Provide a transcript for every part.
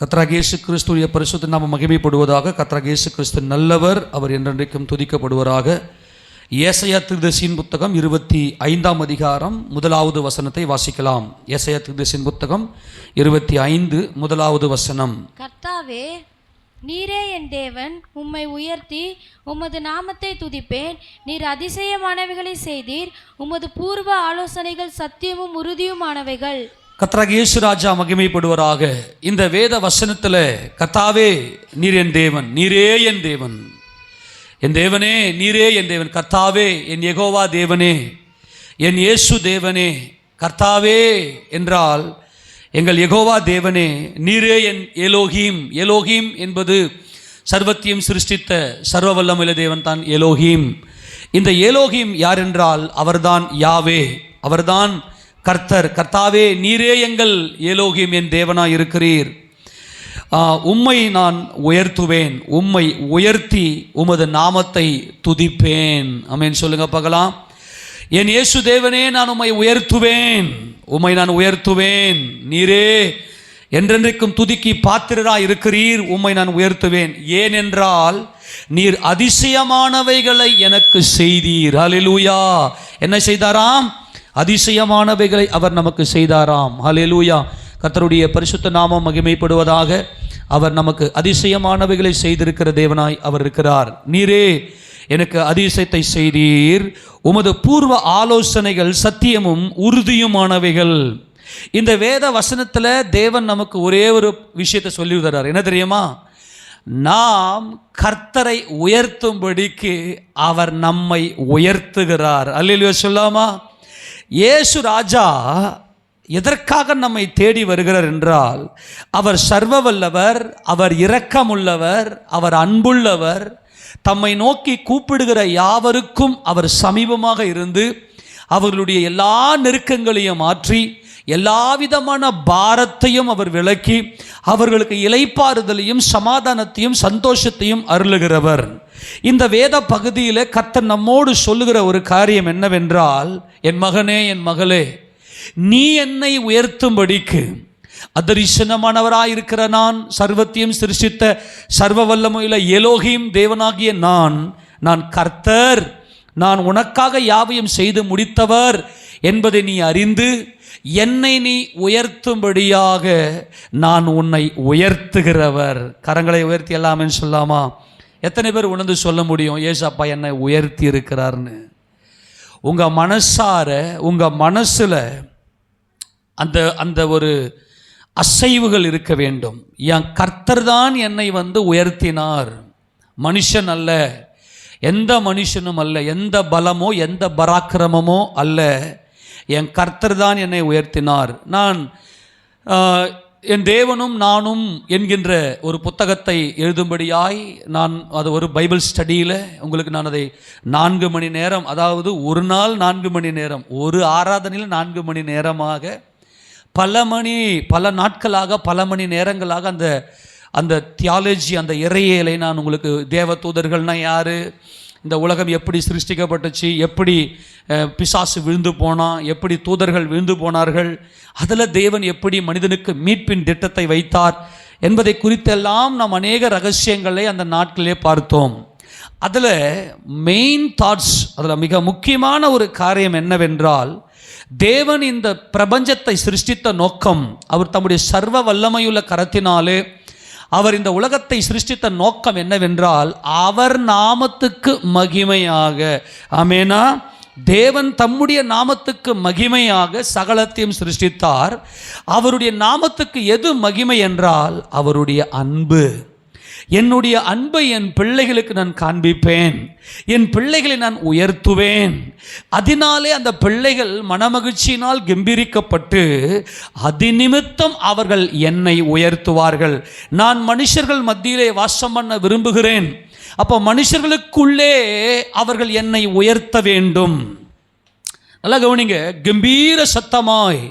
கர்த்தராகிய இயேசு கிறிஸ்துவின் பரிசுத்த நாமம் மகிமைப்படுவதாக. கர்த்தராகிய இயேசு கிறிஸ்து நல்லவர், அவர் என்றென்றைக்கும் துதிக்கப்படுவராக. ஏசாயா தீர்க்கதரிசியின் புத்தகம் 25ஆம் அதிகாரம் 1வது வசனத்தை வாசிக்கலாம். ஏசாயா தீர்க்கதரிசியின் புத்தகம் 25 1வது வசனம். கர்த்தாவே, நீரே என் தேவன், உம்மை உயர்த்தி உமது நாமத்தை துதிப்பேன். நீர் அதிசயமானவைகளை செய்தீர், உமது பூர்வ ஆலோசனைகள் சத்தியமும் உறுதியுமானவைகள். கர்த்தராகிய இயேசு ராஜா மகிமைப்படுவராக. இந்த வேத வசனத்தில் கர்த்தாவே நீர் என் தேவன், நீரே என் தேவன், என் தேவனே நீரே என் தேவன், கர்த்தாவே என் யெகோவா தேவனே, என் இயேசு தேவனே. கர்த்தாவே என்றால் எங்கள் யெகோவா தேவனே, நீரே என் எலோஹீம். எலோஹீம் என்பது சர்வத்தையும் சிருஷ்டித்த சர்வ வல்லமையுள்ள தேவன் தான் எலோஹீம். இந்த எலோஹீம் யார் என்றால் அவர்தான் யாவே, அவர்தான் கர்த்தர். கர்த்தாவே நீரே எங்கள் எலோஹீம், என் தேவனாய் இருக்கிறீர். உம்மை நான் உயர்த்துவேன், உம்மை உயர்த்தி உமது நாமத்தை துதிப்பேன். ஆமென் சொல்லுங்க பார்க்கலாம். என் இயேசு தேவனே, நான் உம்மை உயர்த்துவேன், உம்மை நான் உயர்த்துவேன். நீரே என்றென்றைக்கும் துதிக்கி பாத்திரராய் இருக்கிறீர், உம்மை நான் உயர்த்துவேன். ஏனென்றால் நீர் அதிசயமானவைகளை எனக்கு செய்தீர். ஹல்லேலூயா. என்ன செய்தாராம்? அதிசயமானவைகளை அவர் நமக்கு செய்தாராம். ஹல்லேலூயா. கர்த்தருடைய பரிசுத்த நாமம் மகிமைப்படுவதாக. அவர் நமக்கு அதிசயமானவைகளை செய்திருக்கிற தேவனாய் அவர் இருக்கிறார். நீரே எனக்கு அதிசயத்தை செய்தீர், உமது பூர்வ ஆலோசனைகள் சத்தியமும் உறுதியுமானவைகள். இந்த வேத வசனத்தில் தேவன் நமக்கு ஒரே ஒரு விஷயத்தை சொல்லி தர்றார். என்ன தெரியுமா? நாம் கர்த்தரை உயர்த்தும்படிக்கு அவர் நம்மை உயர்த்துகிறார். அல்லேலூயா சொல்லாமா? இயேசு ராஜா எதற்காக நம்மை தேடி வருகிறார் என்றால், அவர் சர்வ வல்லவர், அவர் இரக்கமுள்ளவர், அவர் அன்புள்ளவர். தம்மை நோக்கி கூப்பிடுகிற யாவருக்கும் அவர் சமீபமாக இருந்து அவர்களுடைய எல்லா நெருக்கங்களையும் மாற்றி எல்லாவிதமான பாரத்தையும் அவர் விலக்கி அவர்களுக்கு இளைப்பாறுதலையும் சமாதானத்தையும் சந்தோஷத்தையும் அருளுகிறவர். இந்த வேத பகுதியில் கர்த்தர் நம்மோடு சொல்லுகிற ஒரு காரியம் என்னவென்றால், என் மகனே, என் மகளே, நீ என்னை உயர்த்தும்படிக்கு அதரிசனமானவராயிருக்கிற நான், சர்வத்தையும் சிருஷ்டித்த சர்வ வல்லமையுள்ள எலோஹீம் தேவனாகிய நான் கர்த்தர், நான் உனக்காக யாவையும் செய்து முடித்தவர் என்பதை நீ அறிந்து என்னை நீ உயர்த்தும்படியாக நான் உன்னை உயர்த்துகிறவர். கரங்களை உயர்த்தி எல்லாமே சொல்லாமா? எத்தனை பேர் உணர்ந்து சொல்ல முடியும், ஏசப்பா என்னை உயர்த்தி இருக்கிறார்னு? உங்கள் மனசார, உங்கள் மனசில் அந்த ஒரு அசைவுகள் இருக்க வேண்டும். என் கர்த்தர் தான் என்னை உயர்த்தினார், மனுஷன் அல்ல, எந்த மனுஷனும் அல்ல, எந்த பலமோ எந்த பராக்கிரமமோ அல்ல, என் கர்த்தர் தான் என்னை உயர்த்தினார். நான் என் தேவனும் நானும் என்கின்ற ஒரு புத்தகத்தை எழுதும்படியாய் அது ஒரு பைபிள் ஸ்டடியில் உங்களுக்கு நான் அதை 4 மணி நேரம், அதாவது ஒரு நாள் 4 மணி நேரம், ஒரு ஆராதனையில் 4 மணி நேரமாக பல நாட்களாக பல மணி நேரங்களாக அந்த தியாலஜி, அந்த இறையியலை நான் உங்களுக்கு, தேவ தூதர்கள்னால் யார், இந்த உலகம் எப்படி சிருஷ்டிக்கப்பட்டுச்சு, எப்படி பிசாசு விழுந்து போனான், எப்படி தூதர்கள் விழுந்து போனார்கள், அதில் தேவன் எப்படி மனிதனுக்கு மீட்பின் திட்டத்தை வைத்தார் என்பதை குறித்தெல்லாம் நாம் அநேக ரகசியங்களை அந்த நாட்களிலே பார்த்தோம். அதில் மெயின் தாட்ஸ், அதில் மிக முக்கியமான ஒரு காரியம் என்னவென்றால், தேவன் இந்த பிரபஞ்சத்தை சிருஷ்டித்த நோக்கம், அவர் தம்முடைய சர்வ வல்லமையுள்ள கரத்தினாலே அவர் இந்த உலகத்தை சிருஷ்டித்த நோக்கம் என்னவென்றால், அவர் நாமத்துக்கு மகிமையாக. ஆமெனா? தேவன் தம்முடைய நாமத்துக்கு மகிமையாக சகலத்தையும் சிருஷ்டித்தார். அவருடைய நாமத்துக்கு எது மகிமை என்றால் அவருடைய அன்பு. என்னுடைய அன்பை என் பிள்ளைகளுக்கு நான் காண்பிப்பேன், என் பிள்ளைகளை நான் உயர்த்துவேன். அதனாலே அந்த பிள்ளைகள் மனமகிழ்ச்சியினால் கம்பீரிக்கப்பட்டு அதிநிமித்தம் அவர்கள் என்னை உயர்த்துவார்கள். நான் மனுஷர்கள் மத்தியிலே வாசம் பண்ண விரும்புகிறேன். அப்போ மனுஷர்களுக்குள்ளே அவர்கள் என்னை உயர்த்த வேண்டும். நல்லா கவனிங்க. கம்பீர சத்தமாய்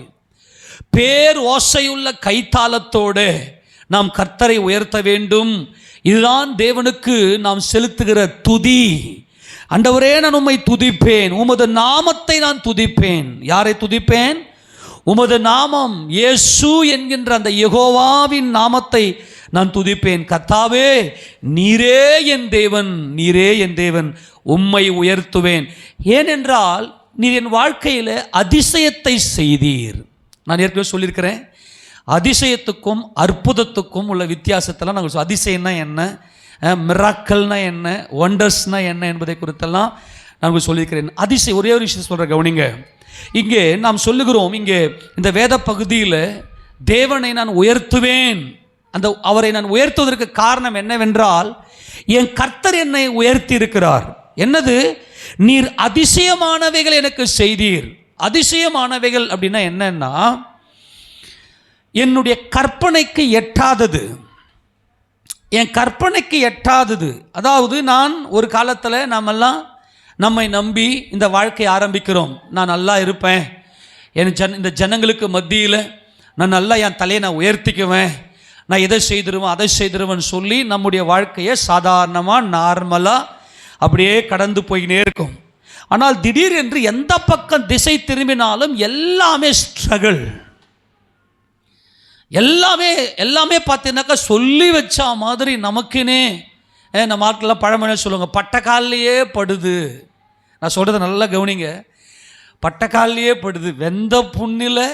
பேர் ஓசையுள்ள கைத்தாளத்தோடு நாம் கர்த்தரை உயர்த்த வேண்டும். இதுதான் தேவனுக்கு நாம் செலுத்துகிற துதி. ஆண்டவரே, நான் உம்மை துதிப்பேன், உமது நாமத்தை நான் துதிப்பேன். யாரை துதிப்பேன்? உமது நாமம் இயேசு என்கின்ற அந்த யெகோவாவின் நாமத்தை நான் துதிப்பேன். கர்த்தாவே, நீரே என் தேவன், நீரே என் தேவன், உம்மை உயர்த்துவேன். ஏனென்றால் நீர் என் வாழ்க்கையில் அதிசயத்தை செய்தீர். நான் ஏற்கனவே சொல்லியிருக்கிறேன், அதிசயத்துக்கும் அற்புதத்துக்கும் உள்ள வித்தியாசத்தெல்லாம் நாங்கள் அதிசயம்னா என்ன, மிராக்கல்னா என்ன, ஒண்டர்ஸ்னா என்ன என்பதை குறித்தெல்லாம் நான் சொல்லியிருக்கிறேன். அதிசயம் ஒரே ஒரு விஷயம் சொல்கிற கவனிங்க. இங்கே நாம் சொல்லுகிறோம், இங்கே இந்த வேத பகுதியில் தேவனை நான் உயர்த்துவேன், அவரை நான் உயர்த்துவதற்கு காரணம் என்னவென்றால், என் கர்த்தர் என்னை உயர்த்தி இருக்கிறார். என்னது? நீர் அதிசயமானவைகள் எனக்கு செய்தீர். அதிசயமானவைகள் அப்படின்னா என்னன்னா, என்னுடைய கற்பனைக்கு எட்டாதது, என் கற்பனைக்கு எட்டாதது. அதாவது நான் ஒரு காலத்தில் நாமெல்லாம் நம்மை நம்பி இந்த வாழ்க்கையை ஆரம்பிக்கிறோம். நான் நல்லா இருப்பேன், இந்த ஜனங்களுக்கு மத்தியில் நான் நல்லா என் தலையை நான் உயர்த்திக்குவேன், நான் இதை செய்திருவேன் அதை செய்திருவேன்னு சொல்லி நம்முடைய வாழ்க்கையை சாதாரணமாக நார்மலாக அப்படியே கடந்து போயினே இருக்கும். ஆனால் திடீரென்று எந்த பக்கம் திசை திரும்பினாலும் எல்லாமே ஸ்ட்ரகிள், எல்லாமே பார்த்தீங்கன்னாக்கா சொல்லி வச்சா மாதிரி நமக்குன்னே. நம்ம ஆட்கள்லாம் பழமொழியாக சொல்லுவாங்க, பட்டக்கால்லையே படுது. நான் சொல்கிறத நல்லா கவனிங்க, பட்டக்கால்லையே படுது. வெந்த புண்ணில்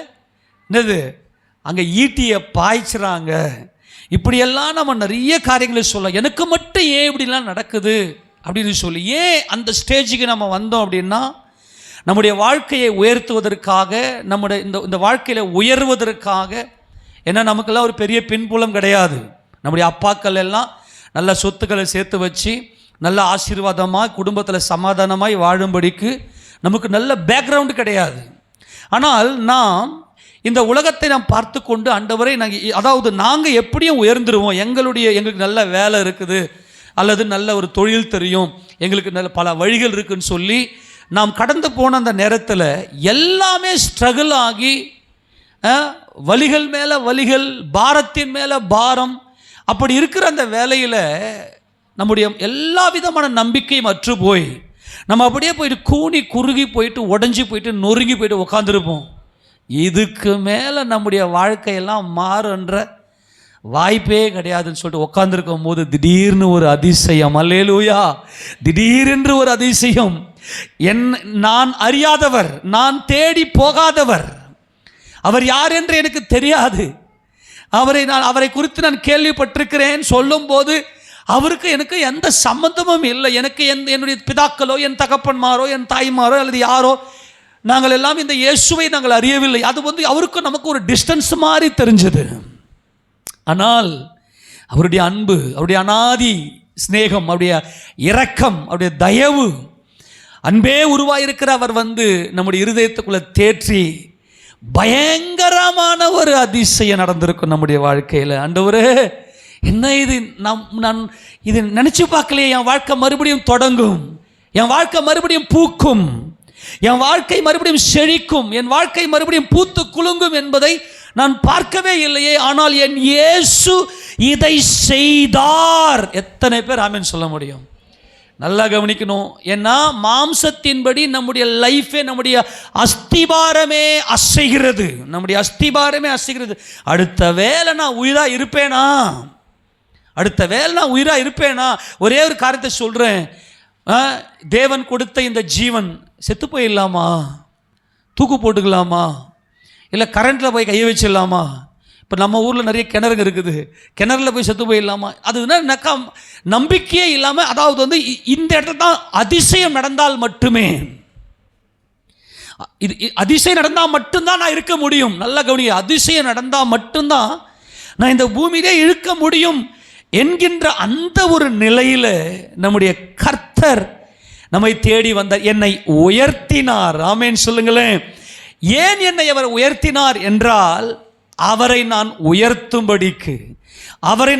என்னது அங்கே ஈட்டியை பாய்ச்சுறாங்க. இப்படியெல்லாம் நம்ம நிறைய காரியங்களை சொல்லலாம். எனக்கு மட்டும் ஏன் இப்படிலாம் நடக்குது அப்படின்னு சொல்லி, ஏன் அந்த ஸ்டேஜுக்கு நம்ம வந்தோம் அப்படின்னா, நம்முடைய வாழ்க்கையை உயர்த்துவதற்காக, நம்முடைய இந்த வாழ்க்கையில் உயர்வதற்காக. ஏன்னா நமக்கெல்லாம் ஒரு பெரிய பின்புலம் கிடையாது. நம்முடைய அப்பாக்கள் எல்லாம் நல்ல சொத்துக்களை சேர்த்து வச்சு நல்ல ஆசீர்வாதமாக குடும்பத்தில் சமாதானமாய் வாழும்படிக்கு நமக்கு நல்ல பேக்ரவுண்டு கிடையாது. ஆனால் நாம் இந்த உலகத்தை நாம் பார்த்து கொண்டு, ஆண்டவரை நாங்கள் எப்படியும் உயர்ந்துருவோம், எங்களுக்கு நல்ல வேலை இருக்குது, அல்லது நல்ல ஒரு தொழில் தெரியும், எங்களுக்கு நல்ல பல வழிகள் இருக்குதுன்னு சொல்லி நாம் கடந்து போன அந்த நேரத்தில் எல்லாமே ஸ்ட்ரகிள் ஆகி, வலிகள் மேலே வலிகள், பாரத்தின் மேலே பாரம், அப்படி இருக்கிற அந்த வேலையில் நம்முடைய எல்லா விதமான நம்பிக்கையும் அற்று போய் நம்ம அப்படியே போயிட்டு கூனி குறுகி போயிட்டு உடஞ்சி போயிட்டு நொறுங்கி போயிட்டு உட்காந்துருப்போம். இதுக்கு மேலே நம்முடைய வாழ்க்கையெல்லாம் மாறுன்ற வாய்ப்பே கிடையாதுன்னு சொல்லிட்டு உட்காந்துருக்கும் போது திடீர்னு ஒரு அதிசயம், அல்லேலூயா, திடீரென்று ஒரு அதிசயம். நான் அறியாதவர், நான் தேடி போகாதவர், அவர் யார் என்று எனக்கு தெரியாது, அவரை குறித்து நான் கேள்விப்பட்டிருக்கிறேன் சொல்லும்போது அவருக்கு எனக்கு எந்த சம்பந்தமும் இல்லை. எனக்கு என்னுடைய பிதாக்களோ என் தகப்பன்மாரோ என் தாய்மாரோ அல்லது யாரோ, நாங்கள் எல்லாம் இந்த இயேசுவை நாங்கள் அறியவில்லை. அது அவருக்கு நமக்கு ஒரு டிஸ்டன்ஸ் மாதிரி தெரிஞ்சது. ஆனால் அவருடைய அன்பு, அவருடைய அநாதி ஸ்நேகம், அவருடைய இரக்கம், அவருடைய தயவு, அன்பே உருவாயிருக்கிற அவர் நம்முடைய இருதயத்துக்குள்ளே தேற்றி பயங்கரமான ஒரு அதிசயம் நடந்திருக்கும் நம்முடைய வாழ்க்கையில். ஆண்டவரே, என்ன இது, நான் இது நினச்சி பார்க்கலையே, என் வாழ்க்கை மறுபடியும் தொடங்கும், என் வாழ்க்கை மறுபடியும் பூக்கும், என் வாழ்க்கை மறுபடியும் செழிக்கும், என் வாழ்க்கை மறுபடியும் பூத்து குலுங்கும் என்பதை நான் பார்க்கவே இல்லையே. ஆனால் என் இயேசு இதை செய்தார். எத்தனை பேர் ஆமென் சொல்ல முடியும்? நல்லா கவனிக்கணும். ஏன்னா மாம்சத்தின்படி நம்முடைய லைஃபே, நம்முடைய அஸ்திபாரமே அசைகிறது, நம்முடைய அஸ்திபாரமே அசைகிறது. அடுத்த வேளை நான் உயிராக இருப்பேனா, அடுத்த வேளை நான் உயிராக இருப்பேனா? ஒரே ஒரு காரியத்தை சொல்கிறேன், தேவன் கொடுத்த இந்த ஜீவன் செத்து போயிடலாமா, தூக்கு போட்டுக்கலாமா, இல்லை கரண்ட்டில் போய் கையை வச்சிடலாமா? இப்போ நம்ம ஊரில் நிறைய கிணறுங்க இருக்குது, கிணறுல போய் செத்து போயிடலாமா? அது என்ன நம்பிக்கையே இல்லாமல், அதாவது இந்த இடத்துல தான் அதிசயம் நடந்தால் மட்டுமே, இது அதிசயம் நடந்தால் மட்டும்தான் நான் இருக்க முடியும். நல்லா கவனிங்க, அதிசயம் நடந்தால் மட்டும்தான் நான் இந்த பூமியிலே இருக்க முடியும் என்கின்ற அந்த ஒரு நிலையில் நம்முடைய கர்த்தர் நம்மை தேடி வந்தார், என்னை உயர்த்தினார். ஆமென் சொல்லுங்களேன். ஏன் என்னை அவர் உயர்த்தினார் என்றால், அவரை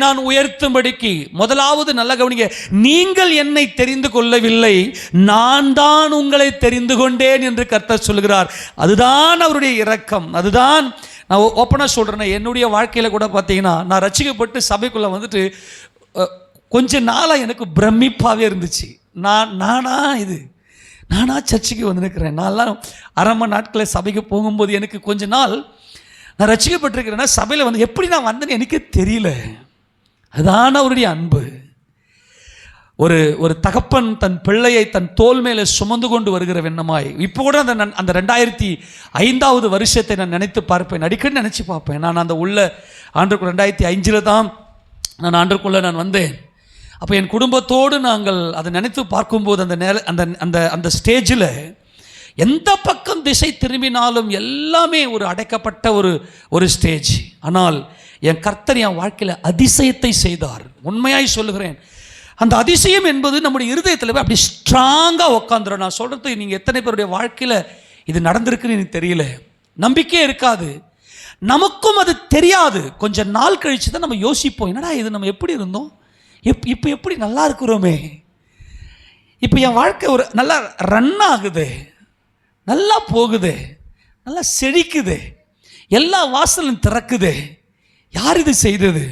நான் உயர்த்தும்படிக்கு முதலாவது நல்ல கவனிங்க, நீங்கள் என்னை தெரிந்து கொள்ளவில்லை, நான் தான் உங்களை தெரிந்து கொண்டேன் என்று கர்த்தர் சொல்கிறார். அதுதான் அவருடைய இரக்கம். அதுதான் நான் ஓப்பனாக சொல்கிறேன். என்னுடைய வாழ்க்கையில் கூட பார்த்தீங்கன்னா, நான் ரட்சிக்கப்பட்டு சபைக்குள்ளே கொஞ்ச நாளாக எனக்கு பிரமிப்பாகவே இருந்துச்சு. நானா இது நானா சர்ச்சுக்கு வந்துருக்கிறேன். நான்லாம் அரை மணி நாட்களில் சபைக்கு போகும்போது எனக்கு கொஞ்ச நாள் நான் ரட்சிக்கப்பட்டிருக்கிறேன்னா சபையில் வந்து எப்படி நான் வந்தேன்னு எனக்கே தெரியல. அதான அவருடைய அன்பு. ஒரு ஒரு தகப்பன் தன் பிள்ளையை தன் தோல் மேலே சுமந்து கொண்டு வருகிற வெண்ணமாய். இப்போ கூட அந்த 2005 வருஷத்தை நான் நினைத்து பார்ப்பேன், அடிக்கடி நினச்சி பார்ப்பேன். நான் அந்த உள்ள ஆண்டுக்குள்ள 2005 தான் நான் ஆண்டுக்குள்ளே நான் வந்தேன். அப்போ என் குடும்பத்தோடு நாங்கள் அதை நினைத்து பார்க்கும்போது அந்த ஸ்டேஜில் எந்த பக்கம் திசை திரும்பினாலும் எல்லாமே ஒரு அடைக்கப்பட்ட ஒரு ஸ்டேஜ். ஆனால் என் கர்த்தர் என் வாழ்க்கையில் அதிசயத்தை செய்தார். உண்மையாய் சொல்லுகிறேன், அந்த அதிசயம் என்பது நம்முடைய இருதயத்தில் அப்படி ஸ்ட்ராங்காக உட்காந்துரும். நான் சொல்கிறது நீங்கள் எத்தனை பேருடைய வாழ்க்கையில் இது நடந்திருக்குன்னு எனக்கு தெரியல. நம்பிக்கையே இருக்காது, நமக்கும் அது தெரியாது. கொஞ்சம் நாள் கழித்து தான் நம்ம யோசிப்போம், என்னடா இது நம்ம எப்படி இருந்தோம், இப்போ எப்படி நல்லா இருக்கிறோமே, இப்போ என் வாழ்க்கை ஒரு நல்லா ரன் ஆகுது, நல்லா போகுது, நல்லா செழிக்குது, எல்லா வாசலும் திறக்குது. யார் இது செய்தது?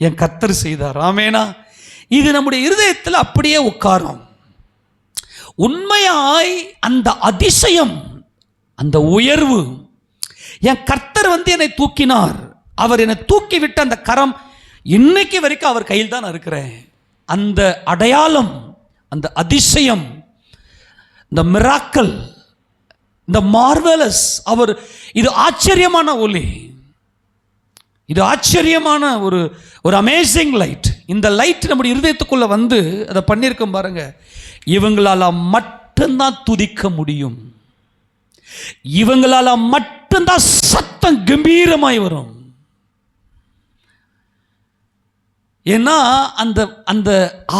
என் கர்த்தர் செய்தார். ஆமேனா? இது நம்முடைய இருதயத்தில் அப்படியே உட்காரும். உண்மையாய் அந்த அதிசயம், அந்த உயர்வு, என் கர்த்தர் வந்து என்னை தூக்கினார், அவர் என்னை தூக்கி விட்ட அந்த கரம் இன்னைக்கு வரைக்கும் அவர் கையில் தான் இருக்கிறேன். அந்த அடையாளம், அந்த அதிசயம், இந்த மிராக்கல், இந்த மார்வெலஸ், அவர் இது ஆச்சரியமான ஒளி, இது ஆச்சரியமான ஒரு அமேசிங் லைட். இந்த லைட் நம்முடைய இருதயத்துக்குள்ள வந்து அதை பண்ணியிருக்கோம் பாருங்க. இவங்களால மட்டும்தான் துதிக்க முடியும், இவங்களால மட்டும்தான் சத்தம் கம்பீரமாய் வரும். ஏன்னா அந்த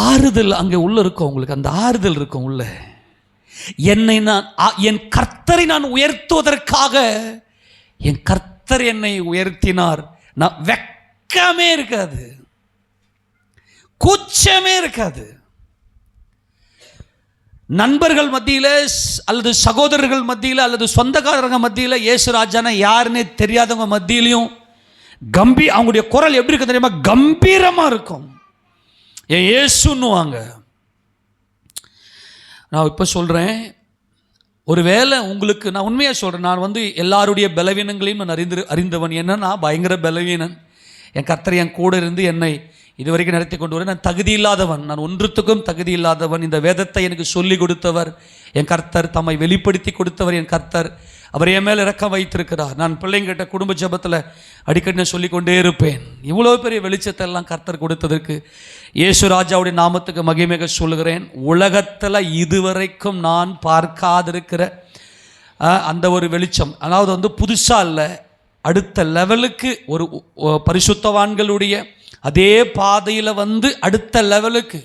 ஆறுதல் அங்கே உள்ள இருக்கும், உங்களுக்கு அந்த ஆறுதல் இருக்கும் உள்ள. என் கர்த்தரை நான் உயர்த்துவதற்காக என் கர்த்தர் என்னை உயர்த்தினார். நான் வெட்கமே இருக்காது, கூச்சமே இருக்காது. நண்பர்கள் மத்தியில் அல்லது சகோதரர்கள் மத்தியில் அல்லது சொந்தக்காரங்க மத்தியில் இயேசு ராஜானா யாருன்னே தெரியாதவங்க மத்தியிலையும் அவங்களுடைய குரல் எப்படி இருக்கு தெரியுமா? கம்பீரமாக இருக்கும். என் இயேசுன்னுவாங்க. நான் இப்போ சொல்கிறேன், ஒருவேளை உங்களுக்கு நான் உண்மையாக சொல்கிறேன், நான் வந்து எல்லாருடைய பலவீனங்களையும் நான் அறிந்தவன். என்னன்னா பயங்கர பலவீனன். என் கர்த்தர் என் கூட இருந்து என்னை இதுவரைக்கும் நடத்தி கொண்டு வர நான் தகுதி இல்லாதவன், நான் ஒன்றுத்துக்கும் தகுதி இல்லாதவன். இந்த வேதத்தை எனக்கு சொல்லி கொடுத்தவர் என் கர்த்தர், தம்மை வெளிப்படுத்தி கொடுத்தவர் என் கர்த்தர். அவர் என் மேல் இறக்கம் வைத்திருக்கிறார். நான் பிள்ளைங்கிட்ட குடும்ப ஜபத்தில் அடிக்கடி நான் சொல்லிக்கொண்டே இருப்பேன். இவ்வளோ பெரிய வெளிச்சத்தை எல்லாம் கர்த்தர் கொடுத்ததற்கு இயேசு ராஜாவுடைய நாமத்துக்கு மகிமையாக சொல்லுகிறேன். உலகத்தில் இதுவரைக்கும் நான் பார்க்காதிருக்கிற அந்த ஒரு வெளிச்சம், அதாவது வந்து புதுசாக இல்லை, அடுத்த லெவலுக்கு ஒரு பரிசுத்தவான்களுடைய அதே பாதையில் வந்து அடுத்த லெவலுக்கு.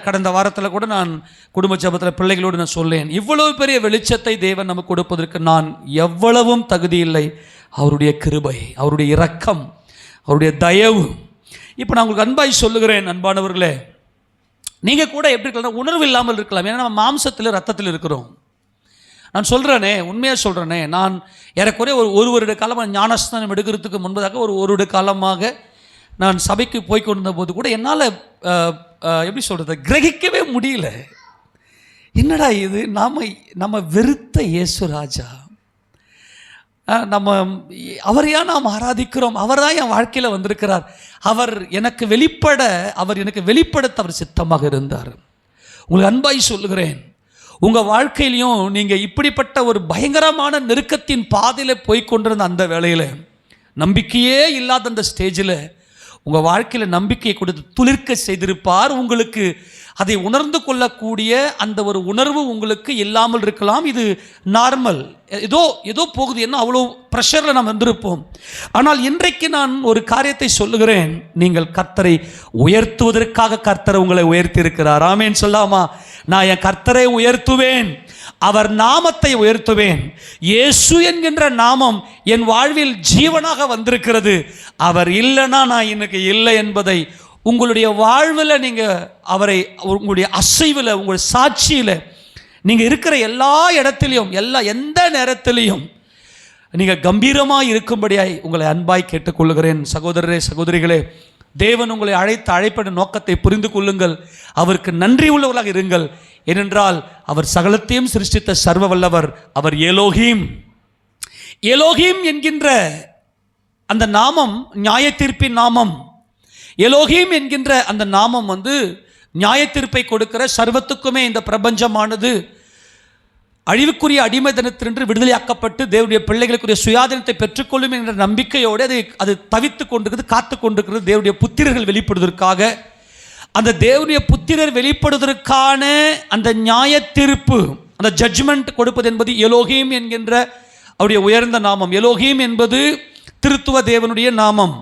கடந்த வாரத்தில் கூட நான் குடும்ப ஜபத்தில் பிள்ளைகளோடு நான் சொல்லேன், இவ்வளவு பெரிய வெளிச்சத்தை தேவன் நமக்கு கொடுப்பதற்கு நான் எவ்வளவும் தகுதி இல்லை. அவருடைய கிருபை, அவருடைய இரக்கம், அவருடைய தயவு. இப்போ நான் உங்களுக்கு அன்பாய் சொல்லுகிறேன், அன்பானவர்களே, நீங்கள் கூட எப்படி இருக்கலாம், உணர்வு இல்லாமல் இருக்கலாம். ஏன்னா நம்ம மாம்சத்தில் ரத்தத்தில் இருக்கிறோம். நான் சொல்கிறேனே, உண்மையாக சொல்கிறேனே, நான் ஏறக்குறைய ஒரு வருட காலமாக ஞானஸ்தானம் எடுக்கிறதுக்கு முன்பதாக ஒரு வருட காலமாக நான் சபைக்கு போய் கொண்டிருந்த போது கூட என்னால் எப்படி சொல்கிறது, கிரகிக்கவே முடியல. என்னடா இது, நம்ம வெறுத்த இயேசு ராஜா, அவரையா நாம் ஆராதிக்கிறோம், அவர் தான் என் வாழ்க்கையில் வந்திருக்கிறார், அவர் எனக்கு வெளிப்படுத்த அவர் சித்தமாக இருந்தார். உங்களுக்கு அன்பாய் சொல்லுகிறேன், உங்கள் வாழ்க்கையிலையும் நீங்கள் இப்படிப்பட்ட ஒரு பயங்கரமான நெருக்கத்தின் பாதையில் போய்கொண்டிருந்த அந்த வேளையில், நம்பிக்கையே இல்லாத அந்த ஸ்டேஜில் உங்கள் வாழ்க்கையில் நம்பிக்கையை கொடுத்து துளிர்க்க செய்திருப்பார். உங்களுக்கு அதை உணர்ந்து கொள்ளக்கூடிய அந்த ஒரு உணர்வு உங்களுக்கு இல்லாமல் இருக்கலாம். இது நார்மல், ஏதோ போகுது, என்ன அவ்வளோ ப்ரெஷரில் நாம் வந்திருப்போம். ஆனால் இன்றைக்கு நான் ஒரு காரியத்தை சொல்லுகிறேன், நீங்கள் கர்த்தரை உயர்த்துவதற்காக கர்த்தரை உங்களை உயர்த்தி இருக்கிறார். ஆமேன் சொல்லாமா? நான் என் கர்த்தரை உயர்த்துவேன், அவர் நாமத்தை உயர்த்துவேன். இயேசு என்கின்ற நாமம் என் வாழ்வில் ஜீவனாக வந்திருக்கிறது. அவர் இல்லைன்னா நான் இன்னைக்கு இல்லை என்பதை உங்களுடைய வாழ்வில் நீங்கள் அவரை உங்களுடைய அசைவில், உங்களுடைய சாட்சியில், நீங்கள் இருக்கிற எல்லா இடத்துலையும், எந்த நேரத்திலையும் நீங்கள் கம்பீரமாக இருக்கும்படியாய் உங்களை அன்பாய் கேட்டுக்கொள்கிறேன். சகோதரரே, சகோதரிகளே, தேவன் உங்களை அழைத்த அழைப்பின் நோக்கத்தை புரிந்து கொள்ளுங்கள். அவருக்கு நன்றி உள்ளவர்களாக இருங்கள். ஏனென்றால் அவர் சகலத்தையும் சிருஷ்டித்த சர்வ வல்லவர். அவர் எலோஹீம். எலோஹீம் என்கின்ற அந்த நாமம் நியாயத்தீர்ப்பின் நாமம். எலோஹீம் என்கின்ற அந்த நாமம் நியாயத்தீர்ப்பை கொடுக்கிற, சர்வத்துக்குமே இந்த பிரபஞ்சமானது அழிவுக்குரிய அடிமைத்தனத்தினின்று விடுதலையாக்கப்பட்டு தேவனுடைய பிள்ளைகளுக்குரிய சுயாதீனத்தை பெற்றுக்கொள்ளும் என்ற நம்பிக்கையோடு அது தவித்து கொண்டிருக்கிறது, காத்து கொண்டிருக்கிறது. தேவனுடைய புத்திரர்கள் வெளிப்படுவதற்காக, அந்த தேவனுடைய புத்திரர் வெளிப்படுவதற்கான அந்த நியாய தீர்ப்பு, அந்த ஜட்ஜ்மெண்ட் கொடுப்பது என்பது எலோஹீம் என்கின்ற அவருடைய உயர்ந்த நாமம். எலோஹீம் என்பது திருத்துவ தேவனுடைய நாமம்.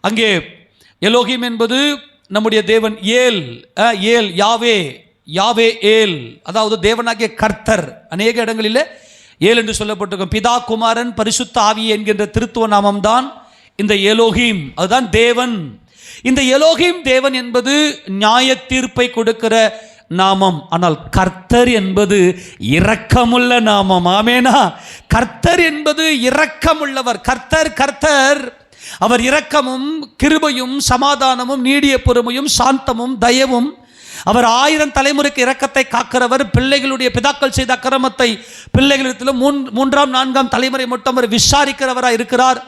அங்கே எலோஹீம் என்பது நம்முடைய தேவன். ஏல் யாவே, யாவே ஏல், அதாவது தேவனாகிய கர்த்தர். அநேக இடங்களில் ஏல் என்று சொல்லப்பட்டிருக்கும். பிதா, குமாரன், பரிசுத்த ஆவி என்கின்ற திருத்துவ நாமம் தான் இந்த எலோஹீம். அதுதான் தேவன். இந்த எலோஹீம் தேவன் என்பது நியாய தீர்ப்பை கொடுக்கிற நாமம். ஆனால் கர்த்தர் என்பது இரக்கமுள்ள நாமம். ஆமேனா? கர்த்தர் என்பது இரக்கமுள்ளவர். கர்த்தர் அவர் இரக்கமும் கிருபையும் சமாதானமும் நீடிய பொறுமையும் சாந்தமும் தயவும். அவர் 1000 தலைமுறைக்கு இரக்கத்தை காக்கிறவர். பிள்ளைகளுடைய பிதாக்கள் செய்த அக்கிரமத்தை பிள்ளைகளிடத்திலும் 3ஆம் 4ஆம் தலைமுறை மட்டும் அவர் விசாரிக்கிறவராக இருக்கிறார்.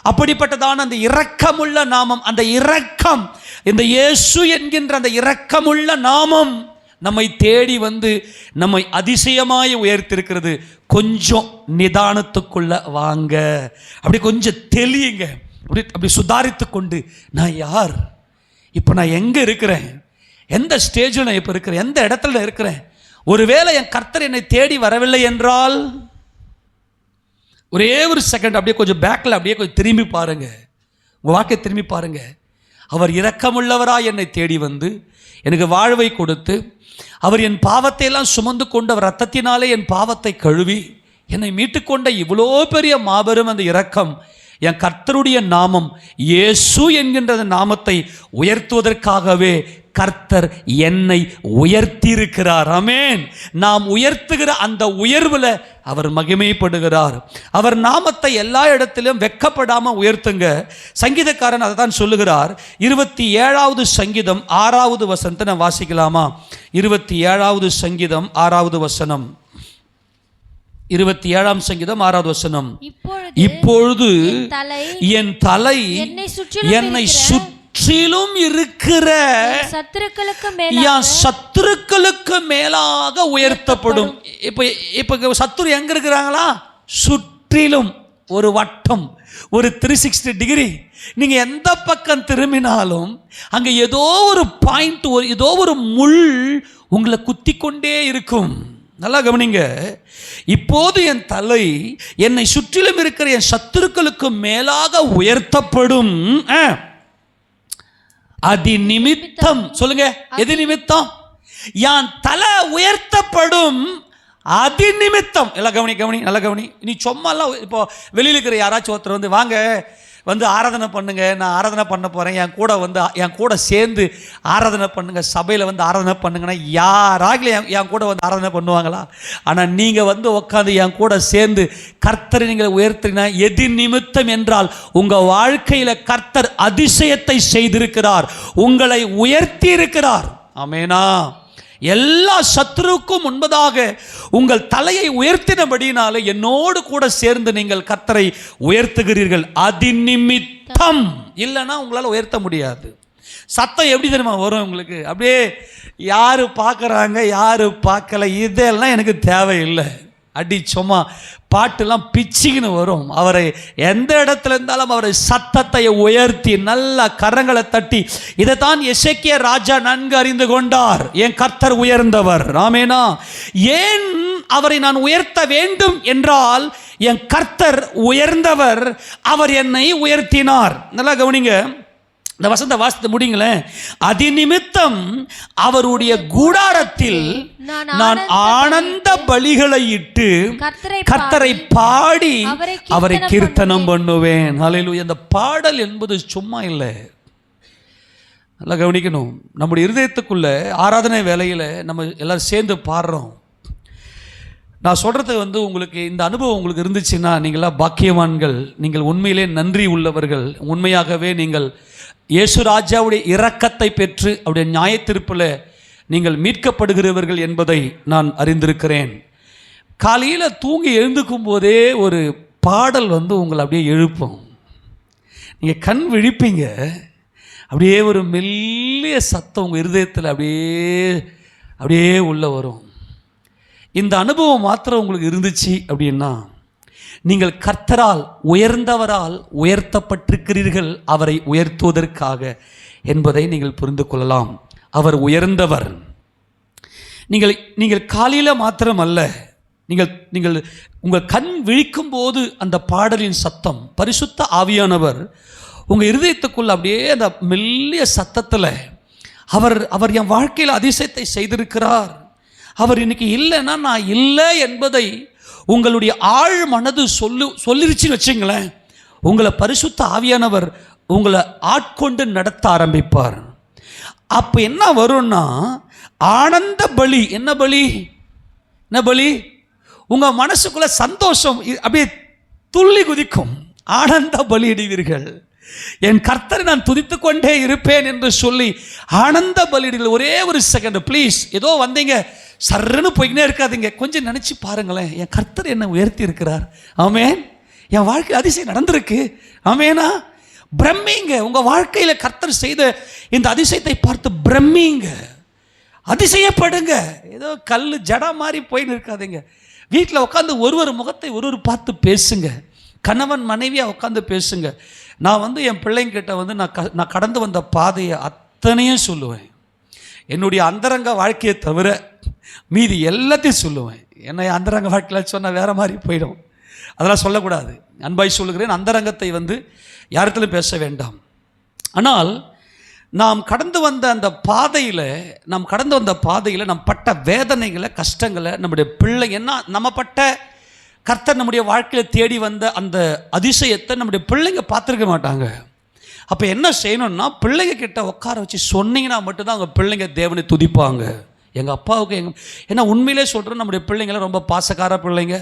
அப்படிப்பட்டதான அந்த இரக்கமுள்ள நாமம், அந்த இரக்கம், இந்த இயேசு என்கின்ற அந்த இரக்கமுள்ள நாமம் நம்மை தேடி நம்மை அதிசயமாய் உயர்த்திருக்கிறது. கொஞ்சம் நிதானத்துக்குள்ள வாங்க, அப்படி கொஞ்சம் தெளியுங்க, அப்படி சுதாரித்து கொண்டு, நான் யார், இப்போ நான் எங்கே இருக்கிறேன், எந்த ஸ்டேஜில் நான் இப்போ இருக்கிறேன், எந்த இடத்துல இருக்கிறேன். ஒருவேளை என் கர்த்தர் என்னை தேடி வரவில்லை என்றால் ஒரே ஒரு செகண்ட் அப்படியே கொஞ்சம் பேக்கில் அப்படியே கொஞ்சம் திரும்பி பாருங்க, உங்கள் வாழ்க்கை திரும்பி பாருங்க. அவர் இரக்கமுள்ளவராய் என்னை தேடி எனக்கு வாழ்வை கொடுத்து, அவர் என் பாவத்தை எல்லாம் சுமந்து கொண்டு அவர் இரத்தத்தினாலே என் பாவத்தை கழுவி என்னை மீட்டுக்கொண்ட இவ்வளோ பெரிய மாபெரும் அந்த இரக்கம், என் கர்த்தருடைய நாமம் இயேசு என்கின்ற நாமத்தை உயர்த்துவதற்காகவே கர்த்தர் என்னை உயர்த்தியிருக்கிறார். ஆமென். நாம் உயர்த்துகிற அந்த உயர்வில் அவர் மகிமைப்படுகிறார். அவர் நாமத்தை எல்லா இடத்திலும் வெட்கப்படாமல் உயர்த்துங்க. சங்கீதக்காரன் அதை தான் சொல்லுகிறார். 27வது சங்கீதம் 6வது வசனத்தை நான் வாசிக்கலாமா? 27வது சங்கீதம் 6வது வசனம். 27ஆம் சங்கீதம் 6வது வசனம். இப்பொழுது என் தலை என்னை சுற்றிலும் இருக்கிற சத்துருக்களுக்கு மேலாக உயர்த்தப்படும். இப்ப சத்துரு எங்க இருக்கிறாங்களா? சுற்றிலும் ஒரு வட்டம், ஒரு 360 டிகிரி. நீங்க எந்த பக்கம் திரும்பினாலும் அங்க ஏதோ ஒரு பாயிண்ட், ஏதோ ஒரு முள் உங்களை குத்தி கொண்டே இருக்கும். நல்லா கவனிங்க. இப்போது என் தலை என்னை சுற்றிலும் இருக்கிற என் சத்துருக்களுக்கு மேலாக உயர்த்தப்படும். அதி நிமித்தம் சொல்லுங்க, எது நிமித்தம்? என் தலை உயர்த்தப்படும் அதி நிமித்தம். எல்லாம் கவனி, நல்லா கவனி. நீ சும்மாலாம் இப்போ வெளியில் இருக்கிற யாராச்சும் ஒருத்தர் வாங்க ஆராதனை பண்ணுங்க, நான் ஆராதனை பண்ண போகிறேன், என் கூட சேர்ந்து ஆராதனை பண்ணுங்க, சபையில் ஆராதனை பண்ணுங்கன்னா யாராக என் கூட ஆராதனை பண்ணுவாங்களா? ஆனால் நீங்கள் உட்காந்து என் கூட சேர்ந்து கர்த்தரை நீங்கள் உயர்த்தினா எதி நிமித்தம் என்றால் உங்கள் வாழ்க்கையில் கர்த்தர் அதிசயத்தை செய்திருக்கிறார், உங்களை உயர்த்தி இருக்கிறார். ஆமெனா? எல்லா சத்துருவுக்கும் முன்பதாக உங்கள் தலையை உயர்த்தினபடினாலே என்னோடு கூட சேர்ந்து நீங்கள் கர்த்தரை உயர்த்துகிறீர்கள். அதிநிமித்தம். இல்லைன்னா உங்களால் உயர்த்த முடியாது. சத்தம் எப்படி தெரியுமா வரும் உங்களுக்கு? அப்படியே யார் பார்க்குறாங்க யார் பார்க்கல இதெல்லாம் எனக்கு தேவையில்லை. அடி சும்மா பாட்டுலாம் பிச்சிக்கின்னு வரும். அவரை எந்த இடத்துல இருந்தாலும் அவரை சத்தத்தை உயர்த்தி நல்ல கரங்களை தட்டி, இதைத்தான் எசேக்கியா ராஜா நன்கு அறிந்து கொண்டார். என் கர்த்தர் உயர்ந்தவர். ஆமெனா? ஏன் அவரை நான் உயர்த்த வேண்டும் என்றால் என் கர்த்தர் உயர்ந்தவர், அவர் என்னை உயர்த்தினார். நல்லா கவனிங்க, இந்த வசந்த வாசித்து முடியுங்களேன். அதிநிமித்தம் அவருடைய கூடாரத்தில் நான் ஆனந்த பலிகளை இட்டு கர்த்தரை பாடி அவரை கீர்த்தனம் பண்ணுவேன். ஹல்லேலூயா. இந்த பாடல் என்பது சும்மா இல்லை. நல்லா கவனிக்கணும். நம்முடைய இருதயத்துக்குள்ள ஆராதனை வேளையில் நம்ம எல்லாரும் சேர்ந்து பாடுறோம். நான் சொல்கிறது உங்களுக்கு இந்த அனுபவம் உங்களுக்கு இருந்துச்சுன்னா நீங்களாம் பாக்கியவான்கள், நீங்கள் உண்மையிலே நன்றி உள்ளவர்கள். உண்மையாகவே நீங்கள் இயேசு ராஜாவுடைய இரக்கத்தை பெற்று அவருடைய நியாயத்தீர்ப்பில் நீங்கள் மீட்கப்படுகிறவர்கள் என்பதை நான் அறிந்திருக்கிறேன். காலையில் தூங்கி எழுந்துக்கும் போதே ஒரு பாடல் உங்களை அப்படியே எழுப்பும். நீங்கள் கண் விழிப்பீங்க, அப்படியே ஒரு மெல்லிய சத்தம் உங்கள் இருதயத்தில் அப்படியே உள்ளே வரும். இந்த அனுபவம் மாத்திரம் உங்களுக்கு இருந்துச்சு அப்படின்னா நீங்கள் கர்த்தரால் உயர்ந்தவரால் உயர்த்தப்பட்டிருக்கிறீர்கள், அவரை உயர்த்துவதற்காக என்பதை நீங்கள் புரிந்து கொள்ளலாம். அவர் உயர்ந்தவர். நீங்கள் காலையில் மாத்திரம் அல்ல, நீங்கள் உங்கள் கண் விழிக்கும் போது அந்த பாடலின் சத்தம், பரிசுத்த ஆவியானவர் உங்கள் இருதயத்துக்குள்ள அப்படியே அந்த மெல்லிய சத்தத்தில் அவர் என் வாழ்க்கையில் அதிசயத்தை செய்திருக்கிறார், அவர் இன்னைக்கு இல்லைன்னா நான் இல்லை என்பதை உங்களுடைய ஆழ் மனது சொல்லிருச்சுன்னு வச்சுங்களேன், உங்களை பரிசுத்த ஆவியானவர் உங்களை ஆட்கொண்டு நடத்த ஆரம்பிப்பார். அப்போ என்ன வரும்னா ஆனந்த பலி. என்ன பலி? உங்கள் மனசுக்குள்ள சந்தோஷம் அப்படியே துள்ளி குதிக்கும். ஆனந்த பலி இடுவீர்கள். என் கர்த்தரை நான் துதித்து கொண்டே இருப்பேன் என்று சொல்லி ஆனந்த பலியிடுங்கள். ஒரே ஒரு செகண்ட் ப்ளீஸ். ஏதோ வந்தீங்க சர்ன்னு போய்கினே இருக்காதீங்க. கொஞ்சம் நினச்சி பாருங்களேன், என் கர்த்தர் என்னை உயர்த்தி இருக்கிறார். ஆமேன். என் வாழ்க்கை அதிசயம் நடந்திருக்கு. ஆமேனா? பிரம்மிங்க. உங்கள் வாழ்க்கையில் கர்த்தர் செய்த இந்த அதிசயத்தை பார்த்து பிரம்மிங்க, அதிசயப்படுங்க. ஏதோ கல் ஜடா மாதிரி போயின்னு இருக்காதீங்க. வீட்டில் உட்காந்து ஒருவர் முகத்தை ஒருவர் பார்த்து பேசுங்க. கணவன் மனைவியாக உட்காந்து பேசுங்க. நான் என் பிள்ளைங்கிட்ட நான் கடந்து வந்த பாதையை அத்தனையும் சொல்லுவேன். என்னுடைய அந்தரங்க வாழ்க்கையை தவிர மீதி எல்லாத்தையும் சொல்லுவேன். என்னை அந்தரங்க வாழ்க்கையில் சொன்னால் வேறு மாதிரி போயிடும். அதெல்லாம் சொல்லக்கூடாது. அன்பாய் சொல்லுகிறேன், அந்தரங்கத்தை யாரிடத்திலும் பேச வேண்டாம். ஆனால் நாம் கடந்து வந்த அந்த பாதையில் நாம் பட்ட வேதனைகளை, கஷ்டங்களை, நம்முடைய பிள்ளை நம்ம பட்ட கர்த்தர் நம்முடைய வாழ்க்கையில் தேடி வந்த அந்த அதிசயத்தை நம்முடைய பிள்ளைங்க பார்த்துருக்க மாட்டாங்க. அப்போ என்ன செய்யணும்னா, பிள்ளைங்க கிட்ட உட்கார வச்சு சொன்னீங்கன்னா மட்டும்தான் அவங்க பிள்ளைங்க தேவனை துதிப்பாங்க. எங்கள் அப்பாவுக்கு ஏன்னா உண்மையிலே சொல்கிறோம், நம்முடைய பிள்ளைங்களாம் ரொம்ப பாசக்கார பிள்ளைங்க.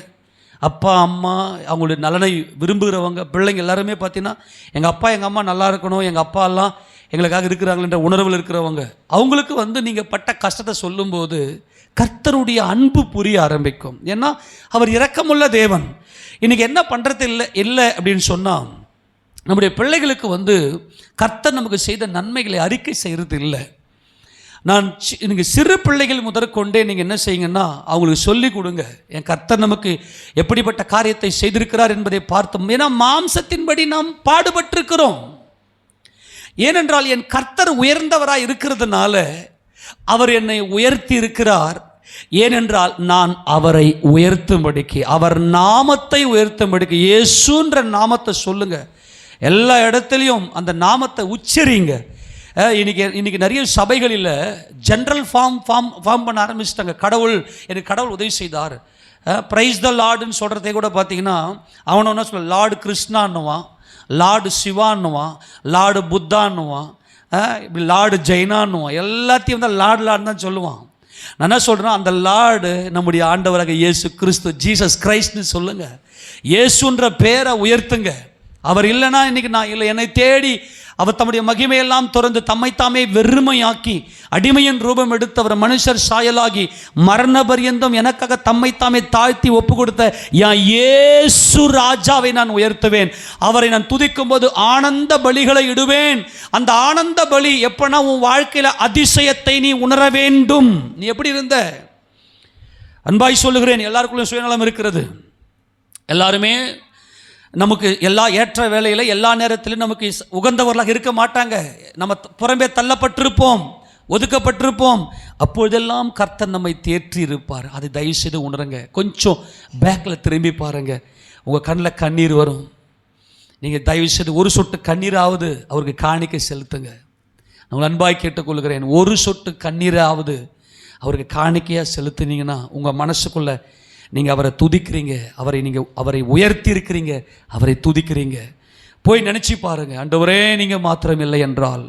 அப்பா அம்மா அவங்களுடைய நலனை விரும்புகிறவங்க பிள்ளைங்க எல்லாருமே பார்த்தீங்கன்னா, எங்கள் அப்பா எங்கள் அம்மா நல்லா இருக்கணும், எங்கள் அப்பா எல்லாம் எங்களுக்காக இருக்கிறாங்களேன்ற உணர்வில் இருக்கிறவங்க. அவங்களுக்கு நீங்கள் பட்ட கஷ்டத்தை சொல்லும்போது கர்த்தருடைய அன்பு புரிய ஆரம்பிக்கும். ஏன்னா அவர் இரக்கமுள்ள தேவன். இன்றைக்கி என்ன பண்ணுறது இல்லை அப்படின்னு சொன்னால், நம்முடைய பிள்ளைகளுக்கு கர்த்தர் நமக்கு செய்த நன்மைகளை அறிக்கை செய்கிறது இல்லை. நீங்கள் சிறு பிள்ளைகள் முதற்கொண்டே நீங்கள் என்ன செய்யுங்கன்னா, அவங்களுக்கு சொல்லிக் கொடுங்க, என் கர்த்தர் நமக்கு எப்படிப்பட்ட காரியத்தை செய்திருக்கிறார் என்பதை பார்த்தோம். ஏன்னா மாம்சத்தின்படி நாம் பாடுபட்டிருக்கிறோம். ஏனென்றால் என் கர்த்தர் உயர்ந்தவராக இருக்கிறதுனால அவர் என்னை உயர்த்தி இருக்கிறார். ஏனென்றால் நான் அவரை உயர்த்தும்படிக்கு, அவர் நாமத்தை உயர்த்தும்படிக்கு, இயேசுன்ற நாமத்தை சொல்லுங்க. எல்லா இடத்துலையும் அந்த நாமத்தை உச்சரிங்க. இன்னைக்கு நிறைய சபைகளில் ஜென்ரல் ஃபார்ம் பண்ண ஆரம்பிச்சிட்டாங்க. எனக்கு கடவுள் உதவி செய்தார், பிரைஸ் த லார்டுன்னு சொல்கிறதே கூட பார்த்தீங்கன்னா, அவனை ஒன்றா சொல்ல, லார்டு கிருஷ்ணான்னுவான், லார்டு சிவான்னுவான், லார்டு புத்தான்னுவான், இப்படி லார்டு ஜெயினான்னுவான். எல்லாத்தையும் லார்டு தான் சொல்லுவான். நான் என்ன சொல்கிறேன், அந்த லார்டு நம்முடைய ஆண்டவராக இயேசு கிறிஸ்து, ஜீசஸ் கிரைஸ்ட்னு சொல்லுங்கள். இயேசுன்ற பேரை உயர்த்துங்க. அவர் இல்லைன்னா இன்றைக்கி நான் இல்லை. என்னை தேடி அவர் தம்முடைய மகிமையெல்லாம் திறந்து தம்மைத்தாமே வெறுமையாக்கி அடிமையின் ரூபம் எடுத்தவர் மனுஷர் சாயலாகி மரண பரியந்தம் எனக்காக தம்மைத்தாமே தாழ்த்தி ஒப்பு கொடுத்த என் இயேசு ராஜாவை நான் உயர்த்துவேன். அவரை நான் துதிக்கும் போது ஆனந்த பலிகளை இடுவேன். அந்த ஆனந்த பலி எப்பனா உன் வாழ்க்கையில் அதிசயத்தை நீ உணர வேண்டும். நீ எப்படி இருந்த? அன்பாய் சொல்லுகிறேன், எல்லாருக்குள்ள சுயநலம் இருக்கிறது. எல்லாருமே நமக்கு எல்லா ஏற்ற வேளையில் எல்லா நேரத்திலும் நமக்கு உகந்தவர்களாக இருக்க மாட்டாங்க. நம்ம புறம்பே தள்ளப்பட்டிருப்போம், ஒதுக்கப்பட்டிருப்போம். அப்பொழுதெல்லாம் கர்த்தர் நம்மை தேற்றி இருப்பார். அதை தயவு செய்து உணருங்க. கொஞ்சம் பேக்கில் திரும்பி பாருங்க, உங்கள் கண்ணில் கண்ணீர் வரும். நீங்கள் தயவு செய்து ஒரு சொட்டு கண்ணீராவது அவருக்கு காணிக்க செலுத்துங்க. நான் அன்பாய் கேட்டுக்கொள்கிறேன், ஒரு சொட்டு கண்ணீராவது அவருக்கு காணிக்கையாக செலுத்துனீங்கன்னா உங்கள் மனசுக்குள்ளே நீங்கள் அவரை துதிக்கிறீங்க, அவரை உயர்த்தி இருக்கிறீங்க, அவரை துதிக்கிறீங்க. போய் நினச்சி பாருங்கள், ஆண்டவரே நீங்கள் மாத்திரம் இல்லை என்றால்,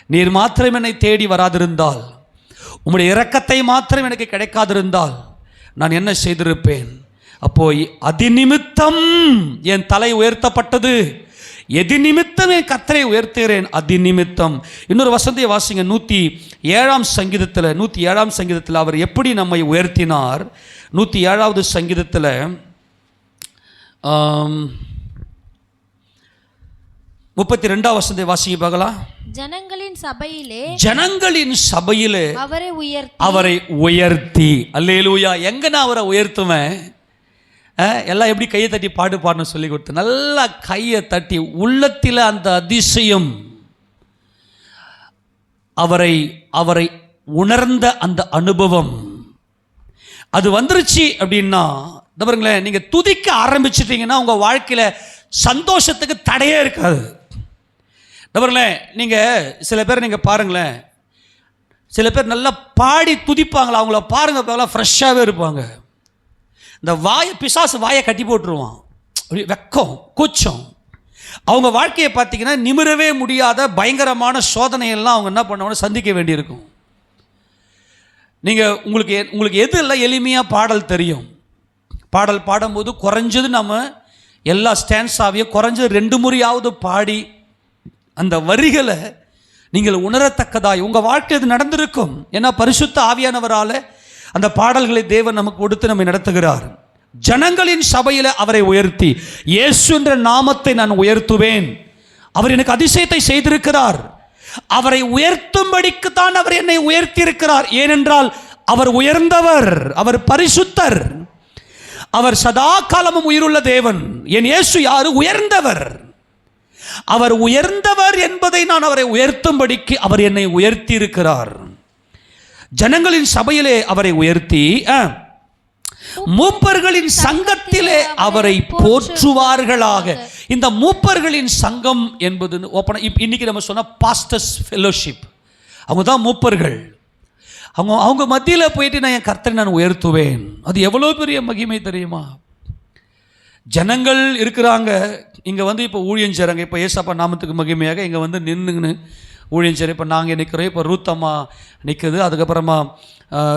நீர் மாத்திரம் என்னை தேடி வராதிருந்தால், உம்முடைய இரக்கத்தை மாத்திரம் எனக்கு கிடைக்காதிருந்தால் நான் என்ன செய்திருப்பேன்? அப்போ அதிநிமித்தம் என் தலை உயர்த்தப்பட்டது, எது நிமித்தமே கர்த்தரை உயர்த்துகிறேன் அது நிமித்தம். இன்னொரு வசனத்தை வாசிங்க, 107ஆம் சங்கீதத்தில். 107ஆம் சங்கீதத்தில் அவர் எப்படி நம்மை உயர்த்தினார்? 107வது சங்கீதத்தில் 32ஆம் வசனத்தை வாசிங்க பார்க்கலாம். ஜனங்களின் சபையிலே அவரை உயர்த்தி. அல்லேலூயா. எங்க நான் அவரை உயர்த்துவேன்? எல்லாம் எப்படி கையை தட்டி பாடணும்னு சொல்லி கொடுத்து, நல்லா கையை தட்டி உள்ளத்தில் அந்த அதிசயம், அவரை அவரை உணர்ந்த அந்த அனுபவம் அது வந்துருச்சு அப்படின்னா, பாருங்களேன், நீங்கள் துதிக்க ஆரம்பிச்சிட்டிங்கன்னா உங்கள் வாழ்க்கையில் சந்தோஷத்துக்கு தடையே இருக்காது. பாருங்களேன், நீங்கள் சில பேர் நீங்கள் பாருங்களேன், சில பேர் நல்லா பாடி துதிப்பாங்களா, அவங்கள பாருங்கள், பார்க்கலாம் ஃப்ரெஷ்ஷாகவே இருப்பாங்க. இந்த பிசாசு வாயை கட்டி போட்டுருவான், வெக்கம் கூச்சம். அவங்க வாழ்க்கையை பார்த்தீங்கன்னா நிமிரவே முடியாத பயங்கரமான சோதனையெல்லாம் அவங்க என்ன பண்ணுவாங்க, சந்திக்க வேண்டியிருக்கும். நீங்கள் உங்களுக்கு எது எல்லாம் எளிமையாக பாடல் தெரியும்? பாடல் பாடும்போது குறைஞ்சது நம்ம எல்லா ஸ்டான்ஸாவையும் குறைஞ்சது 2 முறையாவது பாடி அந்த வரிகளை நீங்கள் உணரத்தக்கதாய் உங்கள் வாழ்க்கை இது நடந்திருக்கும். ஏன்னா பரிசுத்த ஆவியானவரால் அந்த பாடல்களை தேவன் நமக்கு கொடுத்து நம்மை நடத்துகிறார். ஜனங்களின் சபையில் அவரை உயர்த்தி, இயேசு என்ற நாமத்தை நான் உயர்த்துவேன், அவர் எனக்கு அதிசயத்தை செய்திருக்கிறார், அவரை உயர்த்தும்படிக்கு தான் அவர் என்னை உயர்த்தி இருக்கிறார். ஏனென்றால் அவர் உயர்ந்தவர், அவர் பரிசுத்தர், அவர் சதா காலமும் உயிருள்ள தேவன். என் இயேசு யாரு? உயர்ந்தவர். அவர் உயர்ந்தவர் என்பதை நான் அவரை உயர்த்தும்படிக்கு அவர் என்னை உயர்த்தி இருக்கிறார். ஜனங்களின் சபையிலே அவரை உயர்த்தி, மூப்பர்களின் சங்கத்திலே அவரை போற்றுவார்களாக. இந்த மூப்பர்களின் சங்கம் என்பது இன்னைக்கு நம்ம சொன்ன பாஸ்டர்ஸ் ஃபெலோஷிப், அவங்க தான் மூப்பர்கள். அவங்க மத்தியில் போயிட்டு நான் என் கர்த்தரை நான் உயர்த்துவேன். அது எவ்வளோ பெரிய மகிமை தெரியுமா? ஜனங்கள் இருக்கிறாங்க இங்கே இப்போ ஊழியம் செய்கிறாங்க. இப்போ ஏசப்பா நாமத்துக்கு மகிமையாக இங்கே நின்றுங்கன்னு ஊழியம் செய்கிறேன். இப்போ நாங்கள் நிற்கிறோம், இப்போ ரூத்தம்மா நிற்குது, அதுக்கப்புறமா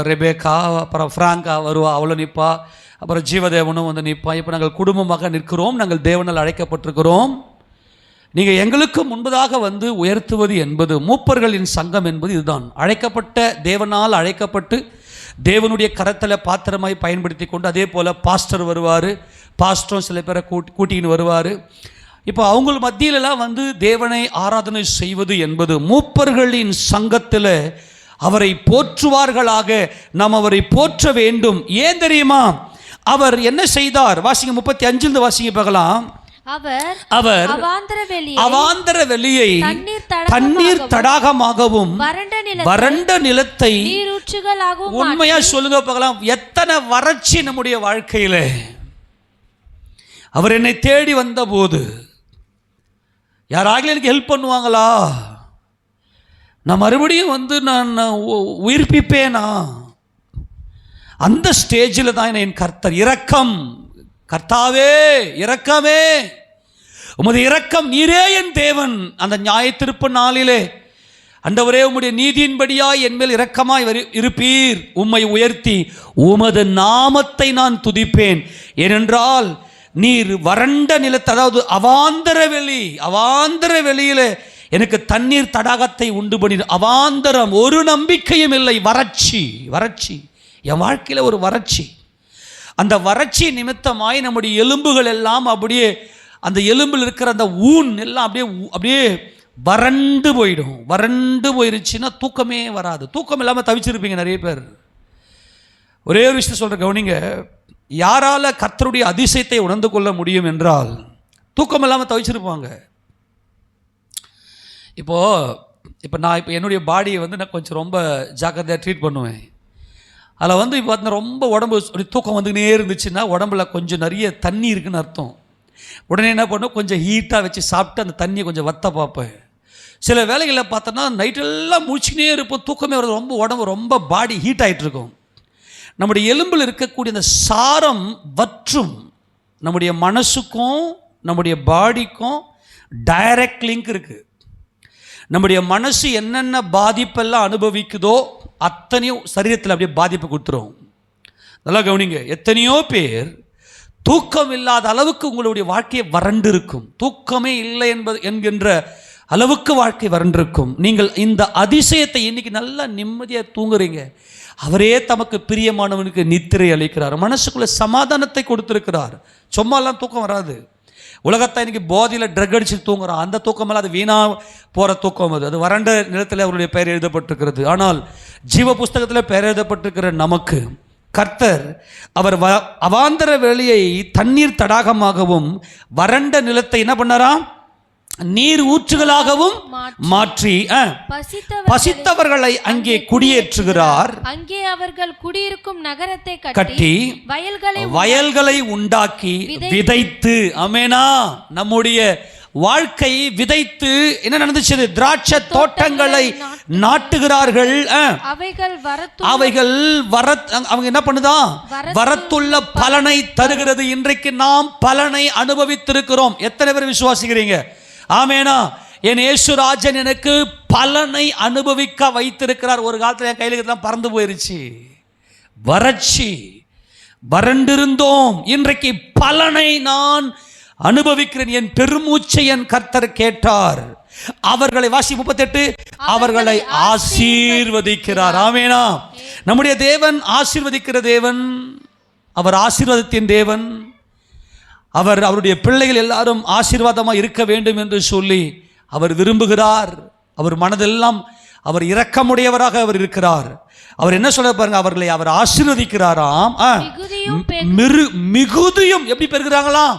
ரெபேக்கா, அப்புறம் ஃப்ராங்கா வருவா, அவளை நிற்பா, அப்புறம் ஜீவதேவனும் நிற்பா. இப்போ நாங்கள் குடும்பமாக நிற்கிறோம், நாங்கள் தேவனால் அழைக்கப்பட்டிருக்கிறோம். நீங்கள் எங்களுக்கு முன்பதாக உயர்த்துவது என்பது மூப்பர்களின் சங்கம் என்பது இதுதான். அழைக்கப்பட்ட தேவனால் அழைக்கப்பட்டு தேவனுடைய கரத்தில் பாத்திரமாய் பயன்படுத்தி கொண்டு, அதே போல் பாஸ்டர் வருவார், பாஸ்டரும் சில பேரை கூட்டின்னு வருவார். இப்போ அவங்க மத்தியிலலாம் தேவனை ஆராதனை செய்வது என்பது மூப்பர்களின் சங்கத்தில் அவரை போற்றுவார்களாக. நாம் அவரை போற்ற வேண்டும். ஏன் தெரியுமா? அவர் என்ன செய்தார்? வாசிங்க 35 வாசிங்க பார்க்கலாம். அவர் அவாந்தர வெளியை தண்ணீர் தடாகமாகவும் வறண்ட நிலத்தை உண்மையா சொல்லுங்க பார்க்கலாம். எத்தனை வறட்சி நம்முடைய வாழ்க்கையில. அவர் என்னை தேடி வந்த போது யாராக எனக்கு ஹெல்ப் பண்ணுவாங்களா? நான் மறுபடியும் நான் உயிர்ப்பிப்பேனா? அந்த ஸ்டேஜில் தான் என் கர்த்தர் இரக்கம், கர்த்தாவே இரக்கமே, உமது இரக்கம், நீரே என் தேவன். அந்த நியாயத்தீர்ப்பு நாளிலே ஆண்டவரே உம்முடைய நீதியின்படியாய் என்மேல் இரக்கமாய் இருப்பீர், உம்மை உயர்த்தி உமது நாமத்தை நான் துதிப்பேன். ஏனென்றால் நீர் வறண்ட நிலத்தை, அதாவது அவாந்தர வெளியிலே எனக்கு தண்ணீர் தடாகத்தை உண்டு பண்ணி. அவாந்தரம், ஒரு நம்பிக்கையும் இல்லை, வறட்சி என் வாழ்க்கையில் ஒரு வறட்சி. அந்த வறட்சி நிமித்தமாய் நம்முடைய எலும்புகள் எல்லாம் அப்படியே, அந்த எலும்பில் இருக்கிற அந்த ஊன் எல்லாம் அப்படியே வறண்டு போயிடும். வறண்டு போயிருச்சுன்னா தூக்கமே வராது. தூக்கம் இல்லாமல் தவிச்சிருப்பீங்க நிறைய பேர். ஒரே ஒரு விஷயத்தை சொல்கிற கவனிங்க, யாரால கர்த்தருடைய அதிசயத்தை உணர்ந்து கொள்ள முடியும் என்றால் தூக்கம் இல்லாமல் தவிச்சிருப்பாங்க. இப்போ நான் என்னுடைய பாடியை நான் கொஞ்சம் ரொம்ப ஜாக்கிரதையாக ட்ரீட் பண்ணுவேன். அதில் இப்போ பார்த்தீங்கன்னா ரொம்ப உடம்பு தூக்கம் வந்துக்கினே இருந்துச்சுன்னா உடம்புல கொஞ்சம் நிறைய தண்ணி இருக்குன்னு அர்த்தம். உடனே என்ன பண்ணும், கொஞ்சம் ஹீட்டாக வச்சு சாப்பிட்டு அந்த தண்ணியை கொஞ்சம் வத்த பார்ப்பேன். சில வேலைகளில் பார்த்தோன்னா நைட்டெல்லாம் முடிச்சுக்கினே இருப்போம், தூக்கமே வருது, ரொம்ப உடம்பு ரொம்ப பாடி ஹீட் ஆகிட்டு இருக்கும். நம்முடைய எலும்பில் இருக்கக்கூடிய அந்த சாரம் வற்றும். நம்முடைய மனசுக்கும் நம்முடைய பாடிக்கும் டைரக்ட் லிங்க் இருக்குது. நம்முடைய மனசு என்னென்ன பாதிப்பெல்லாம் அனுபவிக்குதோ அத்தனையும் சரீரத்தில் அப்படியே பாதிப்பு கொடுத்துரும். நல்லா கவனிங்க, எத்தனையோ பேர் தூக்கம் இல்லாத அளவுக்கு உங்களுடைய வாழ்க்கையை வறண்டு இருக்கும். தூக்கமே இல்லை என்கின்ற அளவுக்கு வாழ்க்கை வறண்டிருக்கும். நீங்கள் இந்த அதிசயத்தை இன்னைக்கு நல்லா நிம்மதியாக தூங்குறீங்க. அவரே தமக்கு பிரியமானவனுக்கு நித்திரை அளிக்கிறார், மனசுக்குள்ள சமாதானத்தை கொடுத்திருக்கிறார். சும்மாலாம் தூக்கம் வராது. உலகத்தை இன்னைக்கு போதையில் ட்ரக் அடிச்சு தூங்குறான். அந்த தூக்கமெல்லாம் அது வீணா போகிற தூக்கம். அது வறண்ட நிலத்தில் அவருடைய பெயர் எழுதப்பட்டிருக்கிறது. ஆனால் ஜீவ புஸ்தகத்தில் பெயர் எழுதப்பட்டிருக்கிற நமக்கு கர்த்தர் அவர் அவாந்தர வெளியை தண்ணீர் தடாகமாகவும் வறண்ட நிலத்தை என்ன பண்ணாராம், நீர் ஊற்றுகளாகவும் மாற்றி பசித்தவர்களை அங்கே குடியேற்றுகிறார். அங்கே அவர்கள் குடியிருக்கும் நகரத்தை கட்டி வயல்களை உண்டாக்கி விதைத்து, ஆமெனா, நம்முடைய வாழ்க்கை விதைத்து என்ன நடந்துச்சு, திராட்சை தோட்டங்களை நாட்டுகிறார்கள். அவைகள் அவங்க என்ன பண்ணுதா, வரத்துள்ள பலனை தருகிறது. இன்றைக்கு நாம் பலனை அனுபவித்திருக்கிறோம். எத்தனை பேர் விசுவாசிக்கிறீங்க? ஆமேனா. என் இயேசுராஜன் எனக்கு பலனை அனுபவிக்க வைத்திருக்கிறார். ஒரு காலத்தில் என் கையில் இதெல்லாம் பறந்து போயிருச்சு, வறட்சி, வறண்டிருந்தோம். இன்றைக்கு பலனை நான் அனுபவிக்கிறேன். என் பெருமூச்சை என் கர்த்தர் கேட்டார். அவர்களை வாசி 38 அவர்களை ஆசீர்வதிக்கிறார். ஆமேனா. நம்முடைய தேவன் ஆசீர்வதிக்கிற தேவன், அவர் ஆசீர்வாதத்தின் தேவன். அவர் அவருடைய பிள்ளைகள் எல்லாரும் ஆசீர்வாதமாக இருக்க வேண்டும் என்று சொல்லி அவர் விரும்புகிறார். அவர் மனதெல்லாம் அவர் இரக்கமுடையவராக அவர் இருக்கிறார். அவர் என்ன சொல்ல பாருங்க, அவர்களை அவர் ஆசீர்வதிக்கிறாராம். மிகுதியும் எப்படி பெறுகிறாங்களாம்,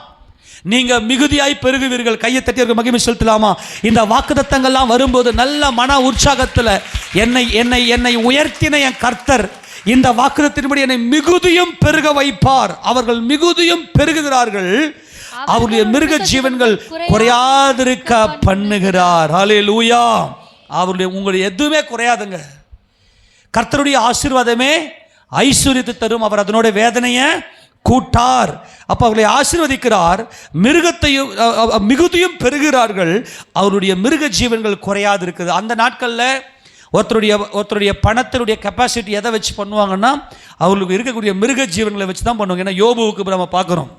நீங்க மிகுதியாய் பெருகுவீர்கள். கையை தட்டி மகிமை செலுத்தலாமா? இந்த வாக்குத்தத்தங்கள்லாம் வரும்போது நல்ல மன உற்சாகத்தில் என்னை உயர்த்தின என் கர்த்தர் இந்த வாக்குத்தத்தின்படி என்னை மிகுதியும் பெருக வைப்பார். அவர்கள் மிகுதியும் பெருகுகிறார்கள், அவருடைய மிருக ஜீவன்கள் குறையாதிருக்க பண்ணுகிறார். ஹல்லேலூயா. அவருடைய உங்களுடைய எதுவுமே குறையாதுங்க. கர்த்தருடைய ஆசீர்வாதமே ஐஸ்வர்யத்தை தரும். அவர் அதனுடைய வேதனையை கூட்டார். அப்ப அவர்களை ஆசீர்வதிக்கிறார். மிருகத்தையும் மிகுதியும் பெறுகிறார்கள், அவருடைய மிருக ஜீவன்கள் குறையாது இருக்குது. அந்த நாட்களில் ஒருத்தருடைய பணத்தினுடைய கெப்பாசிட்டி எதை வச்சு பண்ணுவாங்கன்னா, அவங்களுக்கு இருக்கக்கூடிய மிருக ஜீவன்களை வச்சு தான் பண்ணுவாங்க. ஏன்னா யோபுவுக்கு நம்ம பார்க்குறோம்,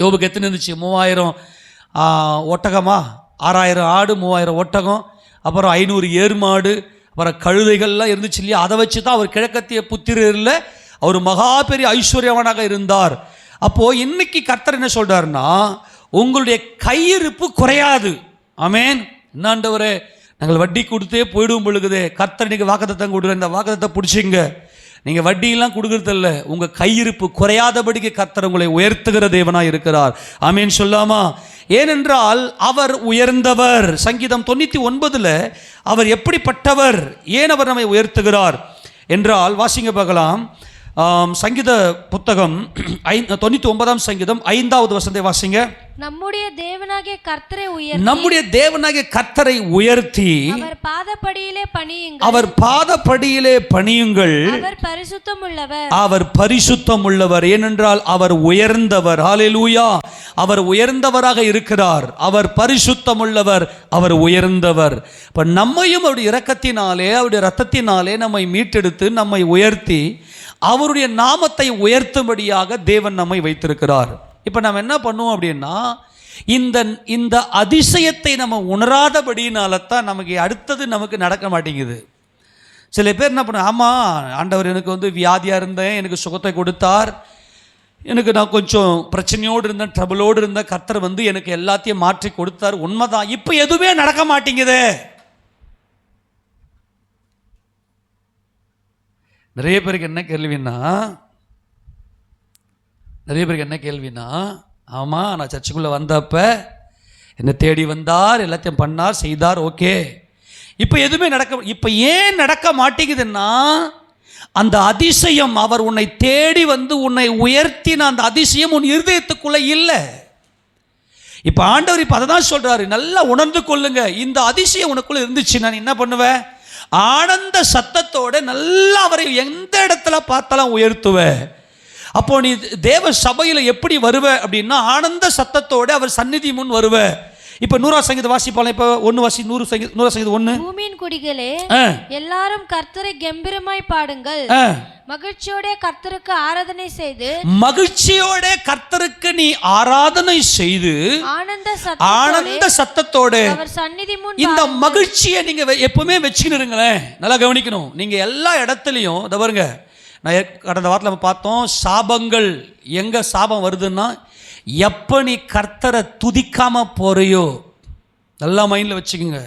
யோபுக்கு எத்தனை இருந்துச்சு, 3000 ஒட்டகமா, 6000 ஆடு, 3000 ஒட்டகம், அப்புறம் 500 ஏர்மாடு, அப்புறம் கழுதைகள்லாம் இருந்துச்சு இல்லையா? அதை வச்சு தான் அவர் கிழக்கத்திய புத்திரரில் அவர் மகா பெரிய ஐஸ்வர்யவானாக இருந்தார். அப்போது இன்னைக்கு கர்த்தர் என்ன சொல்கிறாருன்னா, உங்களுடைய கையிருப்பு குறையாது. ஆமேன். என்னாண்டவரே, நாங்கள் வட்டி கொடுத்தே போயிடும் பொழுகுதே, கர்த்தர் இன்னைக்கு வாக்குத்தத்தம் கொடுக்குற, இந்த வாக்குத்தத்தை பிடிச்சிங்க. நீங்கள் வட்டியெல்லாம் கொடுக்குறதில்ல, உங்கள் கையிருப்பு குறையாதபடிக்கு கர்த்தர் உங்களை உயர்த்துகிற தேவனாக இருக்கிறார். ஆமேன் சொல்லாமா? ஏனென்றால் அவர் உயர்ந்தவர். சங்கீதம் 99 அவர் எப்படிப்பட்டவர், ஏன் அவர் நம்மை உயர்த்துகிறார் என்றால் வாசிங்க பார்க்கலாம். சங்கீத புத்தகம் 99 சங்கீதம் 5வது வசனத்தை வாசிங்க. நம்முடைய தேவனாகிய கர்த்தரை உயர்த்தி அவர் பாதப்படியிலே பணியுங்கள். அவர் பரிசுத்தம் உள்ளவர். ஏனென்றால் அவர் உயர்ந்தவர். ஹல்லேலூயா. அவர் உயர்ந்தவராக இருக்கிறார். அவர் பரிசுத்தம் உள்ளவர். அவர் உயர்ந்தவர். இப்ப நம்மையும் அவருடைய இரக்கத்தினாலே, அவருடைய இரத்தத்தினாலே நம்மை மீட்டெடுத்து நம்மை உயர்த்தி அவருடைய நாமத்தை உயர்த்தும்படியாக தேவன் நம்மை வைத்திருக்கிறார். இப்போ நம்ம என்ன பண்ணுவோம் அப்படின்னா, இந்த அதிசயத்தை நம்ம உணராதபடினால தான் நமக்கு அடுத்தது நமக்கு நடக்க மாட்டேங்குது. சில பேர் என்ன பண்ண, ஆமாம் ஆண்டவர் எனக்கு வியாதியாக இருந்தேன், எனக்கு சுகத்தை கொடுத்தார், எனக்கு நான் கொஞ்சம் பிரச்சனையோடு இருந்தேன், ட்ரபிளோடு இருந்தேன், கர்த்தர் எனக்கு எல்லாத்தையும் மாற்றி கொடுத்தார். உண்மைதான். இப்போ எதுவுமே நடக்க மாட்டேங்குது. நிறைய பேருக்கு என்ன கேள்வின்னா, ஆமாம் நான் சர்ச்சுக்குள்ளே வந்தப்ப என்னை தேடி வந்தார், எல்லாத்தையும் பண்ணார், செய்தார், ஓகே, இப்போ எதுவுமே இப்போ ஏன் நடக்க மாட்டேங்குதுன்னா, அந்த அதிசயம், அவர் உன்னை தேடி உன்னை உயர்த்தின அந்த அதிசயம் உன் இருதயத்துக்குள்ளே இல்லை. இப்போ ஆண்டவர் இப்போ அதை தான் சொல்கிறாரு, நல்லா உணர்ந்து கொள்ளுங்க. இந்த அதிசயம் உனக்குள்ளே இருந்துச்சு, நான் என்ன பண்ணுவேன், ஆனந்த சத்தத்தோட நல்லா அவரை எந்த இடத்துல பார்த்தாலும் உயர்த்துவ. அப்போ நீ தேவ சபையில் எப்படி வருவ அப்படின்னா, ஆனந்த சத்தத்தோட அவர் சந்நிதி முன் வருவ. இப்ப 100 சங்கீத வாசிப்பால. இப்ப 1 வாசி 100 சங்கீதம் 1. பூமியின் குடிகளே எல்லாரும் கர்த்தரை கம்பீரமாய் பாடுங்கள், மகிழ்ச்சியோட கர்த்தருக்கு ஆராதனை செய்து, மகிழ்ச்சியோட கர்த்தருக்கு நீ ஆராதனை செய்து ஆனந்த சத்தத்தோட அவர் சந்நிதி முன். இந்த மகிழ்ச்சியை நீங்க எப்பவுமே வச்சுக்கிட்டு இருங்களேன். நல்லா கவனிக்கணும். நீங்க எல்லா இடத்துலையும் இத பாருங்க, நான் கடந்த வாரத்தில் நம்ம பார்த்தோம், சாபங்கள் எங்க சாபம் வருதுன்னா எப்போ நீ கர்த்தரை துதிக்காம போறியோ. நல்லா மைண்டில் வச்சுக்கோங்க.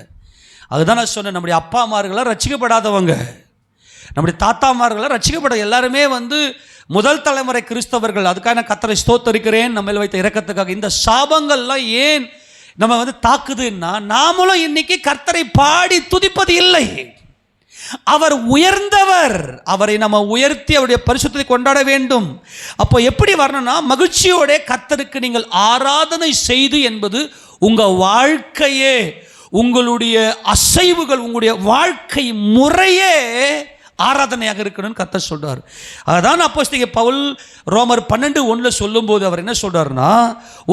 அதுதான் நான் சொன்னேன், நம்முடைய அப்பா அம்மார்களாம் ரட்சிக்கப்படாதவங்க, நம்முடைய தாத்தாமார்களாம் ரட்சிக்கப்பட எல்லாருமே முதல் தலைமுறை கிறிஸ்தவர்கள். அதுக்காக நான் கர்த்தரை ஸ்தோத்தரிக்கிறேன் நம்ம மேல் வைத்த இரக்கத்துக்காக. இந்த சாபங்கள்லாம் ஏன் நம்ம தாக்குதுன்னா, நாமளும் இன்னைக்கு கர்த்தரை பாடி துதிப்பது இல்லை. அவர் உயர்ந்தவர், அவரை நம்ம உயர்த்தி அவருடைய பரிசுத்தத்தை கொண்டாட வேண்டும். அப்போ எப்படி வரணும்னா, மகிழ்ச்சியோட கர்த்தருக்கு நீங்கள் ஆராதனை செய்து என்பது உங்க வாழ்க்கையே, உங்களுடைய அசைவுகள், உங்களுடைய வாழ்க்கை முறையே ஆராதனையாக இருக்கணும்னு கர்த்தர் சொல்றார். அதான் அப்போஸ்தலன் பவுல் ரோமர் 12:1 சொல்லும்போது அவர் என்ன சொல்றாருன்னா,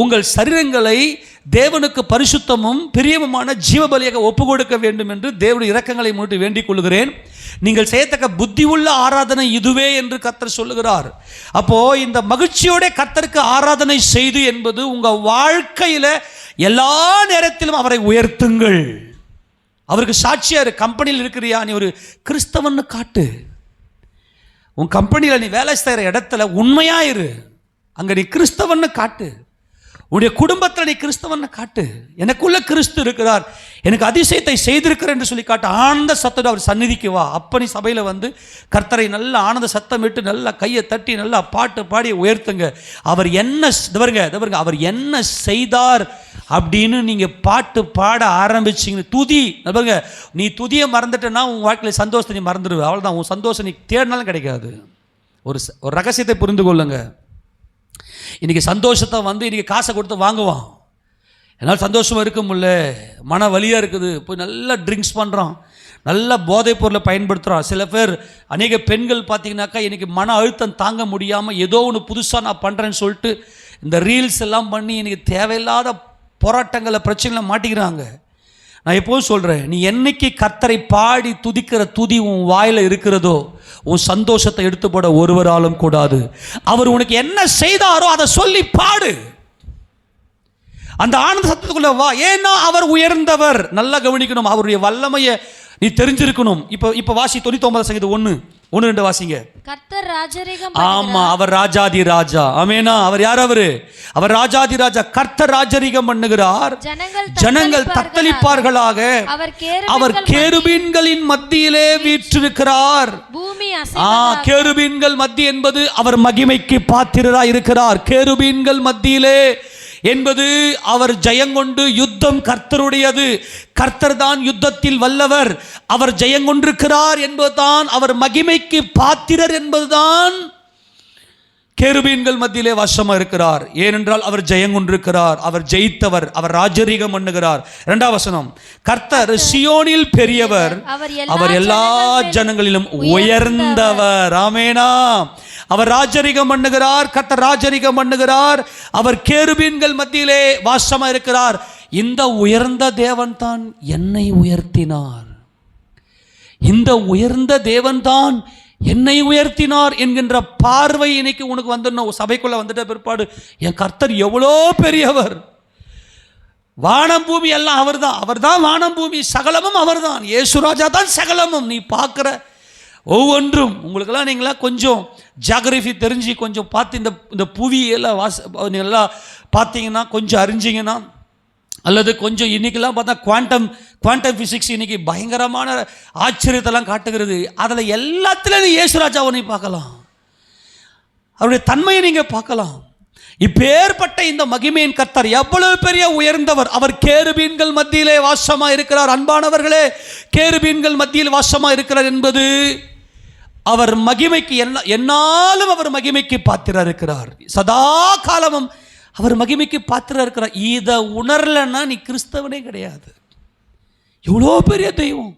உங்கள் சரீரங்களை தேவனுக்கு பரிசுத்தமும் பிரியமுமான ஜீவபலியாக ஒப்பு கொடுக்க வேண்டும் என்று தேவனுடைய இரக்கங்களை முன்னிட்டு வேண்டிக் கொள்கிறேன். நீங்கள் செய்யத்தக்க புத்தி உள்ள ஆராதனை இதுவே என்று கர்த்தர் சொல்லுகிறார். அப்போ இந்த மகிழ்ச்சியோட கர்த்தருக்கு ஆராதனை செய்து என்பது உங்க வாழ்க்கையில எல்லா நேரத்திலும் அவரை உயர்த்துங்கள். அவருக்கு சாட்சியா இரு. கம்பெனியில் இருக்கிறியா, நீ ஒரு கிறிஸ்தவன்னு காட்டு. உன் கம்பெனியில் நீ வேலை செய்கிற இடத்துல உண்மையா இரு, அங்க நீ கிறிஸ்தவன்னு காட்டு. உன்னுடைய குடும்பத்தில் நீ கிறிஸ்தவனை காட்டு. எனக்குள்ள கிறிஸ்து இருக்கிறார், எனக்கு அதிசயத்தை செய்திருக்கிறார் என்று சொல்லி காட்டு. ஆனந்த சத்தோடு அவர் சந்நிதிக்கு வா. அப்ப நீ சபையில் கர்த்தரை நல்ல ஆனந்த சத்தம் விட்டு நல்லா கையை தட்டி நல்லா பாட்டு பாடி உயர்த்துங்க. அவர் என்ன அவர் என்ன செய்தார் அப்படின்னு நீங்க பாட்டு பாட ஆரம்பிச்சிங்க. துதி பாருங்க, நீ துதியை மறந்துட்டேன்னா உன் வாழ்க்கையில் சந்தோஷத்தை நீ மறந்துடுவ. அவ்வளோதான், உன் சந்தோஷம் நீ தேடினாலும் கிடைக்காது. ஒரு ரகசியத்தை புரிந்து கொள்ளுங்க. இன்றைக்கி சந்தோஷத்தை இன்றைக்கி காசை கொடுத்து வாங்குவான். என்னால் சந்தோஷமாக இருக்க முடியல, மன வலியாக இருக்குது, போய் நல்லா ட்ரிங்க்ஸ் பண்ணுறான், நல்ல போதைப் பொருளை பயன்படுத்துகிறான். சில பேர், அநேக பெண்கள் பார்த்தீங்கன்னாக்கா இன்றைக்கி மன அழுத்தம் தாங்க முடியாமல் ஏதோ ஒன்று புதுசாக நான் பண்ணுறேன்னு சொல்லிட்டு இந்த ரீல்ஸ் எல்லாம் பண்ணி இன்றைக்கி தேவையில்லாத போராட்டங்களை பிரச்சனைகளை மாட்டிக்கிறாங்க. நான் எப்போதும் சொல்கிறேன், நீ என்னைக்கு கர்த்தரை பாடி துதிக்கிற துதி உன் வாயில் இருக்கிறதோ உன் சந்தோஷத்தை எடுத்து போட ஒருவராலும் கூடாது. அவர் உனக்கு என்ன செய்தாரோ அதை சொல்லி பாடு. அந்த ஆனந்த சத்தத்துக்குள்ள வா. ஏன்னா அவர் உயர்ந்தவர். நல்லா கவனிக்கணும், அவருடைய வல்லமையை நீ தெரிஞ்சிருக்கணும். இப்போ வாசி 99 சங்கீதம் 1-2 வாசிங்க. கர்த்தர் ராஜரிகம். ஆமா, அவர் ராஜாதி ராஜா. ஆமெனா. அவர் யார்? அவர் ராஜாதி ராஜா. கர்த்தர் ராஜரிகம் பண்ணுகிறார். ஜனங்கள் தத்தளிப்பார்களாக. அவர் கேருபீன்களின் மத்தியிலே வீற்றிருக்கிறார். கேருபீன்கள் மத்தி என்பது அவர் மகிமைக்கு பாத்திரராய் இருக்கிறார். கேருபீன்கள் மத்தியிலே என்பது அவர் ஜெயங்கொண்டு, யுத்தம் கர்த்தருடையது, கர்த்தர் தான் யுத்தத்தில் வல்லவர், அவர் ஜெயங்கொண்டிருக்கிறார் என்பதுதான், அவர் மகிமைக்கு பாத்திரர் என்பதுதான் கேருபீன்கள் மத்தியிலே வசமா இருக்கிறார். ஏனென்றால் அவர் ஜெயங்கொண்டிருக்கிறார், அவர் ஜெயித்தவர், அவர் ராஜரீகம் பண்ணுகிறார். 2ஆம் வசனம், கர்த்தர் சியோனில் பெரியவர், அவர் எல்லா ஜனங்களிலும் உயர்ந்தவர். ஆமெனா. அவர் ராஜரிகம் பண்ணுகிறார், கர்த்தர் ராஜரிகம் பண்ணுகிறார், அவர் கேருபீன்கள் மத்தியிலே வாசமா இருக்கிறார். இந்த உயர்ந்த தேவன் தான் என்னை உயர்த்தினார், இந்த உயர்ந்த தேவன் தான் என்னை உயர்த்தினார் என்கின்ற பார்வை இன்னைக்கு உனக்கு வந்துடணும். சபைக்குள்ள வந்துட்ட பிற்பாடு என் கர்த்தர் எவ்வளோ பெரியவர், வானம் பூமி எல்லாம் அவர்தான், அவர்தான் வானம் பூமி, சகலமும் அவர்தான், இயேசுராஜா தான் சகலமும். நீ பார்க்குற ஒவ்வொன்றும் உங்களுக்கெல்லாம் நீங்களாம் கொஞ்சம் ஜியாகிரஃபி தெரிஞ்சு கொஞ்சம் பார்த்து இந்த புவியெல்லாம் எல்லாம் பார்த்தீங்கன்னா, கொஞ்சம் அறிஞ்சிங்கன்னா, அல்லது கொஞ்சம் இன்றைக்கெல்லாம் பார்த்தா குவாண்டம் ஃபிசிக்ஸ் இன்றைக்கி பயங்கரமான ஆச்சரியத்தெல்லாம் காட்டுகிறது. அதில் எல்லாத்துலேயும் இயேசுராஜாவை நீ பார்க்கலாம், அவருடைய தன்மையை நீங்கள் பார்க்கலாம். இப்பேற்பட்ட இந்த மகிமையின் கர்த்தர் எவ்வளவு பெரிய உயர்ந்தவர். அவர் கேருபீன்கள் மத்தியிலே வாசமாக இருக்கிறார். அன்பானவர்களே, கேருபீன்கள் மத்தியில் வாசமாக இருக்கிறார் என்பது அவர் மகிமைக்கு என்னாலும் அவர் மகிமைக்கு பாத்திரா இருக்கிறார். சதா காலமும் அவர் மகிமைக்கு பாத்திரா இருக்கிறார். இதை உணரலன்னா நீ கிறிஸ்தவனே கிடையாது. எவ்வளோ பெரிய தெய்வம்,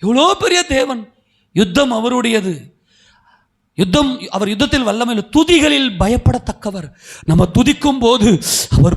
எவ்வளோ பெரிய தேவன். யுத்தம் அவருடையது, அவர் யுத்தத்தில் வல்லமையில் துதிகளில் பயப்படத்தக்கவர். நம்ம துதிக்கும் போது அவர்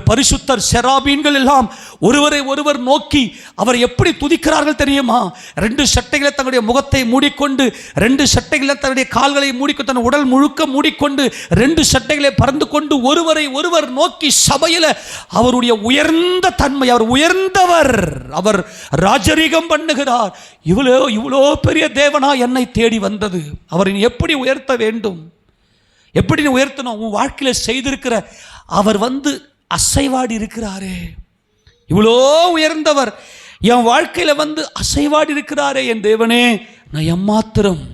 பரிசுத்தர். செராபீன்கள் எல்லாம் ஒருவரை ஒருவர் நோக்கி அவர் எப்படி துதிக்கிறார்கள் தெரியுமா? 2 சட்டைகளை தன்னுடைய முகத்தை மூடிக்கொண்டு, 2 சட்டைகளை தன்னுடைய கால்களை மூடிக்கொண்டு, தன் உடல் முழுக்க மூடிக்கொண்டு, 2 சட்டைகளை பறந்து கொண்டு ஒருவரை ஒருவர் நோக்கி சபையில் அவருடைய உயர்ந்த தன்மை, அவர் உயர்ந்தவர், அவர் ராஜரீகம் பண்ணுகிறார். இவ்வளோ பெரிய தேவனா என்னை தேடி வந்தது. அவரை எப்படி உயர்த்த வேண்டும்? எப்படி உயர்த்தணும்? உன் வாழ்க்கையில் செய்திருக்கிற அவர் அசைவாடி இருக்கிறாரே, இவ்வளோ உயர்ந்தவர் என் வாழ்க்கையில் அசைவாடி இருக்கிறாரே. என் தேவனே, நான் எம்மாத்திரம்,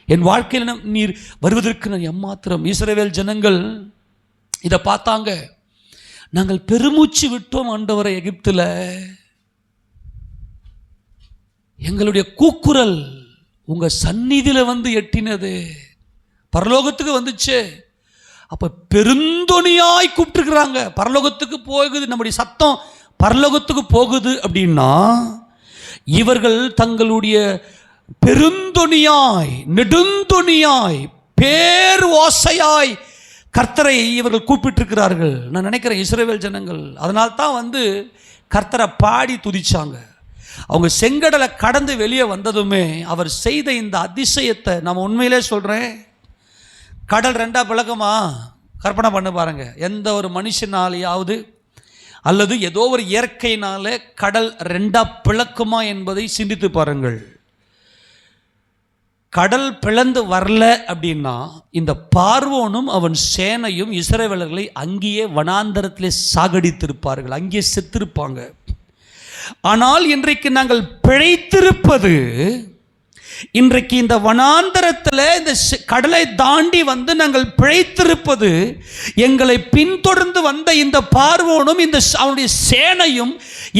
என் வாழ்க்கையில் நீர் வருவதற்கு நான் எம்மாத்திரம். இஸ்ரவேல் ஜனங்கள் இதை பார்த்தாங்க. நாங்கள் பெருமூச்சு விட்டோம் ஆண்டவரை எகிப்தில். எங்களுடைய கூக்குரல் உங்க சந்நிதியில் எட்டினது, பரலோகத்துக்கு வந்துச்சு. அப்ப பெருந்தொனியாய் கூப்பிட்டுருக்குறாங்க. பரலோகத்துக்கு போகுது, நம்முடைய சத்தம் பரலோகத்துக்கு போகுது அப்படின்னா இவர்கள் தங்களுடைய பெருந்தொனியாய், நெடுந்தொனியாய், பேர் ஓசையாய் கர்த்தரை இவர்கள் கூப்பிட்டிருக்கிறார்கள். நான் நினைக்கிறேன் இஸ்ரவேல் ஜனங்கள் அதனால்தான் கர்த்தரை பாடி துதிச்சாங்க. அவங்க செங்கடலை கடந்து வெளியே வந்ததுமே அவர் செய்த இந்த அதிசயத்தை நம்ம உண்மையிலே சொல்கிறேன். கடல் 2 பிளக்குமா? கற்பனை பண்ண பாருங்க. எந்த ஒரு மனுஷனாலேயாவது அல்லது ஏதோ ஒரு இயற்கையினால கடல் 2 பிளக்குமா என்பதை சிந்தித்து பாருங்கள். கடல் பிளந்து வரல அப்படின்னா இந்த பார்வோனும் அவன் சேனையும் இஸ்ரவேலர்களை அங்கேயே வனாந்தரத்திலே சாகடித்திருப்பார்கள், அங்கேயே செத்திருப்பாங்க. ஆனால் இன்றைக்கு நாங்கள் பிழைத்திருப்பது, இன்றைக்கு இந்த வனாந்தரத்தில் இந்த கடலை தாண்டி நாங்கள் பிழைத்திருப்பது, எங்களை பின்தொடர்ந்து வந்த இந்த பார்வோனும் அவனுடைய சேனையும்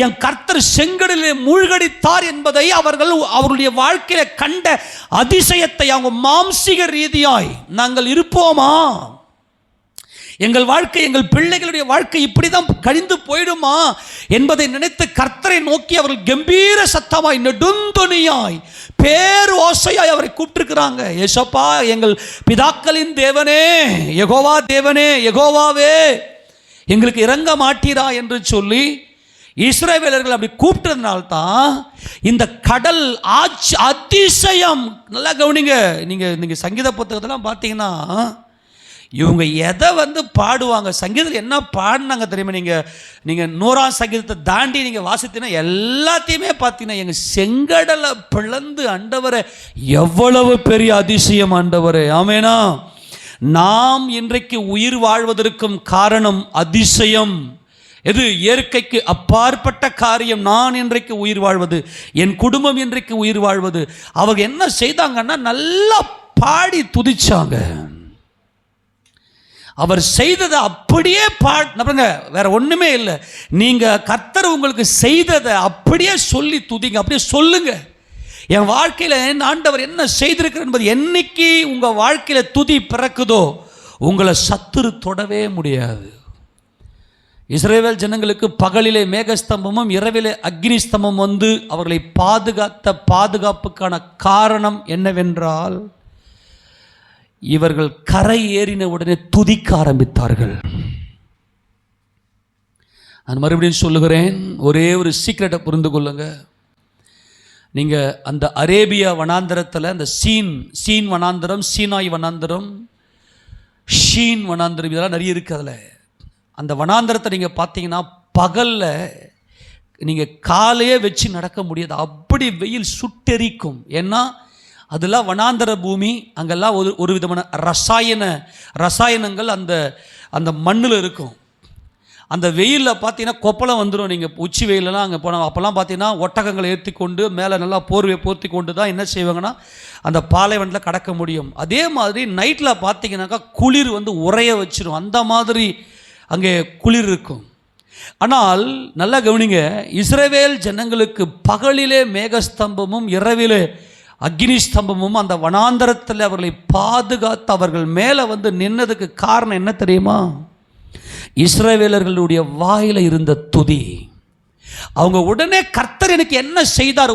என் கர்த்தர் செங்கடலிலே மூழ்கடித்தார் என்பதை அவருடைய வாழ்க்கையில கண்ட அதிசயத்தை அவங்க மாம்சீக ரீதியாய் நாங்கள் இருப்போமா? எங்கள் வாழ்க்கை, எங்கள் பிள்ளைகளுடைய வாழ்க்கை இப்படி தான் கழிந்து போயிடுமா என்பதை நினைத்து கர்த்தரை நோக்கி அவர்கள் கம்பீர சத்தமாய், நெடுந்தொனியாய், பேர் ஓசையாய் அவரை கூப்பிட்டிருக்கிறாங்க. ஏசப்பா, எங்கள் பிதாக்களின் தேவனே, யெகோவா தேவனே, யெகோவாவே எங்களுக்கு இறங்க மாட்டீரா என்று சொல்லி இஸ்ரவேலர்கள் அப்படி கூப்பிட்டதுனால்தான் இந்த கடல் அதிசயம். நல்லா கவனிங்க. நீங்கள் சங்கீத புத்தகத்தெல்லாம் பார்த்தீங்கன்னா இவங்க எதை பாடுவாங்க, சங்கீதத்தில் என்ன பாடினாங்க தெரியுமா? நீங்கள் 100ஆம் சங்கீதத்தை தாண்டி நீங்கள் வாசித்தீங்கன்னா எல்லாத்தையுமே பார்த்தீங்கன்னா எங்கள் செங்கடலை பிளந்து ஆண்டவரே எவ்வளவு பெரிய அதிசயம் ஆண்டவரே. ஆமேனா? நாம் இன்றைக்கு உயிர் வாழ்வதற்கும் காரணம் அதிசயம். எது? இயற்கைக்கு அப்பாற்பட்ட காரியம். நான் இன்றைக்கு உயிர் வாழ்வது, என் குடும்பம் இன்றைக்கு உயிர் வாழ்வது. அவங்க என்ன செய்தாங்கன்னா நல்லா பாடி துதிச்சாங்க. அவர் செய்ததை அப்படியே பாருங்க, வேற ஒண்ணுமே இல்லை. நீங்க கர்த்தர் உங்களுக்கு செய்ததை அப்படியே சொல்லி துதிங்க, அப்படியே சொல்லுங்க. என் வாழ்க்கையில ஆண்டவர் என்ன செய்திருக்கிறார் என்பது என்னைக்கு உங்க வாழ்க்கையில துதி பிறக்குதோ உங்களை சத்துரு தொடவே முடியாது. இஸ்ரவேல் ஜனங்களுக்கு பகலிலே மேகஸ்தம்பமும் இரவிலே அக்னி ஸ்தம்பம் அவர்களை பாதுகாத்த பாதுகாப்புக்கான காரணம் என்னவென்றால் இவர்கள் கரை ஏறின உடனே துதிக்க ஆரம்பித்தார்கள். நான் மறுபடியும் சொல்லுகிறேன், ஒரே ஒரு சீக்ரெட்டை புரிந்து கொள்ளுங்க. நீங்கள் அந்த அரேபியா வனாந்தரத்தில் அந்த சீன் வனாந்தரம், சீனாய் வனாந்தரம், ஷீன் வனாந்தரம் இதெல்லாம் நிறைய இருக்குது. அதில் அந்த வனாந்தரத்தை நீங்கள் பார்த்தீங்கன்னா பகலில் நீங்கள் காலையே வச்சு நடக்க முடியாது, அப்படி வெயில் சுட்டெரிக்கும். ஏன்னா அதெல்லாம் வனாந்தர பூமி. அங்கெல்லாம் ஒரு விதமான ரசாயனங்கள் அந்த மண்ணில் இருக்கும். அந்த வெயிலில் பார்த்தீங்கன்னா கொப்பளம் வந்துடும். நீங்கள் உச்சி வெயிலெலாம் அங்கே போனால் அப்போல்லாம் பார்த்தீங்கன்னா ஒட்டகங்களை ஏற்றி கொண்டு மேலே நல்லா போர்வையை போர்த்தி கொண்டு தான் என்ன செய்வாங்கன்னா அந்த பாலைவனத்தில் கடக்க முடியும். அதே மாதிரி நைட்டில் பார்த்தீங்கன்னாக்கா குளிர் உறைய வச்சிடும், அந்த மாதிரி அங்கே குளிர் இருக்கும். ஆனால் நல்லா கவனிங்க, இஸ்ரவேல் ஜனங்களுக்கு பகலிலே மேகஸ்தம்பமும் இரவிலே அக்னி ஸ்தம்பமும் அந்த வனாந்தரத்தில் அவர்களை பாதுகாத்து அவர்கள் மேலே நின்னதுக்கு காரணம் என்ன தெரியுமா? இஸ்ரவேலர்களுடைய வாயில இருந்த துதி. அவங்க உடனே கர்த்தர் எனக்கு என்ன செய்தார்,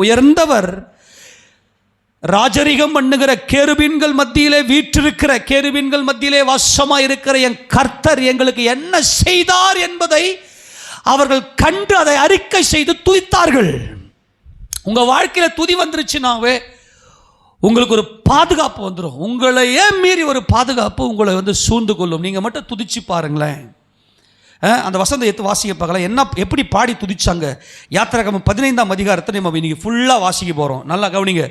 உயர்ந்தவர் ராஜரிகம் பண்ணுகிற கேருபீன்கள் மத்தியிலே வீற்றிருக்கிற, கேருபீன்கள் மத்தியிலே வாசமாய் இருக்கிற என் கர்த்தர் எங்களுக்கு என்ன செய்தார் என்பதை அவர்கள் கண்டு அதை அறிக்கை செய்து துதித்தார்கள். உங்க வாழ்க்கையில துதி வந்துருச்சுனாவே உங்களுக்கு ஒரு பாதுகாப்பு வந்துடும். உங்களையே மீறி ஒரு பாதுகாப்பு உங்களை சூழ்ந்து கொள்ளும். நீங்க மட்டும் துதிச்சு பாருங்களேன். அந்த வசந்த எடுத்து வாசிக்க பார்க்கலாம். என்ன எப்படி பாடி துதிச்சாங்க? யாத்திராகமம் 15ஆம் அதிகாரத்தை நம்ம இன்னைக்கு ஃபுல்லாக வாசிக்க போகிறோம். நல்லா கவனிங்க.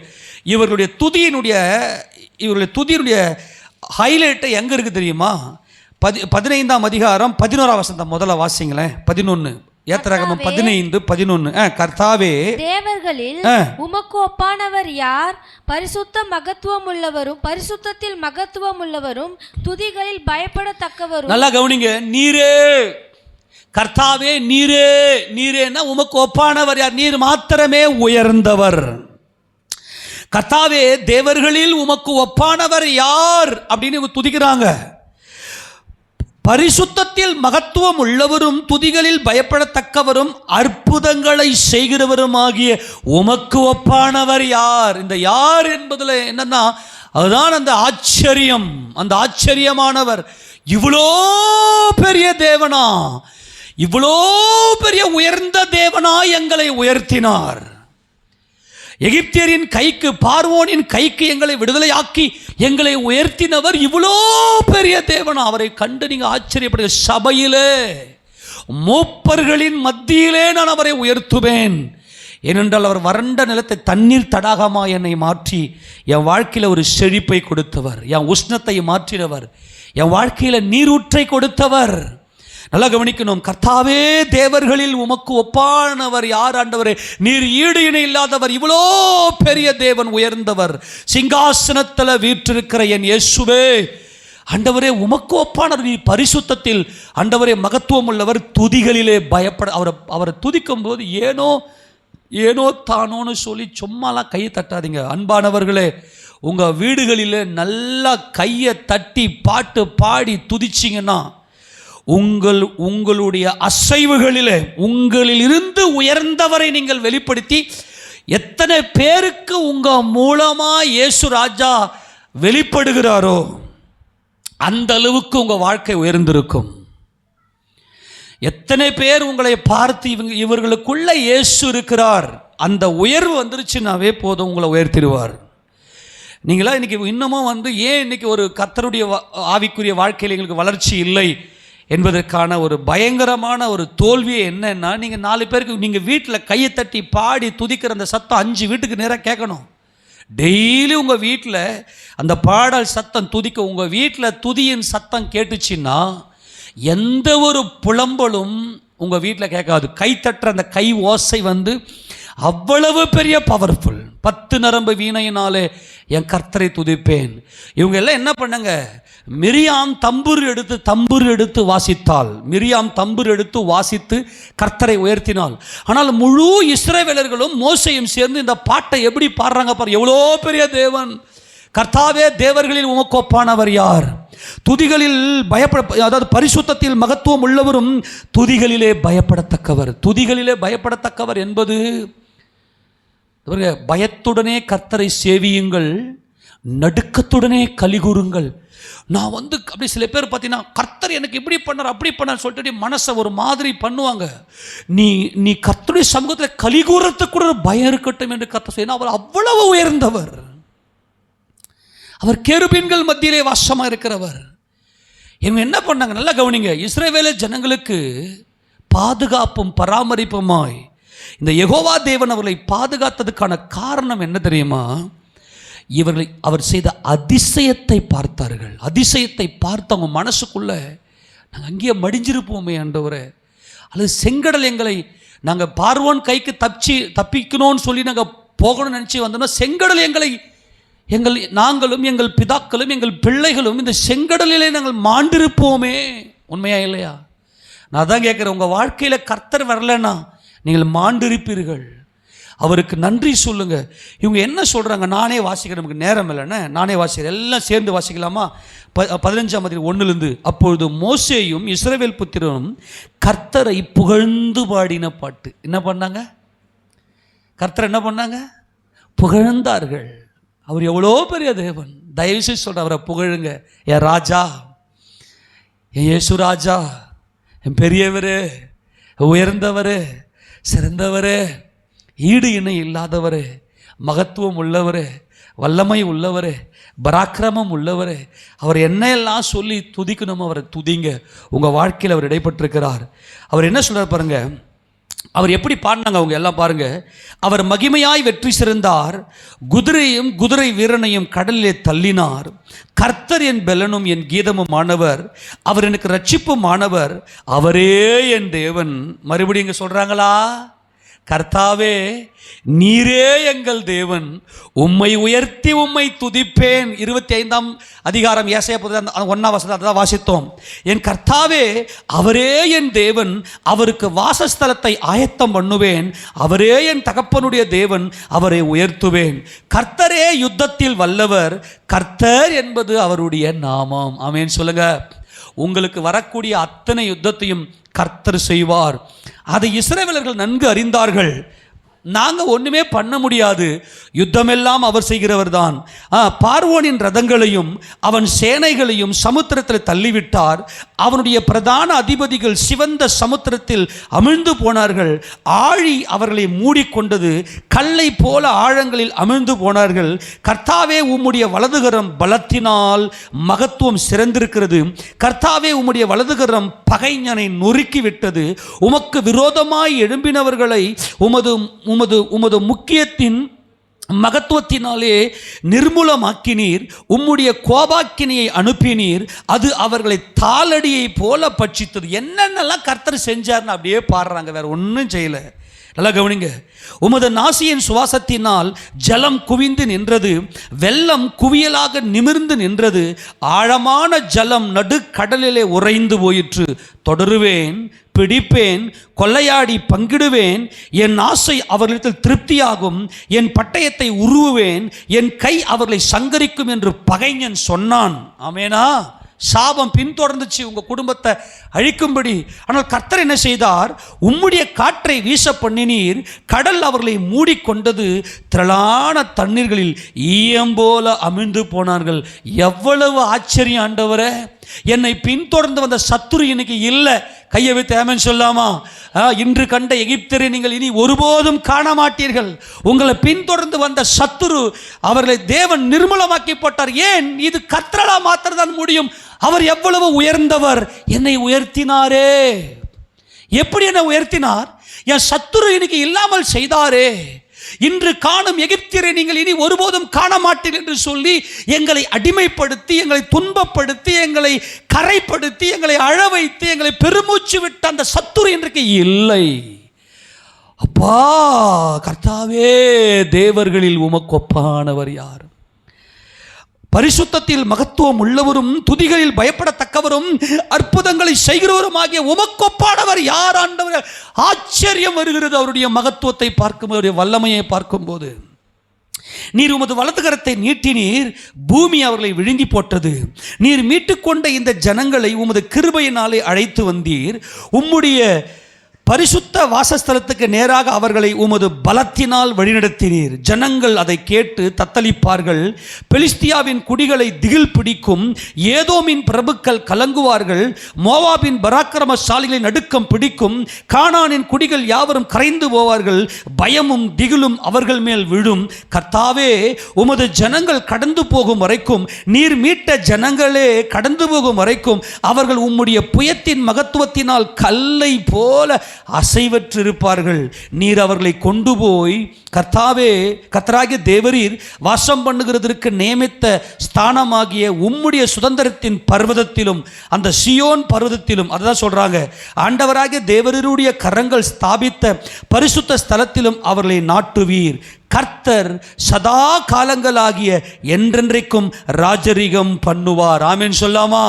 இவர்களுடைய துதியினுடைய ஹைலைட்டை எங்கே இருக்குது தெரியுமா? 15ஆம் அதிகாரம் 11ஆம் வசனம் முதல்ல வாசிங்களேன். 11 யாத்திராகமம் 15:11. கர்த்தாவே, தேவர்களில் உமக்கு ஒப்பானவர் யார்? பரிசுத்த மகத்துவம் உள்ளவரும் பரிசுத்தத்தில் மகத்துவம் உள்ளவரும் துதிகளில் பயப்படத்தக்கவரும். நல்லா கவனிங்க. நீரே கர்த்தாவே, நீரே, நீரேன்னா உமக்கு ஒப்பானவர் யார்? நீர் மாத்திரமே உயர்ந்தவர். கர்த்தாவே, தேவர்களில் உமக்கு ஒப்பானவர் யார் அப்படின்னு துதிக்கிறாங்க. பரிசுத்தத்தில் மகத்துவம் உள்ளவரும் துதிகளில் பயப்படத்தக்கவரும் அற்புதங்களை செய்கிறவருமாகிய உமக்கு ஒப்பானவர் யார்? இந்த யார் என்பதில் என்னன்னா, அதுதான் அந்த ஆச்சரியம். அந்த ஆச்சரியமானவர் இவ்வளோ பெரிய தேவனா, இவ்வளோ பெரிய உயர்ந்த தேவனா எங்களை உயர்த்தினார். எகிப்தியரின் கைக்கு, பார்வோனின் கைக்கு எங்களை விடுதலையாக்கி எங்களை உயர்த்தினவர் இவ்வளோ பெரிய தேவனா. அவரை கண்டு நீங்க ஆச்சரியப்படுங்க. சபையிலே மூப்பர்களின் மத்தியிலே நான் அவரை உயர்த்துவேன். ஏனென்றால் அவர் வறண்ட நிலத்தை தண்ணீர் தடாகமா என்னை மாற்றி என் வாழ்க்கையில் ஒரு செழிப்பை கொடுத்தவர், என் உஷ்ணத்தை மாற்றினவர், என் வாழ்க்கையில் நீரூற்றை கொடுத்தவர். நல்லா கவனிக்கணும். கர்த்தாவே, தேவர்களில் உமக்கு ஒப்பானவர் யார்? ஆண்டவரே, நீர் ஈடு இணை இல்லாதவர், இவ்வளோ பெரிய தேவன், உயர்ந்தவர், சிங்காசனத்தில் வீற்றிருக்கிற என் இயேசுவே, ஆண்டவரே உமக்கு ஒப்பானவர், நீ பரிசுத்தத்தில் ஆண்டவரே மகத்துவம் உள்ளவர், துதிகளிலே பயப்பட. அவரை துதிக்கும் போது ஏனோ தானோன்னு சொல்லி சும்மாலாம் கையை தட்டாதீங்க. அன்பானவர்களே, உங்கள் வீடுகளில் நல்லா கையை தட்டி பாட்டு பாடி துதிச்சிங்கன்னா உங்களுடைய அசைவுகளிலே உங்களில் இருந்து உயர்ந்தவரை நீங்கள் வெளிப்படுத்தி எத்தனை பேருக்கு உங்க மூலமா இயேசு ராஜா வெளிப்படுகிறாரோ அந்த அளவுக்கு உங்க வாழ்க்கை உயர்ந்திருக்கும். எத்தனை பேர் உங்களை பார்த்து இவர்களுக்குள்ள இயேசு இருக்கிறார், அந்த உயர்வு வந்துருச்சுனாவே போதும், உங்களை உயர்த்திடுவார். நீங்களா இன்னைக்கு இன்னமும் ஏன் இன்னைக்கு ஒரு கர்த்தருடைய ஆவிக்குரிய வாழ்க்கையில் எங்களுக்கு வளர்ச்சி இல்லை என்பதற்கான ஒரு பயங்கரமான ஒரு தோல்வியே என்னன்னா, நீங்கள் 4 பேருக்கு நீங்கள் வீட்டில் கையை தட்டி பாடி துதிக்கிற அந்த சத்தம் 5 வீட்டுக்கு நேராக கேட்கணும். டெய்லி உங்கள் வீட்டில் அந்த பாடல் சத்தம் துதிக்க, உங்கள் வீட்டில் துதியின் சத்தம் கேட்டுச்சுன்னா எந்த ஒரு புலம்பலும் உங்கள் வீட்டில் கேட்காது. கை தட்டுற அந்த கை ஓசை அவ்வளவு பெரிய பவர்ஃபுல். 10 நரம்பு வீணையினாலே என் கர்த்தரை துதிப்பேன். இவங்க எல்லாம் என்ன பண்ணாங்க? மிரியாம் தம்புர் எடுத்து வாசித்தாள். மிரியாம் தம்புர் எடுத்து வாசித்து கர்த்தரை உயர்த்தினாள். ஆனால் முழு இஸ்ரவேலர்களும் மோசையும் சேர்ந்து இந்த பாட்டை எப்படி பாடுறாங்க பாரு. எவ்வளோ பெரிய தேவன்! கர்த்தாவே, தேவர்களில் உமக்கு ஒப்பானவர் யார்? துதிகளில் அதாவது பரிசுத்தத்தில் மகத்துவம் உள்ளவரும் துதிகளிலே பயப்படத்தக்கவர். துதிகளிலே பயப்படத்தக்கவர் என்பது பயத்துடனே கர்த்தரை சேவியுங்கள், நடுக்கத்துடனே கலிகூறுங்கள். நான் அப்படி சில பேர் பார்த்தீங்கன்னா, கர்த்தர் எனக்கு இப்படி பண்ணார் அப்படி பண்ணார் சொல்லிட்டு மனசை ஒரு மாதிரி பண்ணுவாங்க. நீ கர்த்தருடைய சமூகத்தில் கலிகூறத்துக்கு கூட பயம் இருக்கட்டும் என்று கர்த்தர் சொன்னா, அவர் அவ்வளவு உயர்ந்தவர். அவர் கேருபீன்கள் மத்தியிலே வாசமா இருக்கிறவர். இவங்க என்ன பண்ணாங்க? நல்லா கவனிங்க. இஸ்ரவேல் ஜனங்களுக்கு பாதுகாப்பும் பராமரிப்புமாய் இந்த யெகோவா தேவன் அவர்களை பாதுகாத்ததுக்கான காரணம் என்ன தெரியுமா? அவர் செய்த அதிசயத்தை பார்த்தார்கள். அதிசயத்தை பார்த்தவங்க மனசுக்குள்ள, நாங்கள் அங்கேயே மடிஞ்சிருப்போமே ஆண்டவரே, அல்லது செங்கடல் எங்களை நாங்கள் பார்வோன் கைக்கு தப்பிக்கணும்னு சொல்லி நாங்கள் போகணும்னு நினச்சி வந்தோம்னா, செங்கடல் நாங்களும் எங்கள் பிதாக்களும் எங்கள் பிள்ளைகளும் இந்த செங்கடலிலே நாங்கள் மாண்டிருப்போமே. உண்மையா இல்லையா? நான் தான் கேட்குறேன். உங்கள் வாழ்க்கையில் கர்த்தர் வரலன்னா நீங்கள் மாண்டிருப்பீர்கள். அவருக்கு நன்றி சொல்லுங்க. இவங்க என்ன சொல்கிறாங்க? நானே வாசிக்கிறேன், நமக்கு நேரம் இல்லைன்னா நானே வாசிக்கிறேன். எல்லாம் சேர்ந்து வாசிக்கலாமா? 15ஆம் அதிகாரம் 1 அப்பொழுது மோசேயும் இஸ்ரவேல் புத்திரனும் கர்த்தரை புகழ்ந்து பாடின பாட்டு. என்ன பண்ணாங்க? கர்த்தர் என்ன பண்ணாங்க? புகழ்ந்தார்கள். அவர் எவ்வளோ பெரிய தேவன். தயவுசெய்து சொல்ற, அவரை புகழுங்க. என் ராஜா, என் இயேசு ராஜா, என் பெரியவர், உயர்ந்தவர், சிறந்தவர், ஈடு இணை இல்லாதவர், மகத்துவம் உள்ளவர், வல்லமை உள்ளவர், பராக்கிரமம் உள்ளவர். அவர் என்னெல்லாம் சொல்லி துதிக்கணுமோ அவரை துதிங்க. உங்கள் வாழ்க்கையில் அவர் இடைப்பட்டிருக்கிறார். அவர் என்ன சொல்கிறார் பாருங்க. அவர் எப்படி பாடினாங்க அவங்க எல்லாம் பாருங்க. அவர் மகிமையாய் வெற்றி சிறந்தார், குதிரையும் குதிரை வீரனையும் கடலிலே தள்ளினார். கர்த்தர் என் பெலனும் என் கீதமும் ஆனவர், அவர் எனக்கு ரட்சிப்பும் ஆனவர், அவரே என் தேவன். மறுபடியும் இங்கே சொல்கிறாங்களா, கர்த்தாவே நீரே எங்கள் தேவன், உம்மை உயர்த்தி உம்மை துதிப்பேன். 25ஆம் அதிகாரம் ஏசாயா 1ஆம் வசனம் அதான் வாசித்தோம். என் கர்த்தாவே அவரே என் தேவன், அவருக்கு வாசஸ்தலத்தை ஆயத்தம் பண்ணுவேன், அவரே என் தகப்பனுடைய தேவன், அவரை உயர்த்துவேன். கர்த்தரே யுத்தத்தில் வல்லவர், கர்த்தர் என்பது அவருடைய நாமம். ஆமென் சொல்லுங்க. உங்களுக்கு வரக்கூடிய அத்தனை யுத்தத்தையும் கர்த்தர் செய்வார். அதை இஸ்ரவேலர்கள் நன்கு அறிந்தார்கள். நாங்கள் ஒன்றுமே பண்ண முடியாது, யுத்தமெல்லாம் அவர் செய்கிறவர் தான். பார்வோனின் ரதங்களையும் அவன் சேனைகளையும் சமுத்திரத்தில் தள்ளிவிட்டார். அவனுடைய பிரதான அதிபதிகள் சிவந்த சமுத்திரத்தில் அமிழ்ந்து போனார்கள். ஆழி அவர்களை மூடிக்கொண்டது, கல்லை போல ஆழங்களில் அமிழ்ந்து போனார்கள். கர்த்தாவே உம்முடைய வலதுகரம் பலத்தினால் மகத்துவம் சிறந்திருக்கிறது. கர்த்தாவே உம்முடைய வலதுகரம் பகைஞனை நொறுக்கிவிட்டது. உமக்கு விரோதமாய் எழும்பினவர்களை உமது முக்கியத்தின் மகத்துவத்தினாலே நிர்மூலமாக்கினீர். உம்முடைய கோபாக்கினியை அனுப்பினீர், அது அவர்களை தாளடியை போல பட்சித்தது. என்னென்னலாம் கர்த்தர் செஞ்சார்னு அப்படியே பாடுறாங்க, வேற ஒன்றும் செய்யலை. நல்லா கவனிங்க. உமது நாசியின் சுவாசத்தினால் ஜலம் குவிந்து நின்றது, வெள்ளம் குவியலாக நிமிர்ந்து நின்றது, ஆழமான ஜலம் நடுக்கடலிலே உறைந்து போயிற்று. தொடருவேன், பிடிப்பேன், கொள்ளையாடி பங்கிடுவேன். என் ஆசை அவர்களிடத்தில் திருப்தியாகும், என் பட்டயத்தை உருவுவேன், என் கை அவர்களை சங்கரிக்கும் என்று பகைஞன் சொன்னான். ஆமேனா? சாபம் பின்தொடர்ந்துச்சு உங்க குடும்பத்தை அழிக்கும்படி. ஆனால் கர்த்தர் என்ன செய்தார்? உம்முடைய காற்றை வீச பண்ணினீர், கடல் அவர்களை மூடிக்கொண்டது, திரளான தண்ணீர்களில் ஈயம் போல அமிழ்ந்து போனார்கள். எவ்வளவு ஆச்சரியம் ஆண்டவரே! என்னை பின்தொடர்ந்து வந்த சத்துரு இன்னைக்கு இல்லை. கையை வைத்து ஆமென் சொல்லாமா? இன்று கண்ட எகிப்தரை நீங்கள் இனி ஒருபோதும் காண மாட்டீர்கள். உங்களை பின்தொடர்ந்து வந்த சத்துரு, அவர்களை தேவன் நிர்மூலமாக்கி போட்டார். ஏன்? இது கர்த்தரால மாத்திரம்தான் முடியும். அவர் எவ்வளவு உயர்ந்தவர்! என்னை உயர்த்தினாரே. எப்படி என்னை உயர்த்தினார்? என் சத்துரு இன்னைக்கு இல்லாமல் செய்தாரே. இன்று காணும் எகிப்தியரை நீங்கள் இனி ஒருபோதும் காண மாட்டீர்கள் என்று சொல்லி எங்களை அடிமைப்படுத்தி, எங்களை துன்பப்படுத்தி, எங்களை கரைப்படுத்தி, எங்களை அழ வைத்து, எங்களை பெருமூச்சு விட்ட அந்த சத்துரு இன்றைக்கு இல்லை. அப்பா கர்த்தாவே, தேவர்களில் உமக்கொப்பானவர் யார்? பரிசுத்தத்தில் மகத்துவம் உள்ளவரும், துதிகளில் பயப்படத்தக்கவரும், அற்புதங்களை செய்கிறவருமாகிய உமக்கொப்பானவர் யார்? ஆண்டவர், ஆச்சரியம் வருகிறது அவருடைய மகத்துவத்தை பார்க்கும்போது, அவருடைய வல்லமையை பார்க்கும்போது. நீர் உமது வலதுகரத்தை நீட்டினீர், பூமி அவர்களை விழுங்கி போட்டது. நீர் மீட்டுக்கொண்ட இந்த ஜனங்களை உமது கிருபையினாலே அழைத்து வந்தீர். உம்முடைய பரிசுத்த வாசஸ்தலத்துக்கு நேராக அவர்களை உமது பலத்தினால் வழிநடத்தினீர். ஜனங்கள் அதை கேட்டு தத்தளிப்பார்கள். பெலிஸ்தியாவின் குடிகளை திகில் பிடிக்கும், ஏதோமின் பிரபுக்கள் கலங்குவார்கள், மோவாபின் பராக்கிரமசாலிகளை நடுக்கம் பிடிக்கும், கானானின் குடிகள் யாவரும் கரைந்து போவார்கள், பயமும் திகிலும் அவர்கள் மேல் விழும். கர்த்தாவே, உமது ஜனங்கள் கடந்து போகும் வரைக்கும், நீர் மீட்ட ஜனங்களே கடந்து போகும் வரைக்கும் அவர்கள் உம்முடைய புயத்தின் மகத்துவத்தினால் கல்லை போல அசைவற்றிருப்பார்கள். நீர் அவர்களை கொண்டு போய், கர்த்தாவே, கர்த்தராகிய தேவரீர் வாசம் பண்ணுகிறதற்கு நியமித்த ஸ்தானமாகிய உம்முடைய சுதந்திரத்தின் பர்வதத்திலும், அந்த சியோன் பர்வதத்திலும், அதுதான் சொல்றாங்க, ஆண்டவராகிய தேவரீருடைய கரங்கள் ஸ்தாபித்த பரிசுத்த ஸ்தலத்திலும் அவர்களை நாட்டுவீர். கர்த்தர் சதா காலங்களாகிய என்றென்றைக்கும் ராஜரிகம் பண்ணுவார். ஆமென் சொல்லாமா?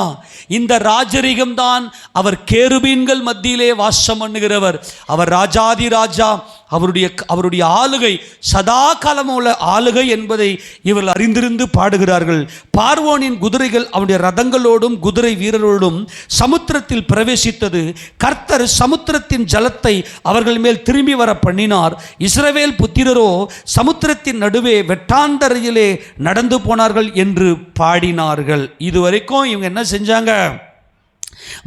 இந்த ராஜரிகம் தான் அவர் கேருபீன்கள் மத்தியிலே வாசம் பண்ணுகிறவர். அவர் ராஜாதி ராஜா, அவருடைய ஆளுகை சதா காலமும் உள்ள ஆளுகை என்பதை இவர்கள் அறிந்திருந்து பாடுகிறார்கள். பார்வோனின் குதிரைகள் அவனுடைய ரதங்களோடும் குதிரை வீரரோடும் சமுத்திரத்தில் பிரவேசித்தது. கர்த்தர் சமுத்திரத்தின் ஜலத்தை அவர்கள் மேல் திரும்பி வர பண்ணினார். இஸ்ரவேல் புத்திரரோ சமுத்திரத்தின் நடுவே வெட்டாந்தரையிலே நடந்து போனார்கள் என்று பாடினார்கள். இதுவரைக்கும் இவங்க என்ன செஞ்சாங்க?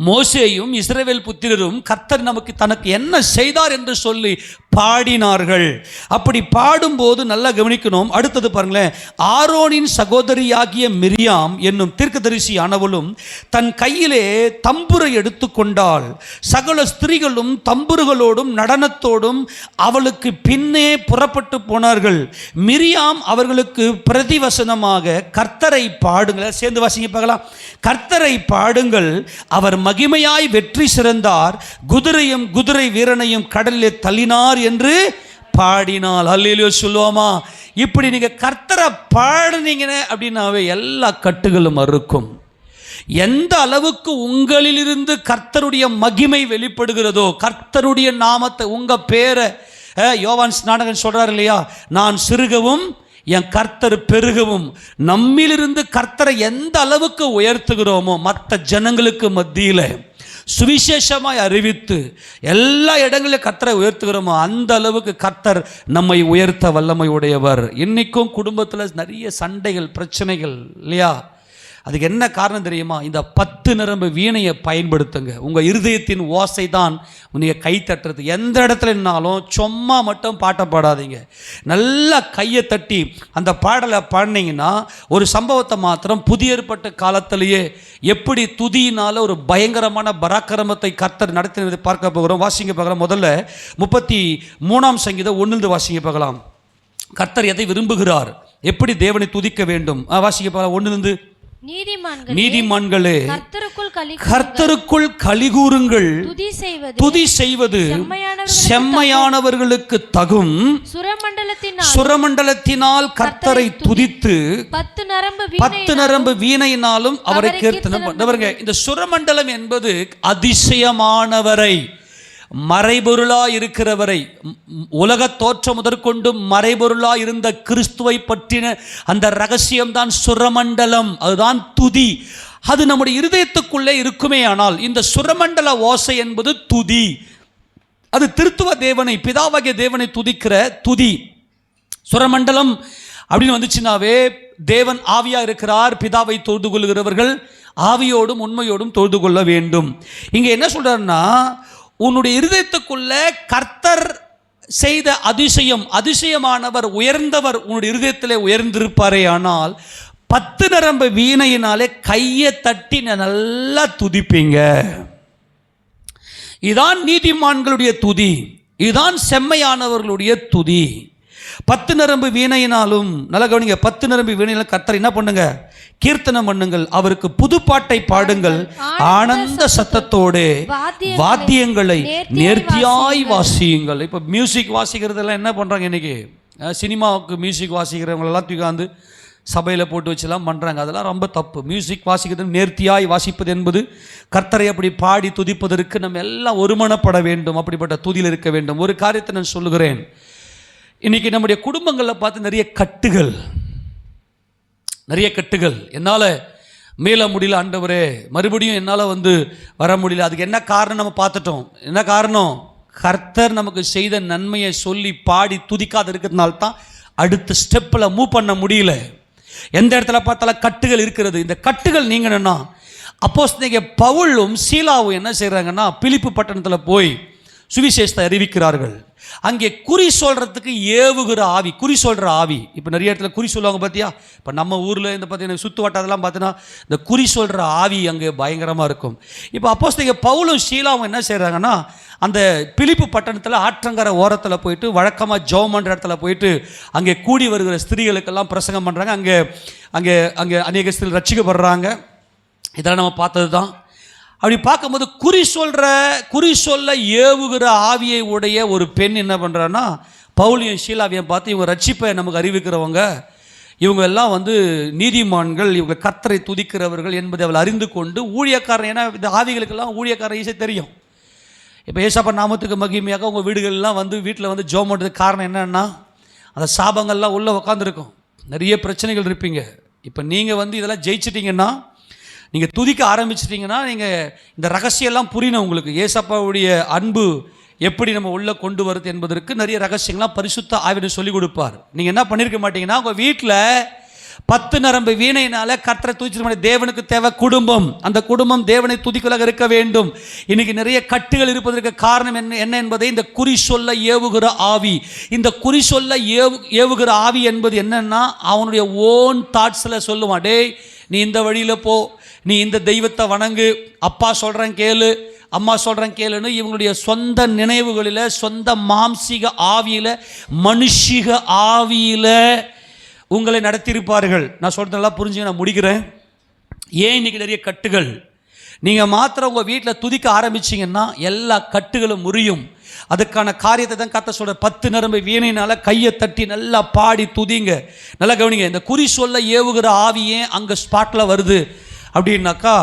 மோசேயும் இஸ்ரவேல் புத்திரரும் கர்த்தர் நமக்கு தனக்கு என்ன செய்தார் என்று சொல்லி பாடினார்கள். அப்படி பாடும்போது நல்லா கவனிக்கணும். அடுத்தது பாருங்களேன், ஆரோனின் சகோதரியாகிய மிரியாம் என்னும் தீர்க்கதரிசியானவளும் தன் கையிலே தம்புரை எடுத்துக்கொண்டாள். சகல ஸ்திரீகளும் தம்புருகளோடும் நடனத்தோடும் அவளுக்கு பின்னே புறப்பட்டு போனார்கள். மிரியாம் அவர்களுக்கு பிரதிவசனமாக கர்த்தரை பாடுங்கள், சேர்ந்து வாசிங்க பார்க்கலாம். கர்த்தரை பாடுங்கள், அவர் மகிமையாய் வெற்றி சிறந்தார், குதிரையும் குதிரை வீரனையும் கடலிலே தள்ளினார் என்று பாடினாள். அல்லேலூயா சொல்லுவோமா? இப்படி நீங்க கர்த்தரை பாடுனீங்கன்னு அப்படின்னாவே எல்லா கட்டுகளும் அறுக்கும். எந்த அளவுக்கு உங்களிலிருந்து கர்த்தருடைய மகிமை வெளிப்படுகிறதோ, கர்த்தருடைய நாமத்தை, உங்க பேரை, யோவான் ஸ்நானகன் சொல்றாரு இல்லையா, நான் சிறுகவும் என் கர்த்தர் பெருகவும். நம்மிலிருந்து கர்த்தரை எந்த அளவுக்கு உயர்த்துகிறோமோ, மற்ற ஜனங்களுக்கு மத்தியில் சுவிசேஷமாய் அறிவித்து எல்லா இடங்களிலும் கர்த்தரை உயர்த்துகிறோமோ, அந்த அளவுக்கு கர்த்தர் நம்மை உயர்த்த வல்லமை உடையவர். இன்னைக்கும் குடும்பத்தில் நிறைய சண்டைகள், பிரச்சனைகள் இல்லையா? அதுக்கு என்ன காரணம் தெரியுமா? இந்த 10 நரம்பு வீணையை பயன்படுத்துங்க. உங்கள் இருதயத்தின் ஓசை தான் நீங்கள் கை தட்டுறது. எந்த இடத்துல நின்னாலும் சும்மா மட்டும் பாட்டை பாடாதீங்க. நல்லா கையை தட்டி அந்த பாடலை பாடினீங்கன்னா, ஒரு சம்பவத்தை மாத்திரம் புதிய ஏற்பட்ட காலத்திலேயே எப்படி துதியினால் ஒரு பயங்கரமான பராக்கிரமத்தை கர்த்தர் நடத்தினதை பார்க்க போகிறோம். வாசிங்க பார்க்கலாம். முதல்ல 33ஆம் சங்கீதம் 1 வாசிங்க பார்க்கலாம். கர்த்தர் எதை விரும்புகிறார், எப்படி தேவனை துதிக்க வேண்டும். வாசிங்க பார்க்கலாம் 1. நீதிமான்களே கர்த்தருக்குள் கலிகூருங்கள், துதி செய்வது செம்மையானவர்களுக்கு தகும். சுரமண்டலத்தினால் கர்த்தரை துதித்து 10 நரம்பு வீணையினாலும் அவரை கீர்த்தனம் பண்ணுவாங்க. இந்த சுரமண்டலம் என்பது அதிசயமானவரை, மறைபொருளாய் இருக்கிறவரை, உலக தோற்றம் முதற்கொண்டு மறைபொருளாய் இருந்த கிறிஸ்துவை பற்றின அந்த ரகசியம்தான் சுரமண்டலம், அதுதான் துதி. அது நம்முடைய இருதயத்துக்குள்ளே இருக்குமே. ஆனால் இந்த சுரமண்டல ஓசை என்பது துதி. அது திருத்துவ தேவனை, பிதாவாகிய தேவனை துதிக்கிற துதி. சுரமண்டலம் அப்படின்னு வந்துச்சுனாவே தேவன் ஆவியா இருக்கிறார். பிதாவை தொழுது கொள்கிறவர்கள் ஆவியோடும் உண்மையோடும் தொழுது கொள்ள வேண்டும். இங்க என்ன சொல்றாருன்னா, உன்னுடைய இருதயத்துக்குள்ள கர்த்தர் செய்த அதிசயமானவர், உயர்ந்தவர் உன்னுடைய இருதயத்திலே உயர்ந்திருப்பாரே. ஆனால் 10 நரம்பு வீணையினாலே கையை தட்டி நல்லா துதிப்பீங்க. இதான் நீதிமான்களுடைய துதி, இதுதான் செம்மையானவர்களுடைய துதி. 10 நரம்பு வீணையினாலும், நல்லா கவனிங்க, 10 நரம்பு வீணையினாலும் கர்த்தர் என்ன பண்ணுங்க, கீர்த்தனம் பண்ணுங்கள், அவருக்கு புதுப்பாட்டை பாடுங்கள், ஆனந்த சத்தத்தோடு வாத்தியங்களை நேர்த்தியாய் வாசியுங்கள். இப்போ மியூசிக் வாசிக்கிறதெல்லாம் என்ன பண்ணுறாங்க இன்னைக்கு? சினிமாவுக்கு மியூசிக் வாசிக்கிறவங்களெல்லாம் தூக்காந்து சபையில் போட்டு வச்சுலாம் பண்ணுறாங்க. அதெல்லாம் ரொம்ப தப்பு. மியூசிக் வாசிக்கிறது, நேர்த்தியாய் வாசிப்பது என்பது கர்த்தரை அப்படி பாடி துதிப்பதற்கு நம்ம எல்லாம் ஒருமனப்பட வேண்டும். அப்படிப்பட்ட துதியில் இருக்க வேண்டும். ஒரு காரியத்தை நான் சொல்லுகிறேன். இன்றைக்கி நம்முடைய குடும்பங்களில் பார்த்து நிறைய கட்டுகள். என்னால் மேல முடியல ஆண்டவரே, மறுபடியும் என்னால் வர முடியல. அதுக்கு என்ன காரணம் நம்ம பார்த்துட்டோம். என்ன காரணம்? கர்த்தர் நமக்கு செய்த நன்மையை சொல்லி பாடி துதிக்காது இருக்கிறதுனால தான் அடுத்த ஸ்டெப்பில் மூவ் பண்ண முடியல. எந்த இடத்துல பார்த்தாலும் கட்டுகள் இருக்கிறது. இந்த கட்டுகள் நீங்கணும்னா, அப்போஸ்தலனாகிய பவுலும் சீலாவும் என்ன செய்கிறாங்கன்னா, பிலிப்பு பட்டணத்தில் போய் சுவிசேஷத்தை அறிவிக்கிறார்கள். அங்கே குறி சொல்கிறதுக்கு ஏவுகிற ஆவி, குறி சொல்கிற ஆவி. இப்போ நிறைய இடத்துல குறி சொல்லுவாங்க பார்த்தியா? இப்போ நம்ம ஊரில் இந்த பார்த்தீங்கன்னா சுற்று வட்டாரத்தெல்லாம் பார்த்தீங்கன்னா இந்த குறி சொல்கிற ஆவி அங்கே பயங்கரமாக இருக்கும். இப்போ அப்போஸ்தலனாகிய பவுலும் சீலாவும் என்ன செய்கிறாங்கன்னா, அந்த பிலிப்பு பட்டணத்தில் ஆற்றங்கரை ஓரத்தில் போயிட்டு வழக்கமாக ஜெபம் பண்ணுற இடத்துல போயிட்டு அங்கே கூடி வருகிற ஸ்திரீகளுக்கெல்லாம் பிரசங்கம் பண்ணுறாங்க. அங்கே அங்கே அங்கே அநேக ஸ்திரீகள் ரட்சிக்கப்படுறாங்க. இதெல்லாம் நம்ம பார்த்தது தான். அப்படி பார்க்கும்போது குறி சொல்ல ஏவுகிற ஆவியை உடைய ஒரு பெண் என்ன பண்ணுறான்னா, பவுலியும் ஷீலாவையும் பார்த்து, இவங்க ரட்சிப்பை நமக்கு அறிவிக்கிறவங்க, இவங்க எல்லாம் நீதிமான்கள், இவங்க கர்த்தரை துதிக்கிறவர்கள் என்பதை அவள் அறிந்து கொண்டு ஊழியக்காரன், ஏன்னா இந்த ஆவிகளுக்கெல்லாம் ஊழியக்காரன் ஈஸியாக தெரியும். இப்போ ஏசப்பா நாமத்துக்கு மகிமையாக உங்கள் வீடுகள்லாம் வந்து வீட்டில் வந்து ஜெபம் பண்ணுறதுக்கு காரணம் என்னன்னா, அந்த சாபங்கள்லாம் உள்ளே உட்காந்துருக்கும், நிறைய பிரச்சனைகள் இருப்பீங்க. இப்போ நீங்கள் வந்து இதெல்லாம் ஜெயிச்சிட்டிங்கன்னா, நீங்கள் துதிக்க ஆரம்பிச்சிட்டிங்கன்னா, நீங்கள் இந்த ரகசியம்லாம் புரியணும் உங்களுக்கு. ஏசப்பாவுடைய அன்பு எப்படி நம்ம உள்ளே கொண்டு வருது என்பதற்கு நிறைய ரகசியங்கள்லாம் பரிசுத்த ஆவியானவர் சொல்லிக் கொடுப்பார். நீங்கள் என்ன பண்ணியிருக்க மாட்டீங்கன்னா, உங்கள் வீட்டில் 10 நரம்பு வீணையினால கர்த்தரை துதிச்சிருக்க. தேவனுக்கு தேவை குடும்பம். அந்த குடும்பம் தேவனை துதிக்கலாக இருக்க வேண்டும். இன்னைக்கு நிறைய கட்டுகள் இருப்பதற்கு காரணம் என்ன என்பதை இந்த குறி சொல்ல ஏவுகிற ஆவி. இந்த குறி சொல்ல ஏவுகிற ஆவி என்பது என்னன்னா, அவனுடைய ஓன் தாட்ஸில் சொல்லுவான், டேய் நீ இந்த வழியில் போ, நீ இந்த தெய்வத்தை வணங்கு, அப்பா சொல்கிறேன் கேளு, அம்மா சொல்கிறேன் கேளுன்னு இவங்களுடைய சொந்த நினைவுகளில், சொந்த மாம்சீக ஆவியில், மனுஷிக ஆவியில் உங்களை நடத்தியிருப்பார்கள். நான் சொல்கிறது நல்லா புரிஞ்சுங்க, நான் முடிக்கிறேன். ஏன் இன்றைக்கி நிறைய கட்டுகள்? நீங்கள் மாத்திரம் உங்கள் வீட்டில் துதிக்க ஆரம்பிச்சிங்கன்னா எல்லா கட்டுகளும் முறியும். அதுக்கான காரியத்தை தான் கர்த்தர் சொல்கிற. 10 நரம்பு வீணையினால் கையை தட்டி நல்லா பாடி துதிங்க. நல்லா கவனிங்க, இந்த குறி சொல்ல ஏவுகிற ஆவியே அங்கே ஸ்பாட்டில் வருது அப்படின்னாக்கா,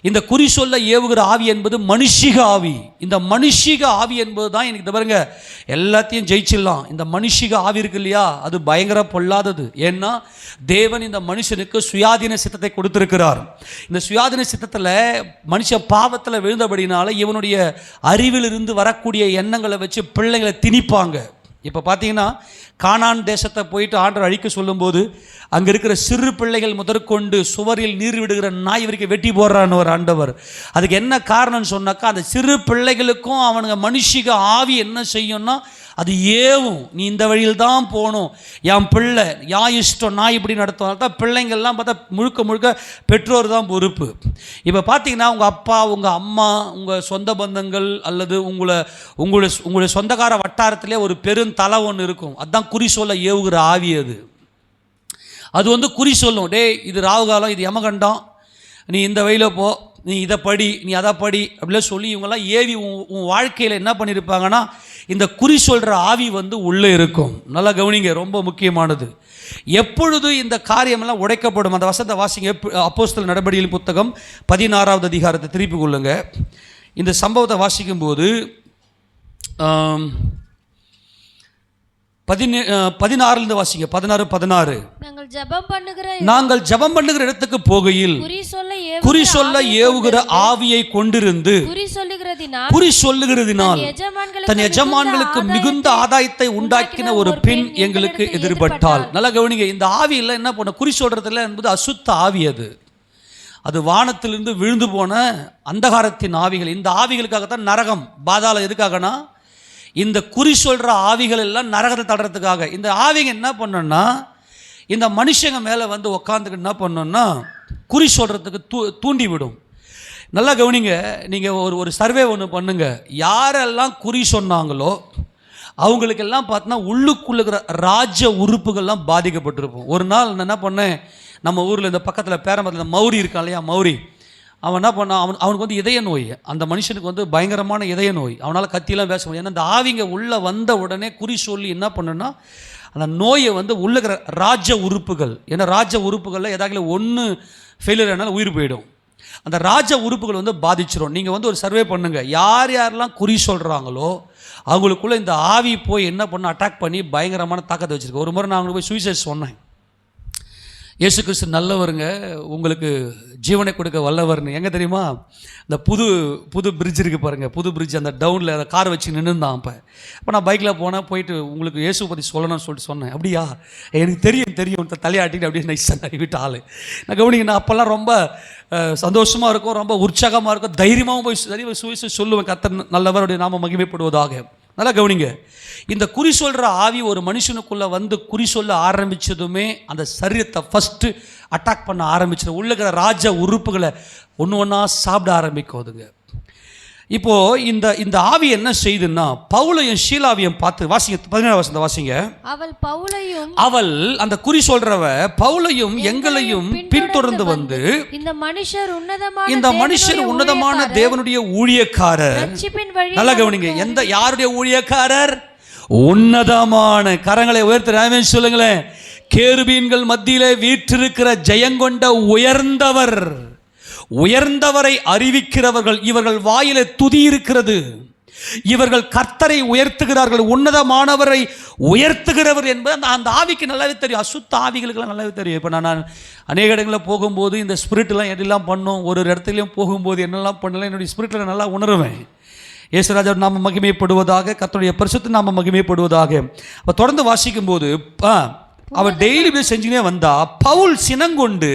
இந்த குறி சொல்ல ஏவுகிற ஆவி என்பது மனுஷிக ஆவி. இந்த மனுஷிக ஆவி என்பது தான் எனக்கு பாருங்க எல்லாத்தையும் ஜெயிச்சிடலாம். இந்த மனுஷிக ஆவி இருக்கு இல்லையா, அது பயங்கர பொல்லாதது. ஏன்னா தேவன் இந்த மனுஷனுக்கு சுயாதீன சித்தத்தை கொடுத்திருக்கிறார். இந்த சுயாதீன சித்தத்தில் மனுஷ பாவத்தில் விழுந்தபடினால இவனுடைய அறிவிலிருந்து வரக்கூடிய எண்ணங்களை வச்சு பிள்ளைங்களை திணிப்பாங்க. இப்போ பார்த்தீங்கன்னா, கானான் தேசத்தை போயிட்டு ஆண்டவர் அழிக்க சொல்லும்போது அங்கே இருக்கிற சிறு பிள்ளைகள் முதற்கொண்டு சுவரில் நீர் விடுகிற நாய் வரைக்கும் வெட்டி போடுறான்னு ஒரு ஆண்டவர். அதுக்கு என்ன காரணம்னு சொன்னாக்கா, அந்த சிறு பிள்ளைகளுக்கும் அவனுங்க மனுஷிக ஆவி என்ன செய்யும்னா, அது ஏவும், நீ இந்த வழியில் தான் போகணும், என் பிள்ளை யா இஷ்டம், நான் இப்படி நடத்துவாங்க தான். பிள்ளைங்கள்லாம் பார்த்தா முழுக்க முழுக்க பெற்றோர் தான் பொறுப்பு. இப்போ பார்த்தீங்கன்னா, உங்கள் அப்பா, உங்கள் அம்மா, உங்கள் சொந்த பந்தங்கள் அல்லது உங்களுடைய சொந்தக்கார வட்டாரத்திலே ஒரு பெருந்தலை ஒன்று இருக்கும். அதுதான் குறி சொல்ல ஏவுகிற ஆவி. அது வந்து குறி சொல்லும், டே இது ராகுகாலம், இது யமகண்டம், நீ இந்த வழியில் போ, நீ இதை படி, நீ அதை படி அப்படிலாம் சொல்லி இவங்கெல்லாம் ஏவி உன் வாழ்க்கையில் என்ன பண்ணியிருப்பாங்கன்னா, இந்த குறி சொல்கிற ஆவி வந்து உள்ளே இருக்கும். நல்லா கவனிங்க, ரொம்ப முக்கியமானது. எப்பொழுது இந்த காரியமெல்லாம் உடைக்கப்படும்? அந்த வசந்த வாசிங்க, அப்போஸ்தலர் நடபடிகளின் புத்தகம் 16வது அதிகாரத்தை திருப்பி கொள்ளுங்க. இந்த சம்பவத்தை வாசிக்கும்போது 16 வாசிங்க. 16 நாங்கள் ஜெபம் பண்ணுகிற இடத்துக்கு போகையில் குறி சொல்ல ஏவுகிற ஆவியை கொண்டிருந்து குறி சொல்லுகிறதினால் தன் எஜமான்களுக்கு மிகுந்த ஆதாயத்தை உண்டாக்கின ஒரு பெண் எங்களுக்கு எதிர்பட்டாள். நல்லா கவனிங்க, இந்த ஆவியில் என்ன பண்ண, குறி சொல்றதுல என்பது அசுத்த ஆவி. அது வானத்திலிருந்து விழுந்து போன அந்தகாரத்தின் ஆவிகள். இந்த ஆவிகளுக்காகத்தான் நரகம், பாதாளம். எதுக்காகனா, இந்த குறி சொல்கிற ஆவிகள் எல்லாம் நரகத்தை தடுறதுக்காக. இந்த ஆவிங்க என்ன பண்ணோன்னா, இந்த மனுஷங்க மேலே வந்து உக்காந்துக்கிட்டு என்ன பண்ணோன்னா, குறி சொல்கிறதுக்கு தூண்டி விடும். நல்லா கவனிங்க, நீங்கள் ஒரு சர்வே ஒன்று பண்ணுங்க. யாரெல்லாம் குறி சொன்னாங்களோ அவங்களுக்கெல்லாம் பார்த்தோன்னா உள்ளுக்குள்ள இருக்கிற ராஜ உறுப்புகள்லாம் பாதிக்கப்பட்டிருப்போம். ஒரு நாள் நான் என்ன பண்ணேன், நம்ம ஊரில் இந்த பக்கத்தில் பேரம்பலத்தில் மௌரி இருக்கான் இல்லையா, மௌரி, அவன் என்ன பண்ணான், அவனுக்கு வந்து இதய நோய். அந்த மனுஷனுக்கு வந்து பயங்கரமான இதய நோய். அவனால் கத்தியெல்லாம் பேச முடியும். ஏன்னா இந்த ஆவிங்க உள்ளே வந்த உடனே குறி சொல்லி என்ன பண்ணுன்னா, அந்த நோயை வந்து உள்ளுக்கிற ராஜ உறுப்புகள், ஏன்னா ராஜ உறுப்புகளில் ஏதாவது ஒன்று ஃபெயிலியர் ஆனாலும் உயிர் போயிடும். அந்த ராஜ உறுப்புகள் வந்து பாதிச்சிடும். நீங்கள் வந்து ஒரு சர்வே பண்ணுங்கள், யார் யாரெல்லாம் குறி சொல்கிறாங்களோ அவங்களுக்குள்ளே இந்த ஆவி போய் என்ன பண்ண, அட்டாக் பண்ணி பயங்கரமான தாக்கத்தை வச்சுருக்கு. ஒரு முறை நான் அவங்களுக்கு போய் சுவிசேஷ் சொன்னேன், இயேசு கிறிஸ்து நல்லவருங்க, உங்களுக்கு ஜீவனை கொடுக்க வல்லவர்னு. எங்கே தெரியுமா, இந்த புது பிரிட்ஜ் இருக்குது பாருங்கள், புது பிரிட்ஜ், அந்த டவுனில் அந்த கார் வச்சு நின்றுந்தான். அப்போ நான் பைக்கில் போனேன், போயிட்டு உங்களுக்கு இயேசு பற்றி சொல்லணும்னு சொல்லிட்டு சொன்னேன். அப்படியா, எனக்கு தெரியும் தலையாட்டிட்டு அப்படியே நைஸாக விட்டு ஆள். நான் கவனிங்க, நான் அப்போல்லாம் ரொம்ப சந்தோஷமாக இருக்கும், ரொம்ப உற்சாகமாக இருக்கும், தைரியமாகவும் போய் சுவிசேஷம் சொல்லுவேன். கர்த்தர் நல்லவருடைய நாம மகிமைப்படுவதாக. நல்லா கவனிங்க, இந்த குறி சொல்கிற ஆவி ஒரு மனுஷனுக்குள்ளே வந்து குறி சொல்ல ஆரம்பித்ததுமே அந்த சரீரத்தை ஃபஸ்ட்டு அட்டாக் பண்ண ஆரம்பிச்சிடும். உள்ள இருக்கிற ராஜ உறுப்புகளை ஒன்று ஒன்றா சாப்பிட ஆரம்பிக்குதுங்க. இப்போது இந்த ஆவி என்ன செய்யுதுன்னா, பவுலையும் ஷீலாவையும் பார்த்து வாசிங்க, 17 வசனத்தை வாசிங்க. அவள் அந்த குறி சொல்றவ பவுலையும் எங்களையும் பின்தொடர்ந்து வந்து, இந்த மனுஷர் உன்னதமான தேவனுடைய ஊழியக்காரர். நல்லா கவனிங்க, யாருடைய ஊழியக்காரர்? உன்னதமான. கரங்களை உயர்த்தி சொல்லுங்களேன். கேருபீன்கள் மத்தியிலே வீற்றிருக்கிற ஜெயங்கொண்ட உயர்ந்தவரை அறிவிக்கிறவர்கள். இவர்கள் வாயிலே துதி இருக்கிறது, இவர்கள் கர்த்தரை உயர்த்துகிறார்கள், உன்னதமானவரை உயர்த்துகிறவர் என்பது அந்த ஆவிக்கு நல்லாவே தெரியும். அசுத்த ஆவிகளுக்கெல்லாம் நல்லாவே தெரியும். இப்போ நான் அநேக இடங்களில் போகும்போது இந்த ஸ்பிரிட்லாம் எதெல்லாம் பண்ணும், ஒரு இடத்துலையும் போகும்போது என்னெல்லாம் பண்ணலாம் என்னுடைய ஸ்பிரிட்டில் நல்லா உணர்வேன். இயேசுராஜா நாம மகிமைப்படுவதாக, கர்த்தருடைய பரிசுத்த நாம மகிமைப்படுவதாக. அப்போ தொடர்ந்து வாசிக்கும்போது அவர் டெய்லி செஞ்சுனே வந்தா பவுல் சினங்கொண்டு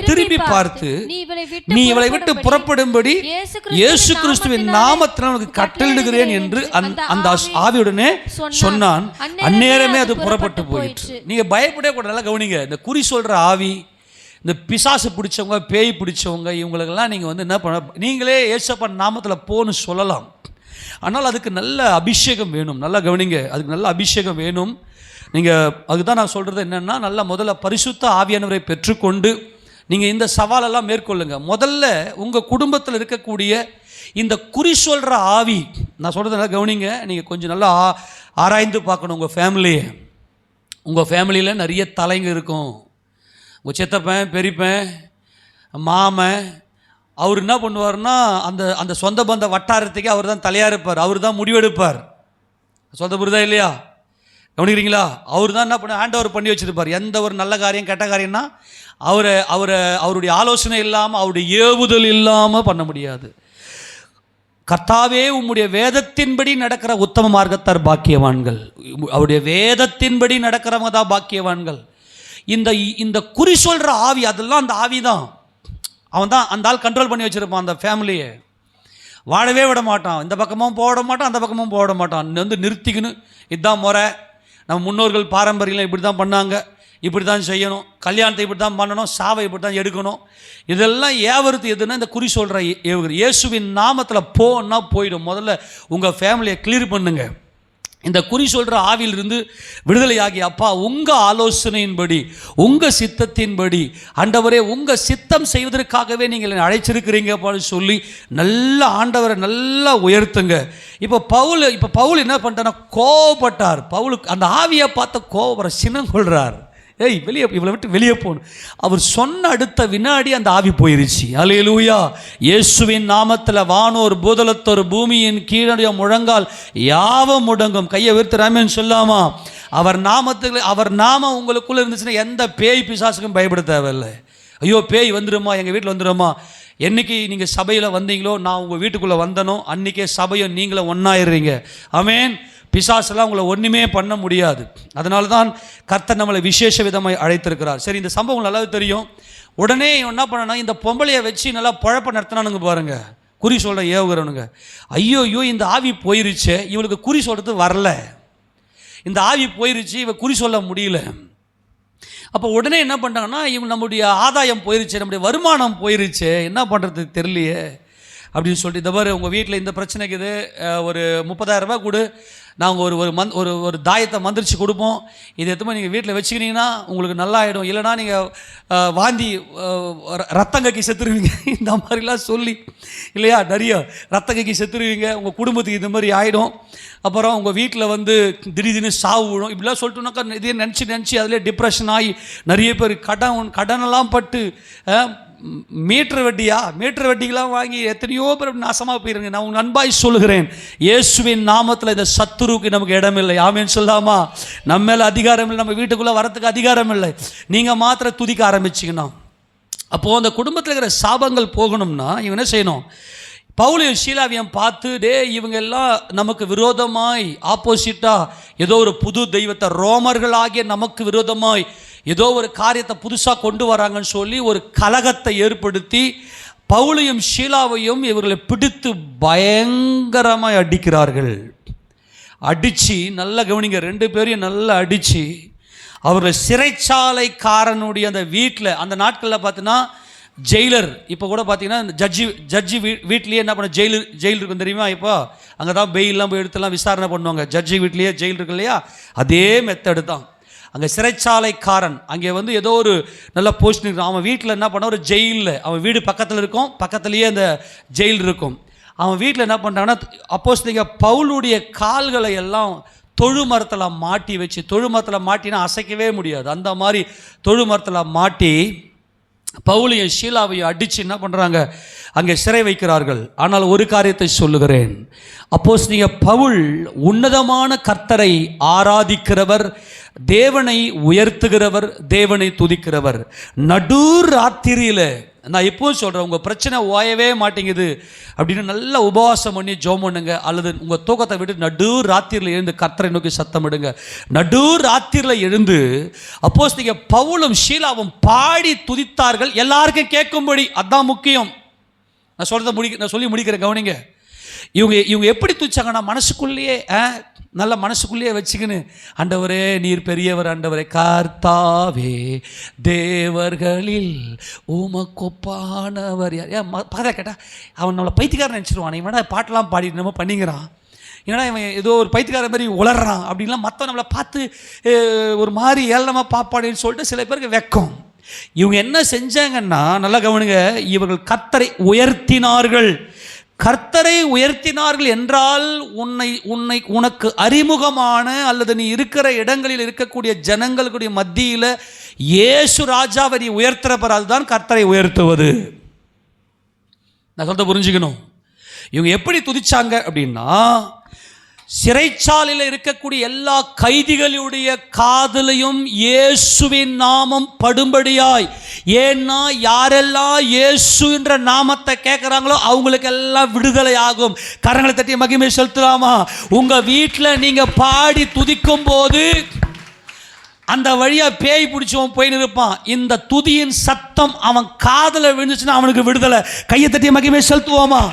திரும்பி பார்த்து நீ இவளை விட்டு புறப்படும்படி இயேசு கிறிஸ்துவின் நாமத்தில் உனக்கு கட்டளையிடுகிறேன் என்று அந்த ஆவியுடனே சொன்னான். அந்நேரமே அது புறப்பட்டு போயிற்று. நீங்க பயப்படவே கூட. நல்லா கவனிங்க, இந்த குறி சொல்ற ஆவி, இந்த பிசாசு பிடிச்சவங்க, பேய் பிடிச்சவங்க, இவங்களுக்கெல்லாம் நீங்கள் வந்து என்ன பண்ண, நீங்களே இயேசுவின் நாமத்தில் போன்னு சொல்லலாம். ஆனால் அதுக்கு நல்ல அபிஷேகம் வேணும். நல்லா கவனிங்க, அதுக்கு நல்ல அபிஷேகம் வேணும். நீங்கள் அதுதான் நான் சொல்கிறது என்னென்னா, நல்லா முதல்ல பரிசுத்த ஆவியானவரை பெற்றுக்கொண்டு நீங்கள் இந்த சவாலெல்லாம் மேற்கொள்ளுங்க. முதல்ல உங்கள் குடும்பத்தில் இருக்கக்கூடிய இந்த குறி சொல்கிற ஆவி, நான் சொல்கிறது நல்லா கவனிங்க, நீங்கள் கொஞ்சம் நல்லா ஆராய்ந்து பார்க்கணும். உங்கள் ஃபேமிலியை, உங்கள் ஃபேமிலியில் நிறைய தலைங்க இருக்கும். உங்கள் சித்தப்பன், பெரியப்பன், மாமன், அவர் என்ன பண்ணுவார்னா அந்த சொந்த பந்த வட்டாரத்துக்கே அவர் தான் தலையாக இருப்பார், அவர் தான் முடிவெடுப்பார். சொந்த புரிதா இல்லையா? கவனிக்கிறீங்களா? அவர் தான் என்ன பண்ண ஹேண்ட் ஓவர் பண்ணி வச்சுருப்பார். எந்த ஒரு நல்ல காரியம் கெட்ட காரியம்னா அவருடைய ஆலோசனை இல்லாமல், அவருடைய ஏவுதல் இல்லாமல் பண்ண முடியாது. கர்த்தாவே உம்முடைய வேதத்தின்படி நடக்கிற உத்தம மார்க்கத்தார் பாக்கியவான்கள். அவருடைய வேதத்தின்படி நடக்கிறவங்க தான் பாக்கியவான்கள். இந்த குறி சொல்கிற ஆவி, அதெல்லாம் அந்த ஆவி தான். அவன் தான் அந்த ஆள் கண்ட்ரோல் பண்ணி வச்சுருப்பான் அந்த ஃபேமிலியை. வாழவே விட மாட்டான், இந்த பக்கமும் போட மாட்டான், அந்த பக்கமும் போட மாட்டான். வந்து நிறுத்திக்கணும், இதுதான் முறை, நம்ம முன்னோர்கள் பாரம்பரியம் இப்படி தான் பண்ணாங்க, இப்படி தான் செய்யணும், கல்யாணத்தை இப்படி தான் பண்ணணும், சாவை இப்படி தான் எடுக்கணும். இதெல்லாம் ஏவருத்து எதுன்னா இந்த குறி சொல்கிற ஏவுகிற. இயேசுவின் நாமத்தில் போன்னா போயிடும். முதல்ல உங்கள் ஃபேமிலியை கிளியர் பண்ணுங்க. இந்த குறி சொல்கிற ஆவியிலிருந்து விடுதலையாகி, அப்பா உங்கள் ஆலோசனையின்படி, உங்கள் சித்தத்தின்படி, ஆண்டவரே உங்கள் சித்தம் செய்வதற்காகவே நீங்கள் என்னை அழைச்சிருக்கிறீங்கப்பான்னு சொல்லி நல்ல ஆண்டவரை நல்லா உயர்த்துங்க. இப்போ பவுல் என்ன பண்ணிட்டார்னா கோவப்பட்டார். பவுலுக்கு அந்த ஆவியை பார்த்த கோவப்பட சினம் கொள்கிறார். ஏய் வெளியே, இவளை விட்டு வெளியே போகணும். அவர் சொன்ன அடுத்த வினாடி அந்த ஆவி போயிருச்சு. அல்லேலூயா. இயேசுவின் நாமத்தில் வானோர் பூதலத்தோர் பூமியின் கீழே முழங்கால் யாவும் முடங்கும். கையை உயர்த்தி ஆமென் சொல்லாமா? அவர் நாமம் உங்களுக்குள்ளே இருந்துச்சுன்னா எந்த பேய் பிசாசுக்கும் பயப்பட தேவையில்லை. ஐயோ பேய் வந்துடுமா, எங்கள் வீட்டில் வந்துடுமா. என்றைக்கு நீங்கள் சபையில் வந்தீங்களோ, நான் உங்கள் வீட்டுக்குள்ளே வந்தனோ, அன்றைக்கே சபையும் நீங்களும் ஒன்றாயிடுறீங்க. ஆமென். பிசாசெல்லாம் உங்களை ஒன்றுமே பண்ண முடியாது. அதனால தான் கர்த்தர் நம்மளை விசேஷ விதமாக அழைத்திருக்கிறார். சரி, இந்த சம்பவம் நல்லாவே தெரியும். உடனே என்ன பண்ணனா, இந்த பொம்பளையை வச்சு நல்லா பழப்ப நடத்தினானுங்க பாருங்க, குறி சொல்கிற ஏவுகிறவனுங்க. ஐயோ இந்த ஆவி போயிருச்சு, இவளுக்கு குறி சொல்கிறது வரல, இந்த ஆவி போயிருச்சு, இவ குறி சொல்ல முடியல. அப்போ உடனே என்ன பண்ணிட்டாங்கன்னா, இவங்க நம்முடைய ஆதாயம் போயிருச்சு, நம்முடைய வருமானம் போயிருச்சு, என்ன பண்ணுறதுக்கு தெரியலையே அப்படின்னு சொல்லிட்டு, இந்த மாதிரி உங்கள் வீட்டில் இந்த பிரச்சனைக்கு இது ஒரு 30,000 ரூபாய் கொடு, நாங்கள் ஒரு தாயத்தை மந்திரிச்சு கொடுப்போம், இதை எடுத்து நீங்கள் வீட்டில் வச்சுக்கினீங்கன்னா உங்களுக்கு நல்லாயிடும், இல்லைனா நீங்கள் வாந்தி ரத்தங்கக்கி செத்துருவீங்க, இந்த மாதிரிலாம் சொல்லி இல்லையா, நிறைய ரத்தங்கக்கி செத்துருவீங்க, உங்கள் குடும்பத்துக்கு இந்த மாதிரி ஆகிடும். அப்புறம் உங்கள் வீட்டில் வந்து திடீர்னு சாவு விடும், இப்படிலாம் சொல்லிட்டோம்னாக்கா இதே நினச்சி அதிலே டிப்ரெஷன் ஆகி நிறைய பேர் கடனெல்லாம் பட்டு மீட்டர் வட்டிக்கெல்லாம் வாங்கி எத்தனையோ பேர் நாசமாக போயிருங்க. நான் உங்கள் அன்பாய் சொல்லுகிறேன், இயேசுவின் நாமத்தில் இந்த சத்துருவுக்கு நமக்கு இடமில்லை. ஆமென் சொல்லாமா? நம்ம மேலே அதிகாரம் இல்லை, நம்ம வீட்டுக்குள்ளே வரத்துக்கு அதிகாரம் இல்லை. நீங்கள் மாத்திரம் துதிக்க ஆரம்பிச்சிக்கணும். அப்போது அந்த குடும்பத்தில் இருக்கிற சாபங்கள் போகணும்னா இவன் என்ன செய்யணும்? பவுலையும் சீலாவையும் பார்த்து, இவங்க எல்லாம் நமக்கு விரோதமாய் ஆப்போசிட்டாக ஏதோ ஒரு புது தெய்வத்தை, ரோமர்களாகிய நமக்கு விரோதமாய் ஏதோ ஒரு காரியத்தை புதுசாக கொண்டு வராங்கன்னு சொல்லி ஒரு கலகத்தை ஏற்படுத்தி பவுலையும் ஷீலாவையும் இவர்களை பிடித்து பயங்கரமாக அடிக்கிறார்கள். அடித்து நல்லா கவனிங்க, 2 பேரையும் நல்லா அடித்து அவர்கள் சிறைச்சாலைக்காரனுடைய அந்த வீட்டில், அந்த நாட்களில் பார்த்தீங்கன்னா ஜெயிலர், இப்போ கூட பார்த்தீங்கன்னா ஜட்ஜி வீட்லேயே என்ன பண்ண ஜெயில் இருக்கும் தெரியுமா? இப்போ அங்கே தான் பெயிலெலாம் போய் எடுத்துலாம் விசாரணை பண்ணுவாங்க. ஜட்ஜி வீட்லேயே ஜெயில் இருக்கு இல்லையா, அதே மெத்தடு தான். அங்கே சிறைச்சாலைக்காரன் அங்கே வந்து ஏதோ ஒரு நல்ல போஸ்ட் இருக்கும், அவன் வீட்டில் என்ன பண்ண, ஒரு ஜெயிலில், அவன் வீடு பக்கத்தில் இருக்கும், பக்கத்துலேயே அந்த ஜெயில் இருக்கும். அவன் வீட்டில் என்ன பண்ணுறாங்கன்னா, அப்போஸ்தலனாகிய பவுலுடைய கால்களை எல்லாம் தொழு மரத்தில் மாட்டி வச்சு, தொழு மரத்தில் மாட்டினா அசைக்கவே முடியாது, அந்த மாதிரி தொழு மரத்தில் மாட்டி பவுலையும் ஷீலாவையும் அடித்து என்ன பண்ணுறாங்க, அங்கே சிறை வைக்கிறார்கள். ஆனால் ஒரு காரியத்தை சொல்லுகிறேன், அப்போஸ்தலனாகிய பவுல் உன்னதமான கர்த்தரை ஆராதிக்கிறவர், தேவனை உயர்த்துகிறவர், தேவனை துதிக்கிறவர். நடு ராத்திரியில், நான் எப்போவும் சொல்கிறேன், உங்கள் பிரச்சனை ஓயவே மாட்டேங்குது அப்படின்னு நல்லா உபவாசம் பண்ணி ஜெபம் பண்ணுங்க, அல்லது உங்கள் தூக்கத்தை விட்டு நடு ராத்திரியில் எழுந்து கர்த்தரை நோக்கி சத்தமிடுங்க. நடு ராத்திரியில் எழுந்து அப்போஸ்தலனாகிய பவுலும் ஷீலாவும் பாடி துதித்தார்கள், எல்லாருக்கும் கேட்கும்படி. அதுதான் முக்கியம். நான் சொல்லி முடிக்கிறேன், கவனிங்க. இவங்க எப்படி துதிச்சாங்கன்னா, மனசுக்குள்ளேயே நல்ல மனசுக்குள்ளேயே வச்சுக்கின்னு, ஆண்டவரே நீர் பெரியவர், ஆண்டவரே கர்த்தாவே தேவர்களில் உமக்கொப்பானவர் யார். பக்கத்தில் கேட்டால் அவன் நம்மளை பைத்தியக்காரன் நினச்சிருவான், இவனா பாட்டெல்லாம் பாடிட்டு நம்ம பண்ணிக்கிறான், ஏன்னா இவன் ஏதோ ஒரு பைத்தியக்கார மாதிரி உளறான் அப்படின்லாம் மற்ற நம்மளை பார்த்து ஒரு மாதிரி ஏளனமாக பாப்பாடின்னு சொல்லிட்டு சில பேருக்கு வெக்கம். இவங்க என்ன செஞ்சாங்கன்னா, நல்லா கவனிங்க, இவர்கள் கர்த்தரை உயர்த்தினார்கள். கர்த்தரை உயர்த்தினார்கள் என்றால் உனக்கு அறிமுகமான அல்லது நீ இருக்கிற இடங்களில் இருக்கக்கூடிய ஜனங்களுடைய மத்தியில் இயேசு ராஜாவை நீ உயர்த்துறப்ப அதுதான் கர்த்தரை உயர்த்துவது. நான் சொல்ல புரிஞ்சுக்கணும். இவங்க எப்படி துதிச்சாங்க அப்படின்னா, சிறைச்சாலையில் இருக்கக்கூடிய எல்லா கைதிகளுடைய காதலையும் இயேசுவின் நாமம் படும்படியாய். ஏன்னா யாரெல்லாம் இயேசு என்ற நாமத்தை கேட்குறாங்களோ அவங்களுக்கெல்லாம் விடுதலை ஆகும். கரங்களை தட்டி மகிமை செலுத்தலாமா? உங்கள் வீட்டில் நீங்கள் பாடி துதிக்கும் போது அந்த வழியாக பேய் பிடிச்சவன் போயின்னு இருப்பான். இந்த துதியின் சத்தம் அவன் காதில் விழுந்துச்சுன்னா அவனுக்கு விடுதலை. கையை தட்டி மகிமை செலுத்துவோமா?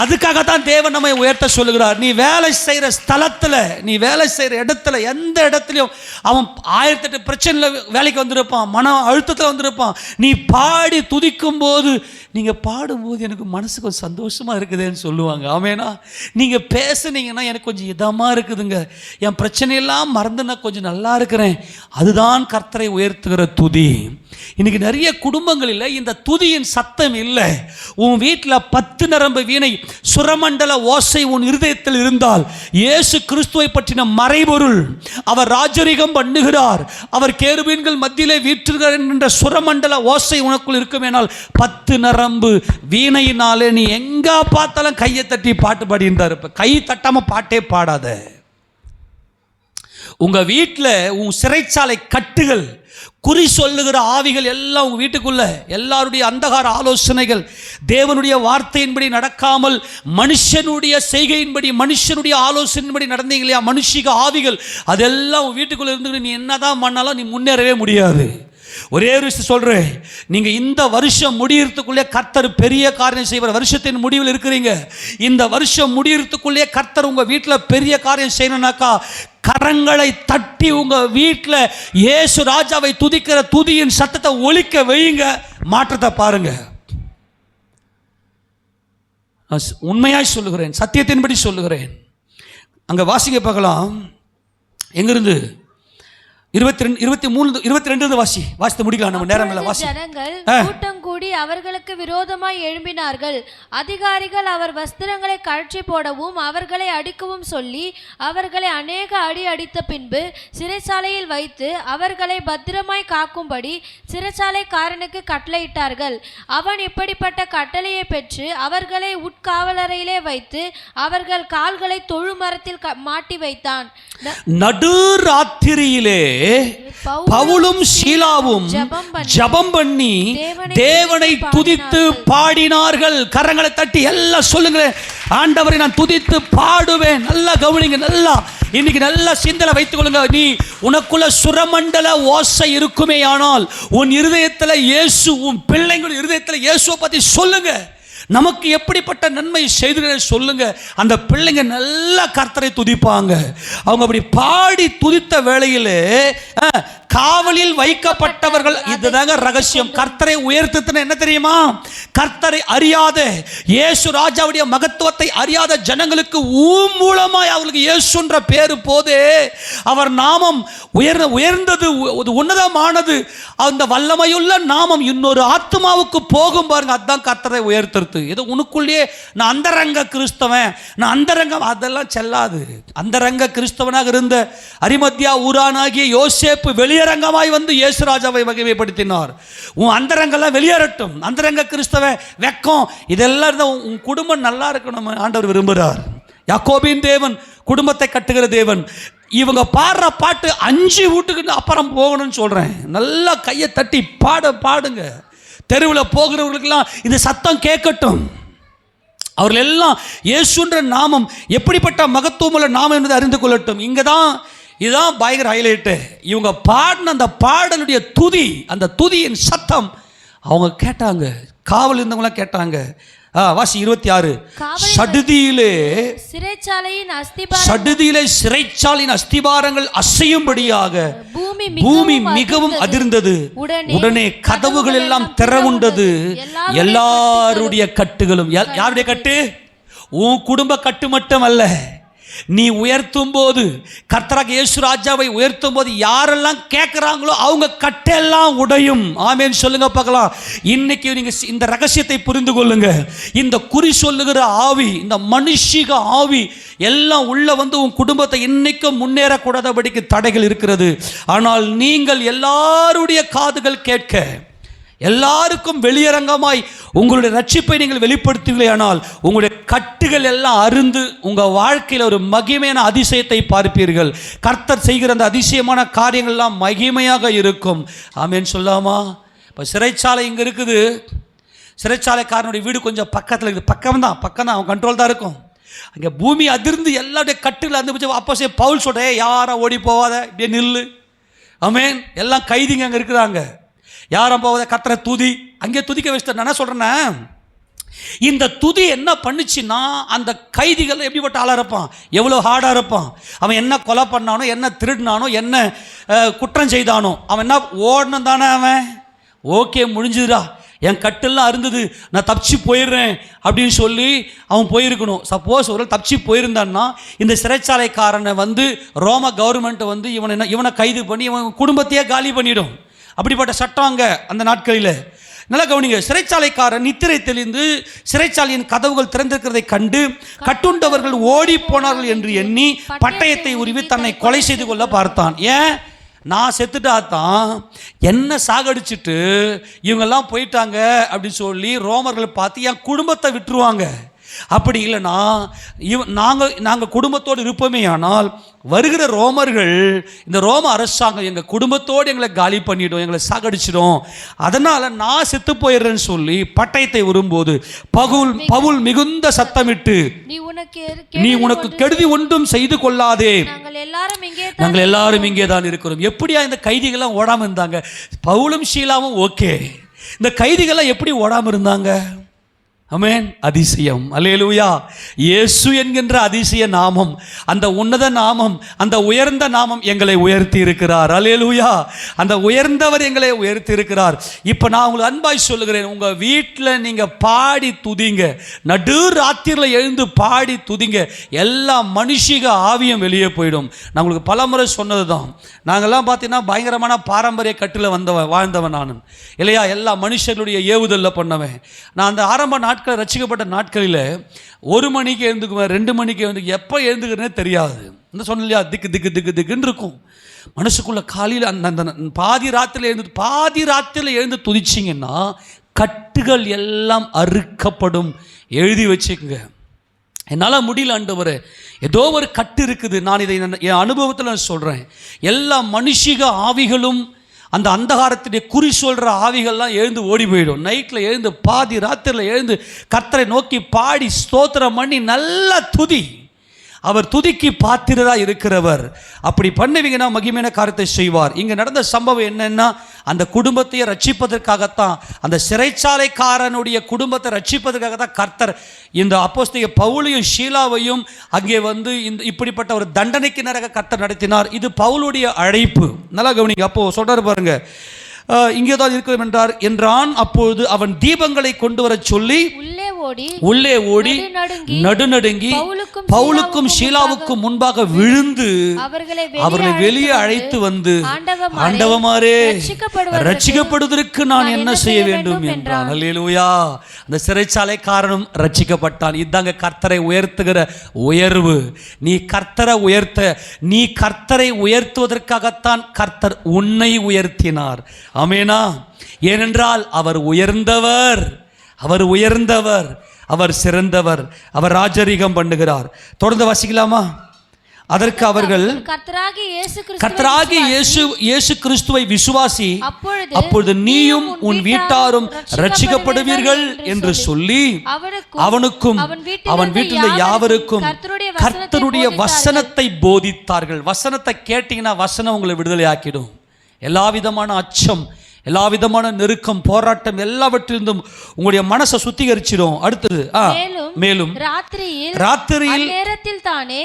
அதுக்காகத்தான் தேவன் நம்மை உயர்த்த சொல்லுகிறார். நீ வேலை செய்கிற ஸ்தலத்தில், நீ வேலை செய்கிற இடத்துல, எந்த இடத்துலையும் அவன் 1008 பிரச்சனையில் வேலைக்கு வந்திருப்பான், மன அழுத்தத்தில் வந்திருப்பான். நீ பாடி துதிக்கும் போது, நீங்கள் பாடும்போது எனக்கு மனசு கொஞ்சம் சந்தோஷமாக இருக்குதுன்னு சொல்லுவாங்க. ஆமேனா? நீங்கள் பேசுனீங்கன்னா எனக்கு கொஞ்சம் இதமாக இருக்குதுங்க, என் பிரச்சனையெல்லாம் மறந்து நான் கொஞ்சம் நல்லா இருக்கிறேன். அதுதான் கர்த்தரை உயர்த்துகிற துதி. இன்னைக்கு நிறைய குடும்பங்களில் இந்த துதியின் சத்தம் இல்லை. உன் வீட்டில் 10 நரம்பு வீணை சுரமண்டல ஓசை உன் இருதயத்தில் இருந்தால், இயேசு கிறிஸ்துவை பற்றின மறைபொருள், அவர் ராஜரிகம் பண்ணுகிறார், அவர் கேருபீன்கள் மத்தியிலே வீற்றுகிறார் என்ற சுரமண்டல ஓசை உனக்குள் இருக்குமேனால் 10 நரம்பு வீணையினாலே நீ எங்க பார்த்தாலும் கையை தட்டி பாட்டு பாடிட்டு இருப்ப. கை தட்டாம பாட்டே பாடாத. உங்க வீட்டில் உன் சிறைச்சாலை கட்டுகள், குறி சொல்லுகிற ஆவிகள் எல்லாம் உங்கள் வீட்டுக்குள்ள, எல்லாருடைய அந்தகார ஆலோசனைகள், தேவனுடைய வார்த்தையின்படி நடக்காமல் மனுஷனுடைய செய்கையின்படி, மனுஷனுடைய ஆலோசனையின்படி நடந்தீங்க இல்லையா, மனுஷிக ஆவிகள், அதெல்லாம் உங்கள் வீட்டுக்குள்ளே இருந்து நீ என்னதான் பண்ணாலும் நீ முன்னேறவே முடியாது. ஒரே ஒரு விஷயம் சொல்கிறேன், நீங்கள் இந்த வருஷம் முடியறதுக்குள்ளே கர்த்தர் பெரிய காரியம் செய்வார். வருஷத்தின் முடிவில் இருக்கிறீங்க, இந்த வருஷம் முடியறதுக்குள்ளே கர்த்தர் உங்கள் வீட்டில் பெரிய காரியம் செய்யணும்னாக்கா, கரங்களை தட்டி உங்கள் வீட்டில் இயேசு ராஜாவை துதிக்கிற துதியின் சத்தத்தை ஒலிக்க வையுங்க. மாற்றத்தை பாருங்க. உண்மையாய் சொல்லுகிறேன், சத்தியத்தின்படி சொல்லுகிறேன். அங்கே வாசிங்க பார்க்கலாம். எங்கிருந்து? 22 வாசித்து முடிக்கலாம், நம்ம நேரம் இல்லை. ஜனங்கள் கூட்டம் கூடி அவர்களுக்கு விரோதமாய் எழும்பினார்கள். அதிகாரிகள் அவர் வஸ்திரங்களை கழற்றி போடவும் அவர்களை அடிக்கவும் சொல்லி அவர்களை அநேக அடி அடித்த பின்பு சிறைச்சாலையில் வைத்து அவர்களை பத்திரமாய் காக்கும்படி சிறைச்சாலைக்காரனுக்கு கட்டளையிட்டார்கள். அவன் இப்படிப்பட்ட கட்டளையை பெற்று அவர்களை உட்காவலறையிலே வைத்து அவர்கள் கால்களை தொழுமரத்தில் மாட்டி வைத்தான். நடு ராத்திரியிலே பவுலும் ஷீலாவும் ஜெபம் பண்ணி தேவனை துதித்து பாடினார்கள். கரங்களை தட்டி எல்லாம் சொல்லுங்க, ஆண்டவரை நான் துதித்து பாடுவேன். நல்லா கவனிங்க, நல்லா இன்னைக்கு நல்லா சிந்தனை வைத்துக் கொள்ளுங்க. நீ உனக்குள்ள சுரமண்டல ஓசை இருக்குமே ஆனால் உன் இருதயத்தில் இயேசு, உன் பிள்ளைங்கள் இருதயத்தில் இயேசுவை பற்றி சொல்லுங்க. நமக்கு எப்படிப்பட்ட நன்மை செய்து சொல்லுங்க. அந்த பிள்ளைங்க நல்லா கர்த்தரை துதிப்பாங்க. அவங்க அப்படி பாடி துதித்த வேளையிலே காவலில் வைக்கப்பட்டவர்கள், இதுதாங்க ரகசியம். கர்த்தரை உயர்த்துன என்ன தெரியுமா? கர்த்தரை அறியாத, இயேசு ராஜாவுடைய மகத்துவத்தை அறியாத ஜனங்களுக்கு மூலமாய் அவர்களுக்கு இயேசுன்ற பேரு போதே அவர் நாமம் உயர்ந்தது, உன்னதமானது. அந்த வல்லமையுள்ள நாமம் இன்னொரு ஆத்மாவுக்கு போகும் பாருங்க. அதுதான் கர்த்தரை உயர்த்துறது. ஏதோ உனக்குள்ளேயே நான் அந்தரங்க கிறிஸ்தவன், நான் அந்தரங்கம், அதெல்லாம் செல்லாது. அந்தரங்க கிறிஸ்தவனாக இருந்த அரிமத்தியா ஊரானாகிய யோசேப்பு வெளியே வெளியரங்கமாய் வந்து இயேசு ராஜாவை மகிமைப்படுத்தினார். உன் அந்தரங்கெல்லாம் வெளியேறட்டும். அந்தரங்க கிறிஸ்தவ வெக்கம் இதெல்லாம் இருந்தால் உன் குடும்பம் நல்லா இருக்கணும் ஆண்டவர் விரும்புகிறார். யாக்கோபின் தேவன் குடும்பத்தை கட்டுகிற தேவன். இவங்க பாடுற பாட்டு 5 வீட்டுக்கு அப்புறம் போகணும்னு சொல்கிறேன். நல்லா கையை தட்டி பாடுங்க. தெருவில் போகிறவர்களுக்கெல்லாம் இந்த சத்தம் கேட்கட்டும். அவர்கள் எல்லாம் இயேசுன்ற நாமம் எப்படிப்பட்ட மகத்துவமுள்ள நாமம் என்பதை அறிந்து கொள்ளட்டும். இதுதான் பயங்கர ஹைலைட்டு. இவங்க பாடின அந்த பாடலுடைய துதி, அந்த துதியின் சத்தம் அவங்க கேட்டாங்க. காவல் இருந்தவங்களாம் கேட்டாங்க. வாசி 26. சடுதியிலே சிறைச்சாலையின் அஸ்திபாரங்கள் அசையும்படியாக பூமி மிகவும் அதிர்ந்தது. உடனே கதவுகள் எல்லாம் திறவுண்டது. எல்லாருடைய கட்டுகளும். யாருடைய கட்டு? உன் குடும்ப கட்டு மட்டும் அல்ல. நீ உயர்த்தும் போது, கர்த்தராக இயேசு ராஜாவை உயர்த்தும் போது யாரெல்லாம் கேட்குறாங்களோ அவங்க கட்டெல்லாம் உடையும். ஆமென் சொல்லுங்க பார்க்கலாம். இன்னைக்கு நீங்க இந்த ரகசியத்தை புரிந்து கொள்ளுங்க. இந்த குறி சொல்லுகிற ஆவி, இந்த மனுஷிக ஆவி எல்லாம் உள்ள வந்து உன் குடும்பத்தை இன்னைக்கும் முன்னேறக்கூடாதபடிக்கு தடைகள் இருக்கிறது. ஆனால் நீங்கள் எல்லாருடைய காதுகள் கேட்க, எல்லாருக்கும் வெளியரங்கமாய் உங்களுடைய ரட்சிப்பை நீங்கள் வெளிப்படுத்துவீர்களே, ஆனால் உங்களுடைய கட்டுகள் எல்லாம் அருந்து உங்கள் வாழ்க்கையில் ஒரு மகிமையான அதிசயத்தை பார்ப்பீர்கள். கர்த்தர் செய்கிற அந்த அதிசயமான காரியங்கள்லாம் மகிமையாக இருக்கும். ஆமென் சொல்லாமா? இப்போ சிறைச்சாலை இங்கே இருக்குது. சிறைச்சாலைக்காரனுடைய வீடு கொஞ்சம் பக்கத்தில் இருக்குது. பக்கம் தான், அவன் கண்ட்ரோல் தான் இருக்கும். அங்கே பூமி அதிர்ந்து எல்லாருடைய கட்டுகள் அருந்து. அப்போ பவுல் சொல்கிறேன், யாரும் ஓடி போவாத, இப்படியே நில்லு. ஆமென். எல்லாம் கைதிங்க அங்கே இருக்கிறாங்க. யாரும் போவத கர்த்தரை துதி. அங்கே துதிக்க வச்சுட்டு நான் சொல்கிறேன்னா, இந்த துதி என்ன பண்ணுச்சுன்னா, அந்த கைதிகள் எப்படிப்பட்ட ஆளாக இருப்பான், எவ்வளோ ஹார்டாக இருப்பான். அவன் என்ன கொலை பண்ணானோ, என்ன திருடினானோ, என்ன குற்றம் செய்தானோ, அவன் என்ன ஓடணும் தானே. அவன் ஓகே முடிஞ்சுதுடா, என் கட்டெல்லாம் இருந்தது, நான் தப்பிச்சு போயிடுறேன் அப்படின்னு சொல்லி அவன் போயிருக்கணும். சப்போஸ் ஒரு தப்பிச்சு போயிருந்தான்னா இந்த சிறைச்சாலைக்காரனை வந்து ரோம கவர்மெண்ட் வந்து இவனை கைது பண்ணி இவன் குடும்பத்தையே காலி பண்ணிடும். அப்படிப்பட்ட சட்டம் அங்கே அந்த நாட்களில். நல்லா கவனிங்க. சிறைச்சாலைக்காரன் நித்திரை தெளிந்து சிறைச்சாலையின் கதவுகள் திறந்திருக்கிறதை கண்டு கட்டுண்டவர்கள் ஓடி போனார்கள் என்று எண்ணி பட்டயத்தை உருவி தன்னை கொலை செய்து கொள்ள பார்த்தான். ஏன்? நான் செத்துட்டாதான் என்ன சாகடிச்சுட்டு இவங்கெல்லாம் போயிட்டாங்க அப்படின்னு சொல்லி ரோமர்கள் பார்த்து என் குடும்பத்தை விட்டுருவாங்க. அப்படி இல்லைன்னா நாங்கள் குடும்பத்தோடு இருப்போமே, ஆனால் வருகிற ரோமர்கள், இந்த ரோம அரசாங்கம் எங்கள் குடும்பத்தோடு எங்களை காலி பண்ணிடும், எங்களை சாகடிச்சிடும். அதனால் நான் செத்து போயிடுறேன்னு சொல்லி பட்டயத்தை வரும்போது பவுல் மிகுந்த சத்தமிட்டு, நீ உனக்கு கெடுதி ஒன்றும் செய்து கொள்ளாதே, நாங்கள் எல்லாரும் இங்கே தான் இருக்கிறோம். எப்படியா இந்த கைதிகள்லாம் ஓடாமல் இருந்தாங்க? பவுலும் ஷீலாவும் ஓகே, இந்த கைதிகள்லாம் எப்படி ஓடாமல் இருந்தாங்க? ஆமென். அதிசயம். அல்லேலூயா. இயேசு என்கின்ற அதிசய நாமம், அந்த உன்னத நாமம், அந்த உயர்ந்த நாமம் எங்களை உயர்த்தி இருக்கிறார். அல்லேலூயா. அந்த உயர்ந்தவர் எங்களை உயர்த்தி இருக்கிறார். இப்போ நான் உங்களுக்கு அன்பாய் சொல்லுகிறேன், உங்கள் வீட்டில் நீங்கள் பாடி துதிங்க. நடு ராத்திரியில் எழுந்து பாடி துதிங்க. எல்லா மனுஷிக ஆவியும் வெளியே போயிடும். நான் உங்களுக்கு பலமுறை சொன்னது தான். நாங்கள்லாம் பார்த்தீங்கன்னா பயங்கரமான பாரம்பரிய கட்டில் வாழ்ந்தவன் நான் இல்லையா. எல்லா மனுஷர்களுடைய ஏவுதலில் பண்ணவன் நான். அந்த ஆரம்ப நாட்கள் ரட்சிக்கப்பட்ட நாட்களில் 1 மணிக்கு எழுந்துக்குவேன், 2 மணிக்கு எழுந்து, எப்போ எழுந்துக்கிறேனே தெரியாது. என்ன சொன்ன இல்லையா, திக்குன்னு இருக்கும் மனசுக்குள்ள. காலையில் அந்த பாதி ராத்திரியில் எழுந்து துதிச்சிங்கன்னா கட்டுகள் எல்லாம் அறுக்கப்படும். எழுதி வச்சுக்கோங்க. என்னால் முடியல ஆண்டவரே, ஏதோ ஒரு கட்டு இருக்குது. நான் இதை என் அனுபவத்தில் சொல்கிறேன். எல்லா மனுஷிக ஆவிகளும் அந்த அந்தகாரத்துடைய குறி சொல்கிற ஆவிகள்லாம் எழுந்து ஓடி போயிடும். நைட்டில் எழுந்து பாதி ராத்திரியில் எழுந்து கர்த்தரை நோக்கி பாடி ஸ்தோத்திரம் பண்ணி நல்லா துதி. அவர் துதிக்கு பாத்திரராக இருக்கிறவர். அப்படி பண்ணுவீங்கன்னா மகிமையான காரியத்தை செய்வார். இங்கே நடந்த சம்பவம் என்னன்னா, அந்த குடும்பத்தையே ரட்சிப்பதற்காகத்தான், அந்த சிறைச்சாலைக்காரனுடைய குடும்பத்தை ரட்சிப்பதற்காகத்தான் கர்த்தர் இந்த அப்போஸ்தலனாகிய பவுலையும் ஷீலாவையும் அங்கே வந்து இப்படிப்பட்ட ஒரு தண்டனைக்கு நேராக கர்த்தர் நடத்தினார். இது பவுலுடைய அழைப்பு. நல்லா கவனிங்க. அப்போ சொல்றாரு பாருங்க, இங்கே தான் இருக்கிறோம் என்றான். அப்பொழுது அவன் தீபங்களை கொண்டு வர சொல்லி ஓடி நடுநடுங்கி பவுலுக்கும் ஷீலாவுக்கும் முன்பாக விழுந்து அவர்களை வெளியே அழைத்து வந்து, ஆண்டவமாரே, ரட்சிக்கப்படுவதற்கு நான் என்ன செய்ய வேண்டும் என்றான். அல்லேலூயா. அந்த சிறைச்சாலைக்காரனும் ரட்சிக்கப்பட்டான். இதாங்க கர்த்தரை உயர்த்துகிற உயர்வு. நீ கர்த்தரை உயர்த்துவதற்காகத்தான் கர்த்தர் உன்னை உயர்த்தினார். ஆமெனா. ஏனென்றால் அவர் உயர்ந்தவர், அவர் சிறந்தவர், அவர் ராஜரீகம் பண்ணுகிறார். தொடர்ந்து வாசிக்கலாமா? அதற்கு அவர்கள், கர்த்தராகிய இயேசு கிறிஸ்துவை விசுவாசி, அப்பொழுது நீயும் உன் வீட்டாரும் ரட்சிக்கப்படுவீர்கள் என்று சொல்லி அவனுக்கும் அவன் வீட்டில் யாவருக்கும் கர்த்தருடைய வசனத்தை போதித்தார்கள். வசனத்தை கேட்டீங்கன்னா வசனம் உங்களை விடுதலை ஆக்கிடும். எல்லா விதமான அச்சம், எல்லா விதமான நெருக்கம், போராட்டம் எல்லாவற்றிலிருந்தும் உங்களுடைய மனசை சுத்திகரிச்சிடும். அடுத்தது, மேலும் ராத்திரியில் நேரத்தில் தானே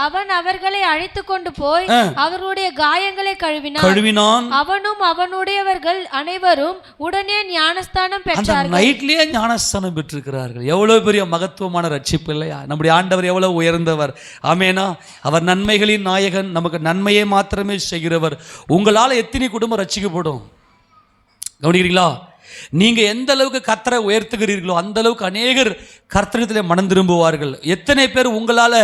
அவன் அவர்களை அழைத்து கொண்டு போய் அவருடைய காயங்களை கழுவினான். அவனும் அவனுடையவர்கள் அனைவரும் உடனே ஞானஸ்தானம் பெற்றார்கள். நைட்லயே ஞானஸ்தானம் பெற்றிருக்கிறார்கள். எவ்வளவு பெரிய மகத்துவமான ரட்சிப்பு இல்லையா? நம்முடைய ஆண்டவர் எவ்வளவு உயர்ந்தவர். ஆமெனா. அவர் நன்மைகளின் நாயகன், நமக்கு நன்மையை மாத்திரமே செய்கிறவர். உங்களால் எத்தனை குடும்பம் ரட்சிக்கப்படும்? கவனிக்கிறீங்களா? நீங்க எந்த அளவுக்கு கர்த்தரை உயர்த்துகிறீர்களோ அந்த அளவுக்கு அநேகர் கர்த்தரிடத்திலே மனம் திரும்புவார்கள். எத்தனை பேர் உங்களால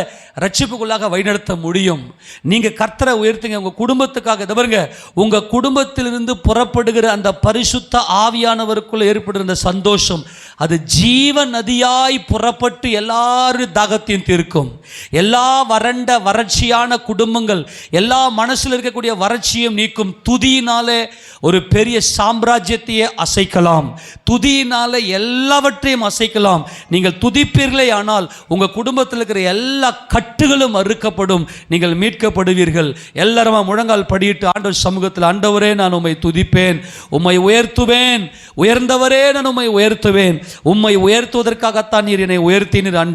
ரட்சிப்புக்குள்ளாக வழிநடத்த முடியும்? நீங்க கர்த்தரை உயர்த்துங்க. உங்க குடும்பத்துக்காக. பாருங்க, உங்க குடும்பத்திலிருந்து புறப்படுகிற அந்த பரிசுத்த ஆவியானவருக்குள்ள ஏற்படுகிற அந்த சந்தோஷம், அது ஜீவ நதியாய் புறப்பட்டு எல்லாரும் தாகத்தையும் தீர்க்கும். எல்லா வறட்சியான குடும்பங்கள், எல்லா மனசுல இருக்கக்கூடிய வறட்சியும் நீக்கும். துதியினாலே ஒரு பெரிய சாம்ராஜ்யத்தையே அசைக்கலாம். துதியினால எல்லாவற்றையும் அசைக்கலாம். நீங்கள் துதிப்பீர்களே ஆனால் உங்க குடும்பத்தில் இருக்கிற எல்லா கட்டுகளும் அறுக்கப்படும். நீங்கள் மீட்கப்படுவீர்கள். எல்லாரும் முழங்கால் படியிட்டு ஆண்டவர் சமூகத்தில், ஆண்டவரே நான் உம்மை துதிப்பேன், உம்மை உயர்த்துவேன், உயர்ந்தவரே நான் உம்மை உயர்த்துவேன். உம்மை உயர்த்துவதற்காகத்தான் நீர் என்னை உயர்த்தினீர்.